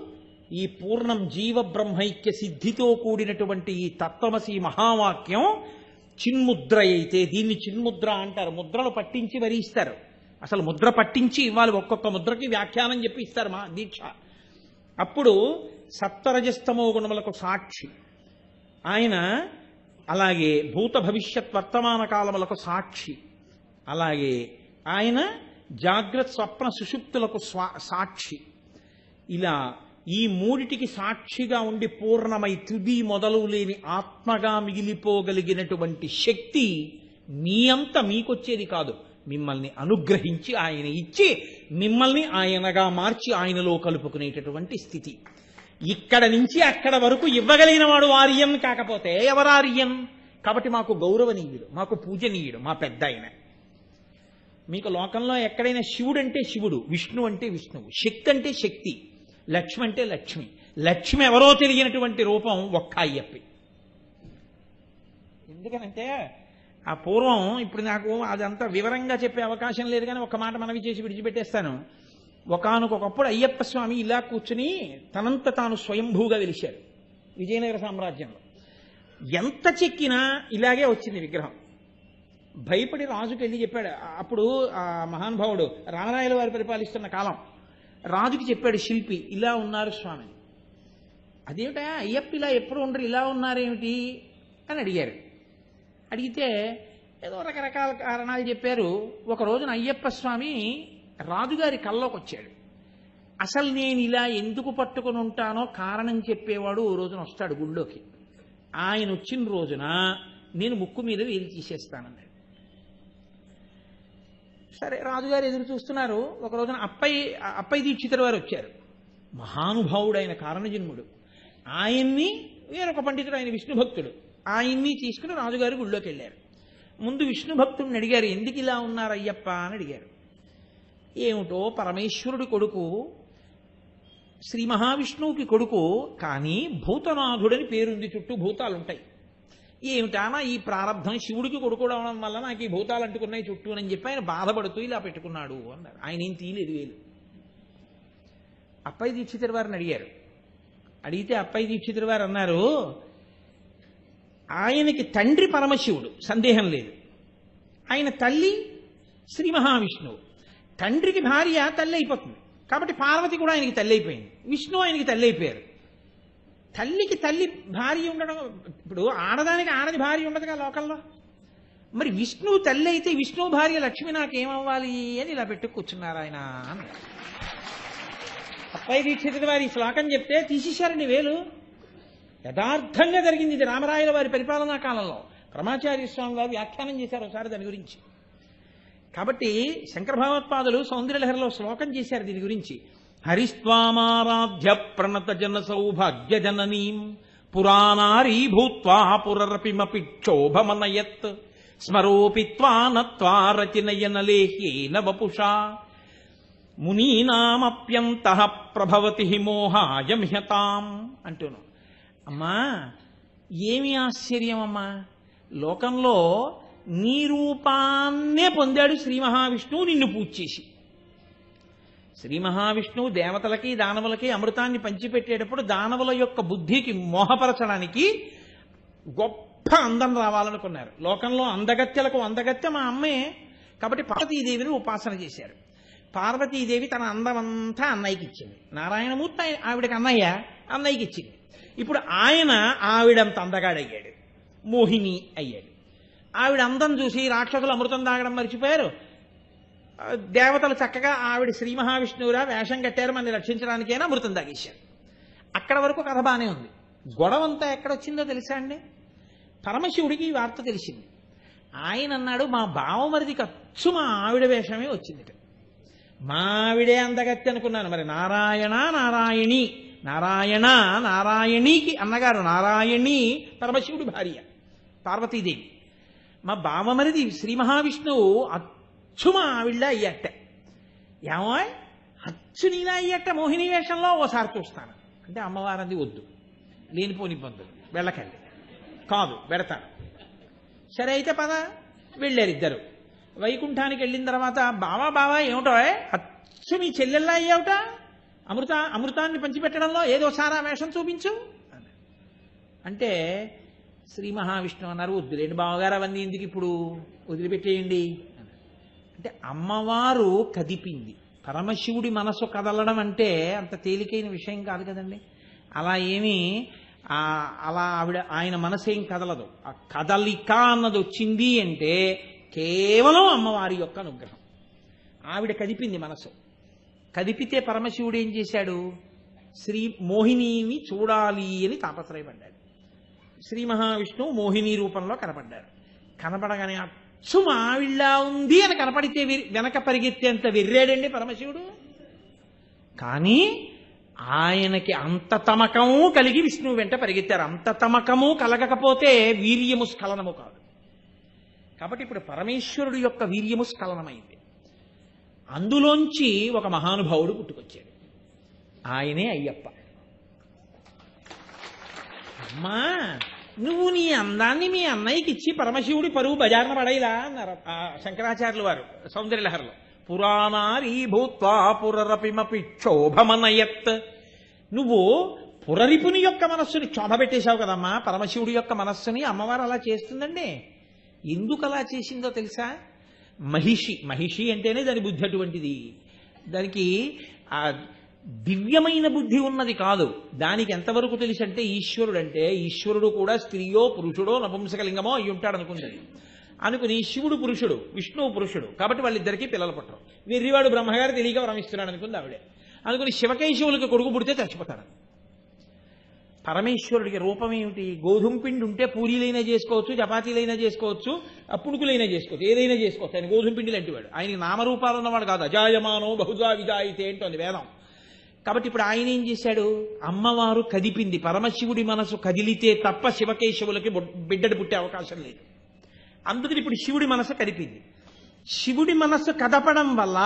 ఈ పూర్ణం జీవ బ్రహ్మైక్య సిద్ధితో కూడినటువంటి ఈ తత్వమసి మహావాక్యం చిన్ముద్ర అయితే, దీన్ని చిన్ముద్ర అంటారు. ముద్రలు పట్టించి వరిస్తారు. అసలు ముద్ర పట్టించి ఇవ్వాలి, ఒక్కొక్క ముద్రకి వ్యాఖ్యానం చెప్పి ఇస్తారు మా దీక్ష. అప్పుడు సత్వరజస్తమో గుణములకు సాక్షి ఆయన, అలాగే భూత భవిష్యత్ వర్తమాన కాలములకు సాక్షి, అలాగే ఆయన జాగ్రత్త స్వప్న సుషుప్తులకు సాక్షి. ఇలా ఈ మూడిటికి సాక్షిగా ఉండి పూర్ణమై తుది మొదలు లేని ఆత్మగా మిగిలిపోగలిగినటువంటి శక్తి మీ అంత మీకొచ్చేది కాదు, మిమ్మల్ని అనుగ్రహించి ఆయన ఇచ్చి మిమ్మల్ని ఆయనగా మార్చి ఆయనలో కలుపుకునేటటువంటి స్థితి. ఇక్కడ నుంచి అక్కడ వరకు ఇవ్వగలిగిన వాడు ఆర్యం కాకపోతే ఎవరార్యం? కాబట్టి మాకు గౌరవనీయుడు, మాకు పూజనీయుడు మా పెద్ద ఆయన. మీకు లోకంలో ఎక్కడైనా శివుడు అంటే శివుడు, విష్ణు అంటే విష్ణువు, శక్తి అంటే శక్తి, లక్ష్మి అంటే లక్ష్మి. లక్ష్మి ఎవరో తెలియనటువంటి రూపం ఒక్క అయ్యప్పి. ఎందుకనంటే ఆ పూర్వం, ఇప్పుడు నాకు అదంతా వివరంగా చెప్పే అవకాశం లేదు కానీ ఒక్క మాట మనవి చేసి విడిచిపెట్టేస్తాను. ఒకానొకప్పుడు అయ్యప్ప స్వామి ఇలా కూర్చుని తనంత తాను స్వయంభూగా వెలిశారు విజయనగర సామ్రాజ్యంలో. ఎంత చెక్కినా ఇలాగే వచ్చింది విగ్రహం. భయపడి రాజుకి వెళ్ళి చెప్పాడు. అప్పుడు ఆ మహానుభావుడు రామరాయల వారు పరిపాలిస్తున్న కాలం. రాజుకి చెప్పాడు శిల్పి, ఇలా ఉన్నారు స్వామి. అదేమిటా అయ్యప్ప ఇలా ఎప్పుడు ఉండరు, ఇలా ఉన్నారేమిటి అని అడిగారు. అడిగితే ఏదో రకరకాల కారణాలు చెప్పారు. ఒక రోజున అయ్యప్ప స్వామి రాజుగారి కల్లోకి వచ్చాడు. అసలు నేను ఇలా ఎందుకు పట్టుకుని ఉంటానో కారణం చెప్పేవాడు ఓ రోజున వస్తాడు గుళ్ళోకి. ఆయన వచ్చిన రోజున నేను ముక్కు మీద వేలు తీసేస్తానన్నాడు. సరే, రాజుగారు ఎదురు చూస్తున్నారు. ఒక రోజున అప్పయ్య దీక్షితుల వారు వచ్చారు. మహానుభావుడైన కారణజన్ముడు. ఆయన్ని, వేరొక పండితుడు ఆయన విష్ణు భక్తుడు, ఆయన్ని తీసుకుని రాజుగారు గుళ్ళోకి వెళ్ళారు. ముందు విష్ణు భక్తుడిని అడిగారు, ఎందుకు ఇలా ఉన్నారు అయ్యప్ప అని అడిగారు. ఏమిటో పరమేశ్వరుడి కొడుకు, శ్రీ మహావిష్ణువుకి కొడుకు, కానీ భూతనాథుడని పేరుంది, చుట్టూ భూతాలుంటాయి. ఏమిటానా ఈ ప్రారంధం, శివుడికి కొడుకు అవడం వల్ల నాకు ఈ భూతాలు అంటుకున్నాయి చుట్టూ అని చెప్పి ఆయన బాధపడుతూ ఇలా పెట్టుకున్నాడు అన్నారు. ఆయన ఏం తీయలేదు వేలు. అప్పయ్య దీక్షితుల వారిని అడిగారు. అడిగితే అప్పయ్య దీక్షితుల వారు అన్నారు, ఆయనకి తండ్రి పరమశివుడు, సందేహం లేదు. ఆయన తల్లి శ్రీ మహావిష్ణువు. తండ్రికి భార్య తల్లి అయిపోతుంది కాబట్టి పార్వతి కూడా ఆయనకి తల్లి అయిపోయింది, విష్ణు ఆయనకి తల్లి అయిపోయారు. తల్లికి తల్లి భార్య ఉండడం, ఇప్పుడు ఆడదానికి ఆడది భార్య ఉండదుగా లోకంలో. మరి విష్ణువు తల్లి అయితే విష్ణువు భార్య లక్ష్మి నాకేమవ్వాలి అని ఇలా పెట్టు కూర్చున్నారు ఆయన అని. అప్పయ్య దీక్షితుల వారి శ్లోకం చెప్తే తీసేశారండి వేలు. యథార్థంగా జరిగింది ఇది రామరాయల వారి పరిపాలనా కాలంలో. పరమాచార్య స్వామి వారు వ్యాఖ్యానం చేశారు ఒకసారి దాని గురించి. కాబట్టి శంకర భగవత్పాదులు సౌందర్యలహరిలో శ్లోకం చేశారు దీని గురించి. హరిస్వామారాధ్య ప్రణత జన సౌభాగ్య జననీం పురాణారీ భూత్వా పురరపిమపి క్షోభమనయత్ స్మరోపి త్వానత్వా రచనయన లేహ్యేన వపుషా మునీనామప్యంతః ప్రభవతి మోహాయమిహతాం అంటున్నాం. అమ్మా, ఏమి ఆశ్చర్యం అమ్మా, లోకంలో నీ రూపాన్నే పొందాడు శ్రీ మహావిష్ణువు నిన్ను పూజ చేసి. శ్రీ మహావిష్ణువు దేవతలకి దానవులకి అమృతాన్ని పంచిపెట్టేటప్పుడు దానవుల యొక్క బుద్ధికి మోహపరచడానికి గొప్ప అందం రావాలనుకున్నారు. లోకంలో అందగత్యలకు అందగత్య మా అమ్మే కాబట్టి పార్వతీదేవిని ఉపాసన చేశారు. పార్వతీదేవి తన అందమంతా అన్నయ్యకి ఇచ్చింది. నారాయణమూర్తి ఆవిడకి అన్నయ్యకి ఇచ్చింది. ఇప్పుడు ఆయన ఆవిడంత అందగాడయ్యాడు, మోహిని అయ్యాడు. ఆవిడ అందం చూసి రాక్షసులు అమృతం తాగడం మర్చిపోయారు. దేవతలు చక్కగా ఆవిడ శ్రీ మహావిష్ణువురా వేషం కట్టారు మనల్ని రక్షించడానికైనా అమృతం తాగేశారు. అక్కడ వరకు కథ బానే ఉంది. గొడవంతా ఎక్కడొచ్చిందో తెలుసా అండి? పరమశివుడికి ఈ వార్త తెలిసింది. ఆయన అన్నాడు, మా బావమరిదికి అచ్చు మా ఆవిడ వేషమే వచ్చింది. మా ఆవిడే అందగత్తి అనుకున్నాను. మరి నారాయణ నారాయణి, నారాయణ నారాయణికి అన్నగారు, నారాయణి పరమశివుడి భార్య పార్వతీదేవి. మా బావమరిది శ్రీ మహావిష్ణువు అచ్చు మా ఆవిళ్ళ అయ్యట్ట. ఏమో అచ్చు నీలా అయ్యట్ట మోహిని వేషంలో ఓసారి చూస్తాను అంటే అమ్మవారంది వద్దు, లేనిపోని ఇబ్బందులు, వెళ్ళకండి. కాదు, పెడతాను. సరే అయితే పద. వెళ్ళారు ఇద్దరు. వైకుంఠానికి వెళ్ళిన తర్వాత బావా ఏమిటో అచ్చు మీ చెల్లెల్లా అయ్యావుట, అమృతాన్ని పంచిపెట్టడంలో ఏదోసారి ఆ వేషం చూపించు అంటే శ్రీ మహావిష్ణువు అన్నారు, వద్దులేండి బావగారు, అవన్నీ ఎందుకు ఇప్పుడు, వదిలిపెట్టేయండి అంటే అమ్మవారు కదిపింది. పరమశివుడి మనసు కదలడం అంటే అంత తేలికైన విషయం కాదు కదండి. అలా ఏమీ అలా ఆయన మనసేం కదలదు. ఆ కదలిక అన్నది వచ్చింది అంటే కేవలం అమ్మవారి యొక్క అనుగ్రహం. ఆవిడ కదిపింది మనసు. కదిపితే పరమశివుడు ఏం చేశాడు? శ్రీ మోహినిని చూడాలి అని తాపత్రయపడ్డాడు. శ్రీ మహావిష్ణువు మోహిని రూపంలో కనపడ్డారు. కనపడగానే అచ్చు మావిళ్ళ ఉంది అని కనపడితే వెనక పరిగెత్తేంత వెర్రాడండి పరమశివుడు. కానీ ఆయనకి అంత తమకము కలిగి విష్ణువు వెంట పరిగెత్తారు. అంత తమకము కలగకపోతే వీర్యము స్ఖలనము కాదు. కాబట్టి ఇప్పుడు పరమేశ్వరుడు యొక్క వీర్యము స్ఖలనమైంది. అందులోంచి ఒక మహానుభావుడు పుట్టుకొచ్చాడు. ఆయనే అయ్యప్ప. అమ్మా, నువ్వు నీ అందాన్ని మీ అన్నయ్యకి ఇచ్చి పరమశివుడి పరువు బజార్న పడైలా అన్నారు శంకరాచార్యులు వారు సౌందర్యలహరిలో. పురాణారీ భూత్వా పురరపిమపి క్షోభమనయత్. నువ్వు పురరిపుని యొక్క మనస్సుని క్షోభ పెట్టేశావు కదమ్మా. పరమశివుడి యొక్క మనస్సుని అమ్మవారు అలా చేస్తుందండి. ఎందుకు అలా చేసిందో తెలుసా? మహిషి అంటేనే దాని బుద్ధి అటువంటిది. దానికి ఆ దివ్యమైన బుద్ధి ఉన్నది కాదు. దానికి ఎంతవరకు తెలుసు అంటే ఈశ్వరుడు కూడా స్త్రీయో పురుషుడో నపుంసకలింగమో అయి ఉంటాడు అనుకుని శివుడు పురుషుడు, విష్ణువు పురుషుడు, కాబట్టి వాళ్ళిద్దరికీ పిల్లలు పుట్టరు. వెర్రివాడు బ్రహ్మగారు తెలియక వరమిస్తున్నాడు అనుకుంది ఆవిడే. అనుకుని శివకేశవులకు కొడుకు పుడితే చచ్చిపోతాడు. పరమేశ్వరుడికి రూపం ఏమిటి? గోధుమ పిండి ఉంటే పూరీలైనా చేసుకోవచ్చు, చపాతీలైనా చేసుకోవచ్చు, పుణుకులైనా చేసుకోవచ్చు, ఏదైనా చేసుకోవచ్చు. ఆయన గోధుమ పిండి లాంటి వాడు. ఆయనకి నామరూపాలు ఉన్నవాడు కాదు. అజాయమానో బహుజా విజాయితే అంటోంది వేదం. కాబట్టి ఇప్పుడు ఆయన ఏం చేశాడు? అమ్మవారు కదిపింది. పరమశివుడి మనసు కదిలితే తప్ప శివకేశవులకి బిడ్డడు పుట్టే అవకాశం లేదు. అందుకని ఇప్పుడు శివుడి మనసు కదిపింది. శివుడి మనస్సు కదపడం వల్ల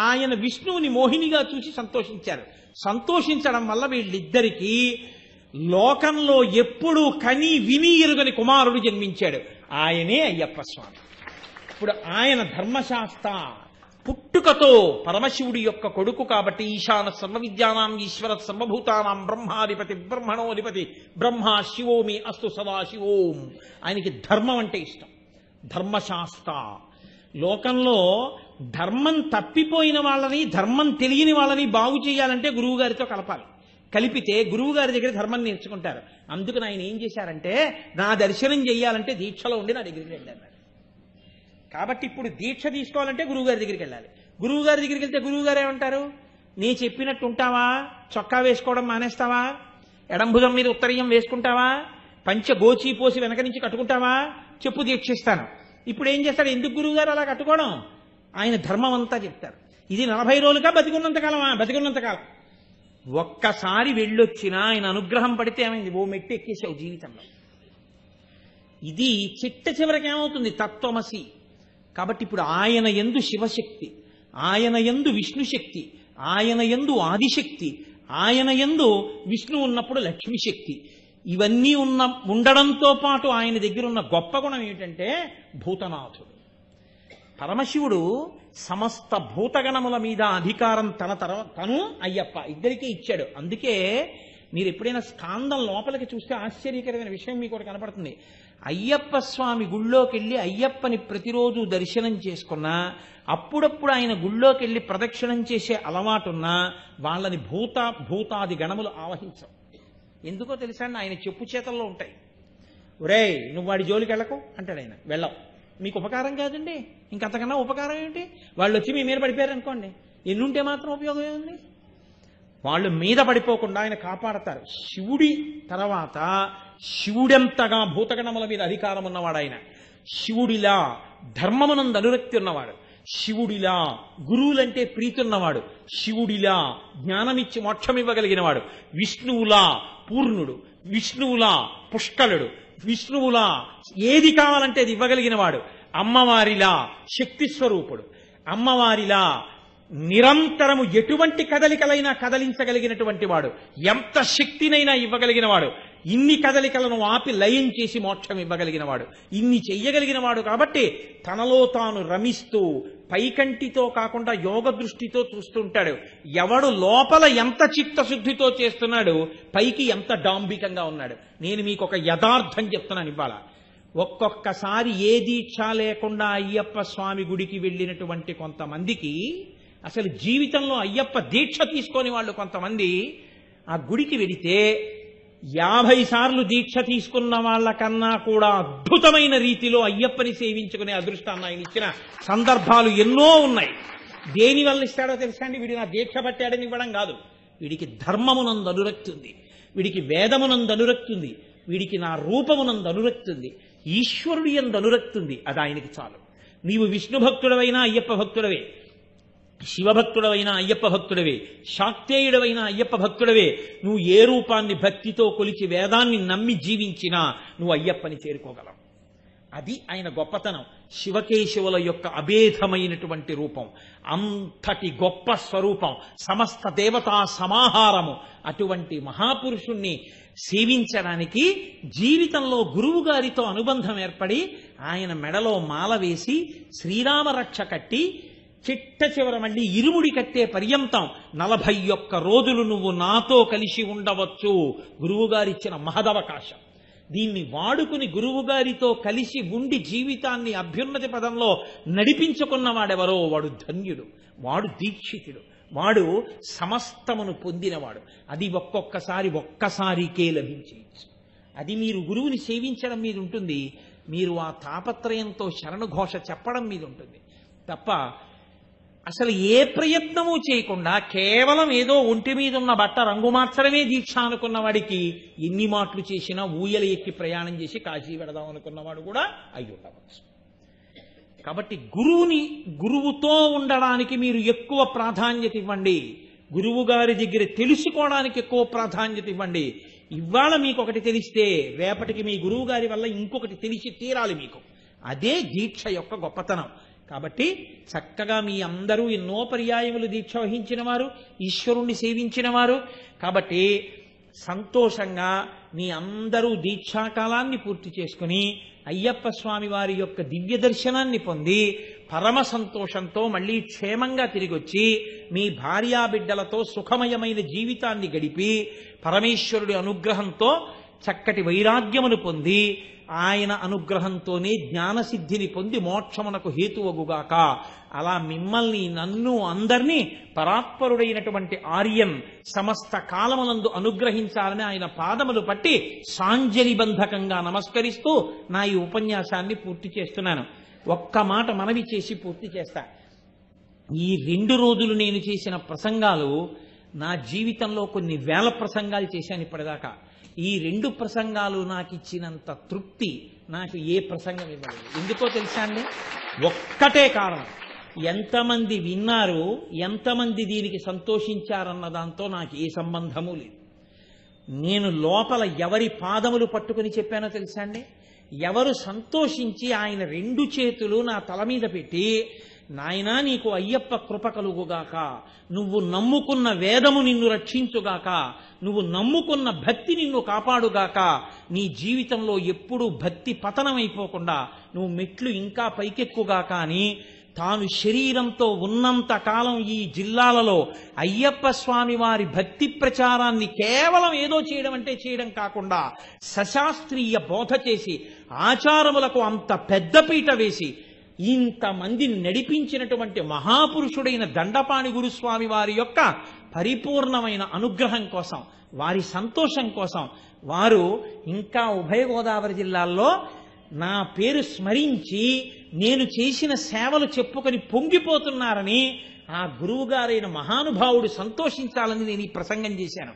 ఆయన విష్ణువుని మోహినిగా చూసి సంతోషించారు. సంతోషించడం వల్ల వీళ్ళిద్దరికీ లోకంలో ఎప్పుడూ కని విని ఎరుగని కుమారుడు జన్మించాడు. ఆయనే అయ్యప్ప స్వామి. ఇప్పుడు ఆయన ధర్మశాస్త్ర పుట్టుకతో పరమశివుడి యొక్క కొడుకు కాబట్టి ఈశాన సర్వవిద్యానాం ఈశ్వర సర్వభూతానాం బ్రహ్మాధిపతి బ్రహ్మణోధిపతి బ్రహ్మ శివోమి అస్తు సదాశివోం. ఆయనకి ధర్మం అంటే ఇష్టం. ధర్మశాస్త్ర. లోకంలో ధర్మం తప్పిపోయిన వాళ్ళని, ధర్మం తెలియని వాళ్ళని బాగు చేయాలంటే గురువు గారితో కలపాలి. కలిపితే గురువు గారి దగ్గర ధర్మం నేర్చుకుంటారు. అందుకని ఆయన ఏం చేశారంటే, నా దర్శనం చెయ్యాలంటే దీక్షలో ఉండి నా దగ్గరికి వెళ్ళారు. కాబట్టి ఇప్పుడు దీక్ష తీసుకోవాలంటే గురువు గారి దగ్గరికి వెళ్ళాలి. గురువు గారి దగ్గరికి వెళ్తే గురువు గారు ఏమంటారు? నీ చెప్పినట్టు ఉంటావా? చొక్కా వేసుకోవడం మానేస్తావా? ఎడంభుజం మీద ఉత్తరీయం వేసుకుంటావా? పంచ గోచి పోసి వెనక నుంచి కట్టుకుంటావా? చెప్పు దీక్షిస్తాను. ఇప్పుడు ఏం చేస్తాడు? ఎందుకు గురువు గారు అలా కట్టుకోవడం? ఆయన ధర్మం అంతా చెప్తారు. ఇది 40 రోజులుగా బతికున్నంతకాలమా? బతికున్నంతకాలం. ఒక్కసారి వెళ్ళొచ్చినా ఆయన అనుగ్రహం పడితే ఏమైంది? ఓ మెట్టి ఎక్కేసావు జీవితంలో. ఇది చిట్ట చివరికి ఏమవుతుంది? తత్వమసి. కాబట్టి ఇప్పుడు ఆయన యందు శివశక్తి, ఆయన యందు విష్ణుశక్తి, ఆయన యందు ఆదిశక్తి, ఆయన యందు విష్ణు ఉన్నప్పుడు లక్ష్మీశక్తి, ఇవన్నీ ఉండడంతో పాటు ఆయన దగ్గర ఉన్న గొప్ప గుణం ఏమిటంటే భూతనాథుడు. పరమశివుడు సమస్త భూతగణముల మీద అధికారం తను అయ్యప్ప ఇద్దరికీ ఇచ్చాడు. అందుకే మీరు ఎప్పుడైనా స్కాందం లోపలికి చూస్తే ఆశ్చర్యకరమైన విషయం మీకు ఒకటి కనపడుతుంది. అయ్యప్ప స్వామి గుళ్ళోకి వెళ్ళి అయ్యప్పని ప్రతిరోజు దర్శనం చేసుకున్నా, అప్పుడప్పుడు ఆయన గుళ్ళోకి వెళ్ళి ప్రదక్షిణం చేసే అలవాటున్నా వాళ్ళని భూతాది గణములు ఆవహించవు. ఎందుకో తెలుసా అండి? ఆయన చెప్పు చేతల్లో ఉంటాయి. ఒరేయ్, నువ్వు వాడి జోలికి వెళ్ళకు అంటాడు ఆయన. వెళ్ళవు. మీకు ఉపకారం కాదండి, ఇంకంతకన్నా ఉపకారం ఏంటి? వాళ్ళు వచ్చి మీ మీద పడిపోయారు అనుకోండి, ఎన్నుంటే మాత్రం ఉపయోగం ఏముంది? వాళ్ళు మీద పడిపోకుండా ఆయన కాపాడతారు. శివుడి తర్వాత శివుడెంతగా భూతగణముల మీద అధికారం ఉన్నవాడు ఆయన. శివుడిలా ధర్మమునందు అనురక్తి ఉన్నవాడు, శివుడిలా గురువులంటే ప్రీతి ఉన్నవాడు, శివుడిలా జ్ఞానమిచ్చి మోక్షం ఇవ్వగలిగినవాడు, విష్ణువులా పూర్ణుడు, విష్ణువులా పుష్కలుడు, విష్ణువులా ఏది కావాలంటే అది ఇవ్వగలిగిన వాడు, అమ్మవారిలా శక్తి స్వరూపుడు, అమ్మవారిలా నిరంతరము ఎటువంటి కదలికలైనా కదలించగలిగినటువంటి వాడు, ఎంత శక్తినైనా ఇవ్వగలిగిన వాడు, ఇన్ని కదలికలను ఆపి లయం చేసి మోక్షం ఇవ్వగలిగిన వాడు, ఇన్ని చెయ్యగలిగిన వాడు. కాబట్టి తనలో తాను రమిస్తూ పైకంటితో కాకుండా యోగ దృష్టితో చూస్తుంటాడు. ఎవడు లోపల ఎంత చిత్తశుద్ధితో చేస్తున్నాడు, పైకి ఎంత డాంబికంగా ఉన్నాడు. నేను మీకు ఒక యథార్థం చెప్తున్నాను ఇవాళ. ఒక్కొక్కసారి ఏ దీక్ష లేకుండా అయ్యప్ప స్వామి గుడికి వెళ్ళినటువంటి కొంతమందికి, అసలు జీవితంలో అయ్యప్ప దీక్ష తీసుకొని వాళ్ళు కొంతమంది ఆ గుడికి వెడితే 50 సార్లు దీక్ష తీసుకున్న వాళ్ళకన్నా కూడా అద్భుతమైన రీతిలో అయ్యప్పని సేవించుకునే అదృష్టాన్ని ఆయన ఇచ్చిన సందర్భాలు ఎన్నో ఉన్నాయి. దేనివల్ల ఇస్తాడో తెలుసా అండి? వీడి నా దీక్ష పట్టాడని ఇవ్వడం కాదు. వీడికి ధర్మమునందు అనురక్తి ఉంది, వీడికి వేదమునందు అనురక్తి ఉంది, వీడికి నా రూపమునందు అనురక్తి ఉంది, ఈశ్వరుడి యందు అనురక్తి ఉంది. అది ఆయనకి చాలు. నీవు విష్ణు భక్తుడవైనా అయ్యప్ప భక్తుడవే, శివభక్తుడవైనా అయ్యప్ప భక్తుడవే, శాక్తేయుడవైనా అయ్యప్ప భక్తుడవే. నువ్వు ఏ రూపాన్ని భక్తితో కొలిచి వేదాన్ని నమ్మి జీవించినా నువ్వు అయ్యప్పని చేరుకోగలవు. అది ఆయన గొప్పతనం. శివకేశవుల యొక్క అభేదమైనటువంటి రూపం, అంతటి గొప్ప స్వరూపం, సమస్త దేవతా సమాహారము. అటువంటి మహాపురుషుణ్ణి సేవించడానికి జీవితంలో గురువు గారితో అనుబంధం ఏర్పడి ఆయన మెడలో మాల వేసి శ్రీరామరక్ష కట్టి చిట్ట చివర మళ్ళీ ఇరుముడి కట్టే పర్యంతం 41 రోజులు నువ్వు నాతో కలిసి ఉండవచ్చు. గురువుగారిచ్చిన మహదవకాశం. దీన్ని వాడుకుని గురువుగారితో కలిసి ఉండి జీవితాన్ని అభ్యున్నతి పదంలో నడిపించుకున్నవాడెవరో వాడు ధన్యుడు, వాడు దీక్షితుడు, వాడు సమస్తమును పొందినవాడు. అది ఒక్కసారికే లభించవచ్చు. అది మీరు గురువుని సేవించడం మీద ఉంటుంది, మీరు ఆ తాపత్రయంతో శరణుఘోష చెప్పడం మీద ఉంటుంది తప్ప అసలు ఏ ప్రయత్నమూ చేయకుండా కేవలం ఏదో ఒంటి మీద ఉన్న బట్ట రంగు మార్చడమే దీక్ష అనుకున్న వాడికి ఎన్ని మాటలు చేసినా ఊయల ఎక్కి ప్రయాణం చేసి కాశీ వెడదాం అనుకున్నవాడు కూడా అయి ఉండవచ్చు. కాబట్టి గురువుతో ఉండడానికి మీరు ఎక్కువ ప్రాధాన్యత ఇవ్వండి. గురువు గారి దగ్గర తెలుసుకోవడానికి ఎక్కువ ప్రాధాన్యత ఇవ్వండి. ఇవాళ మీకు ఒకటి తెలిస్తే రేపటికి మీ గురువు గారి వల్ల ఇంకొకటి తెలిసి తీరాలి మీకు. అదే దీక్ష యొక్క గొప్పతనం. కాబట్టి చక్కగా మీ అందరూ ఎన్నో పర్యాయములు దీక్ష వహించిన వారు, ఈశ్వరుణ్ణి సేవించిన వారు. కాబట్టి సంతోషంగా మీ అందరూ దీక్షాకాలాన్ని పూర్తి చేసుకుని అయ్యప్ప స్వామి వారి యొక్క దివ్య దర్శనాన్ని పొంది పరమ సంతోషంతో మళ్ళీ క్షేమంగా తిరిగొచ్చి మీ భార్యాబిడ్డలతో సుఖమయమైన జీవితాన్ని గడిపి పరమేశ్వరుడి అనుగ్రహంతో చక్కటి వైరాగ్యమును పొంది ఆయన అనుగ్రహంతోనే జ్ఞానసిద్ధిని పొంది మోక్షమునకు హేతువగుగాక. అలా మిమ్మల్ని, నన్ను, అందరినీ పరాత్పరుడైనటువంటి ఆర్యన్ సమస్త కాలమునందు అనుగ్రహించాలని ఆయన పాదములు పట్టి సాంజలిబంధకంగా నమస్కరిస్తూ నా ఈ ఉపన్యాసాన్ని పూర్తి చేస్తున్నాను. ఒక్క మాట మనవి చేసి పూర్తి చేస్తా. ఈ 2 రోజులు నేను చేసిన ప్రసంగాలు నా జీవితంలో కొన్ని వేల ప్రసంగాలు చేశాను ఇప్పటిదాకా. ఈ 2 ప్రసంగాలు నాకు ఇచ్చినంత తృప్తి నాకు ఏ ప్రసంగం ఇవ్వలేదు. ఎందుకో తెలుసా అండి? ఒక్కటే కారణం, ఎంతమంది విన్నారు, ఎంతమంది దీనికి సంతోషించారన్న దాంతో నాకు ఏ సంబంధము లేదు. నేను లోపల ఎవరి పాదములు పట్టుకుని చెప్పానో తెలుసా అండి? ఎవరు సంతోషించి ఆయన 2 చేతులు నా తల మీద పెట్టి, నాయనా నీకు అయ్యప్ప కృప కలుగుగాక, నువ్వు నమ్ముకున్న వేదము నిన్ను రక్షించుగాక, నువ్వు నమ్ముకున్న భక్తి నిన్ను కాపాడుగాక, నీ జీవితంలో ఎప్పుడూ భక్తి పతనమైపోకుండా నువ్వు మెట్లు ఇంకా పైకెక్కుగాక అని తాను శరీరంతో ఉన్నంత కాలం ఈ జిల్లాలలో అయ్యప్ప స్వామి వారి భక్తి ప్రచారాన్ని కేవలం ఏదో చేయడం అంటే చేయడం కాకుండా సశాస్త్రీయ బోధ చేసి ఆచారములకు అంత పెద్దపీట వేసి ఇంతమందిని నడిపించినటువంటి మహాపురుషుడైన దండపాణి గురుస్వామి వారి యొక్క పరిపూర్ణమైన అనుగ్రహం కోసం, వారి సంతోషం కోసం వారు ఇంకా ఉభయ గోదావరి జిల్లాల్లో నా పేరు స్మరించి నేను చేసిన సేవలు చెప్పుకొని పొంగిపోతున్నారని ఆ గురువుగారైన మహానుభావుడు సంతోషించాలని నేను ఈ ప్రసంగం చేశాను.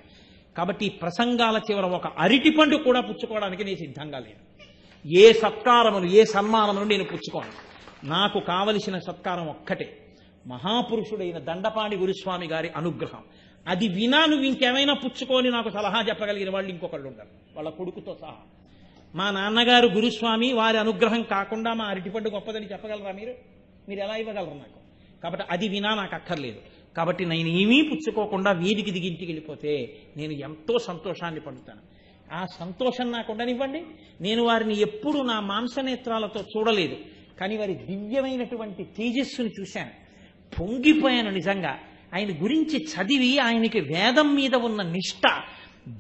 కాబట్టి ఈ ప్రసంగాల చివర ఒక అరటిపండు కూడా పుచ్చుకోవడానికి నేను సిద్ధంగా లేను. ఏ సత్కారములు, ఏ సన్మానములు నేను పుచ్చుకోను. నాకు కావలసిన సత్కారం ఒక్కటే, మహాపురుషుడైన దండపాణి గురుస్వామి గారి అనుగ్రహం. అది వినా నువ్వు ఇంకేమైనా పుచ్చుకొని నాకు సలహా చెప్పగలిగిన వాళ్ళు ఇంకొకళ్ళు ఉండరు, వాళ్ళ కొడుకుతో సహా. మా నాన్నగారు గురుస్వామి, వారి అనుగ్రహం కాకుండా మా అరటిపండు గొప్పదని చెప్పగలరా మీరు? మీరు ఎలా ఇవ్వగలరు నాకు? కాబట్టి అది వినా నాకు అక్కర్లేదు. కాబట్టి నేను ఏమీ పుచ్చుకోకుండా వీధికి దిగి ఇంటికి వెళ్ళిపోతే నేను ఎంతో సంతోషాన్ని పొందుతాను. ఆ సంతోషం నాకు ఉండనివ్వండి. నేను వారిని ఎప్పుడూ నా మాంసనేత్రాలతో చూడలేదు, కానీ వారి దివ్యమైనటువంటి తేజస్సును చూశాను, పొంగిపోయాను. నిజంగా ఆయన గురించి చదివి ఆయనకి వేదం మీద ఉన్న నిష్ఠ,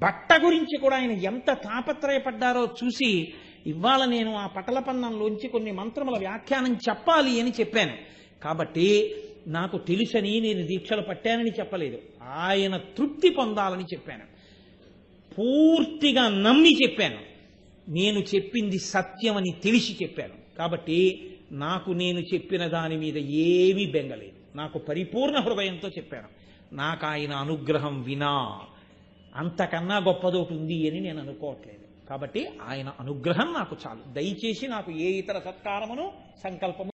బట్ట గురించి కూడా ఆయన ఎంత తాపత్రయపడ్డారో చూసి ఇవాళ నేను ఆ పటలపన్నంలోంచి కొన్ని మంత్రముల వ్యాఖ్యానం చెప్పాలి అని చెప్పాను. కాబట్టి నాకు తెలుసని నేను దీక్షలు పట్టానని చెప్పలేదు, ఆయన తృప్తి పొందాలని చెప్పాను. పూర్తిగా నమ్మి చెప్పాను. నేను చెప్పింది సత్యమని తెలిసి చెప్పాను. కాబట్టి నాకు నేను చెప్పిన దాని మీద ఏమీ బెంగలేదు. నాకు పరిపూర్ణ హృదయంతో చెప్పాను. నాకు ఆయన అనుగ్రహం వినా అంతకన్నా గొప్పదోటి ఉంది అని నేను అనుకోవట్లేదు. కాబట్టి ఆయన అనుగ్రహం నాకు చాలు. దయచేసి నాకు ఏ ఇతర సత్కారమును సంకల్పము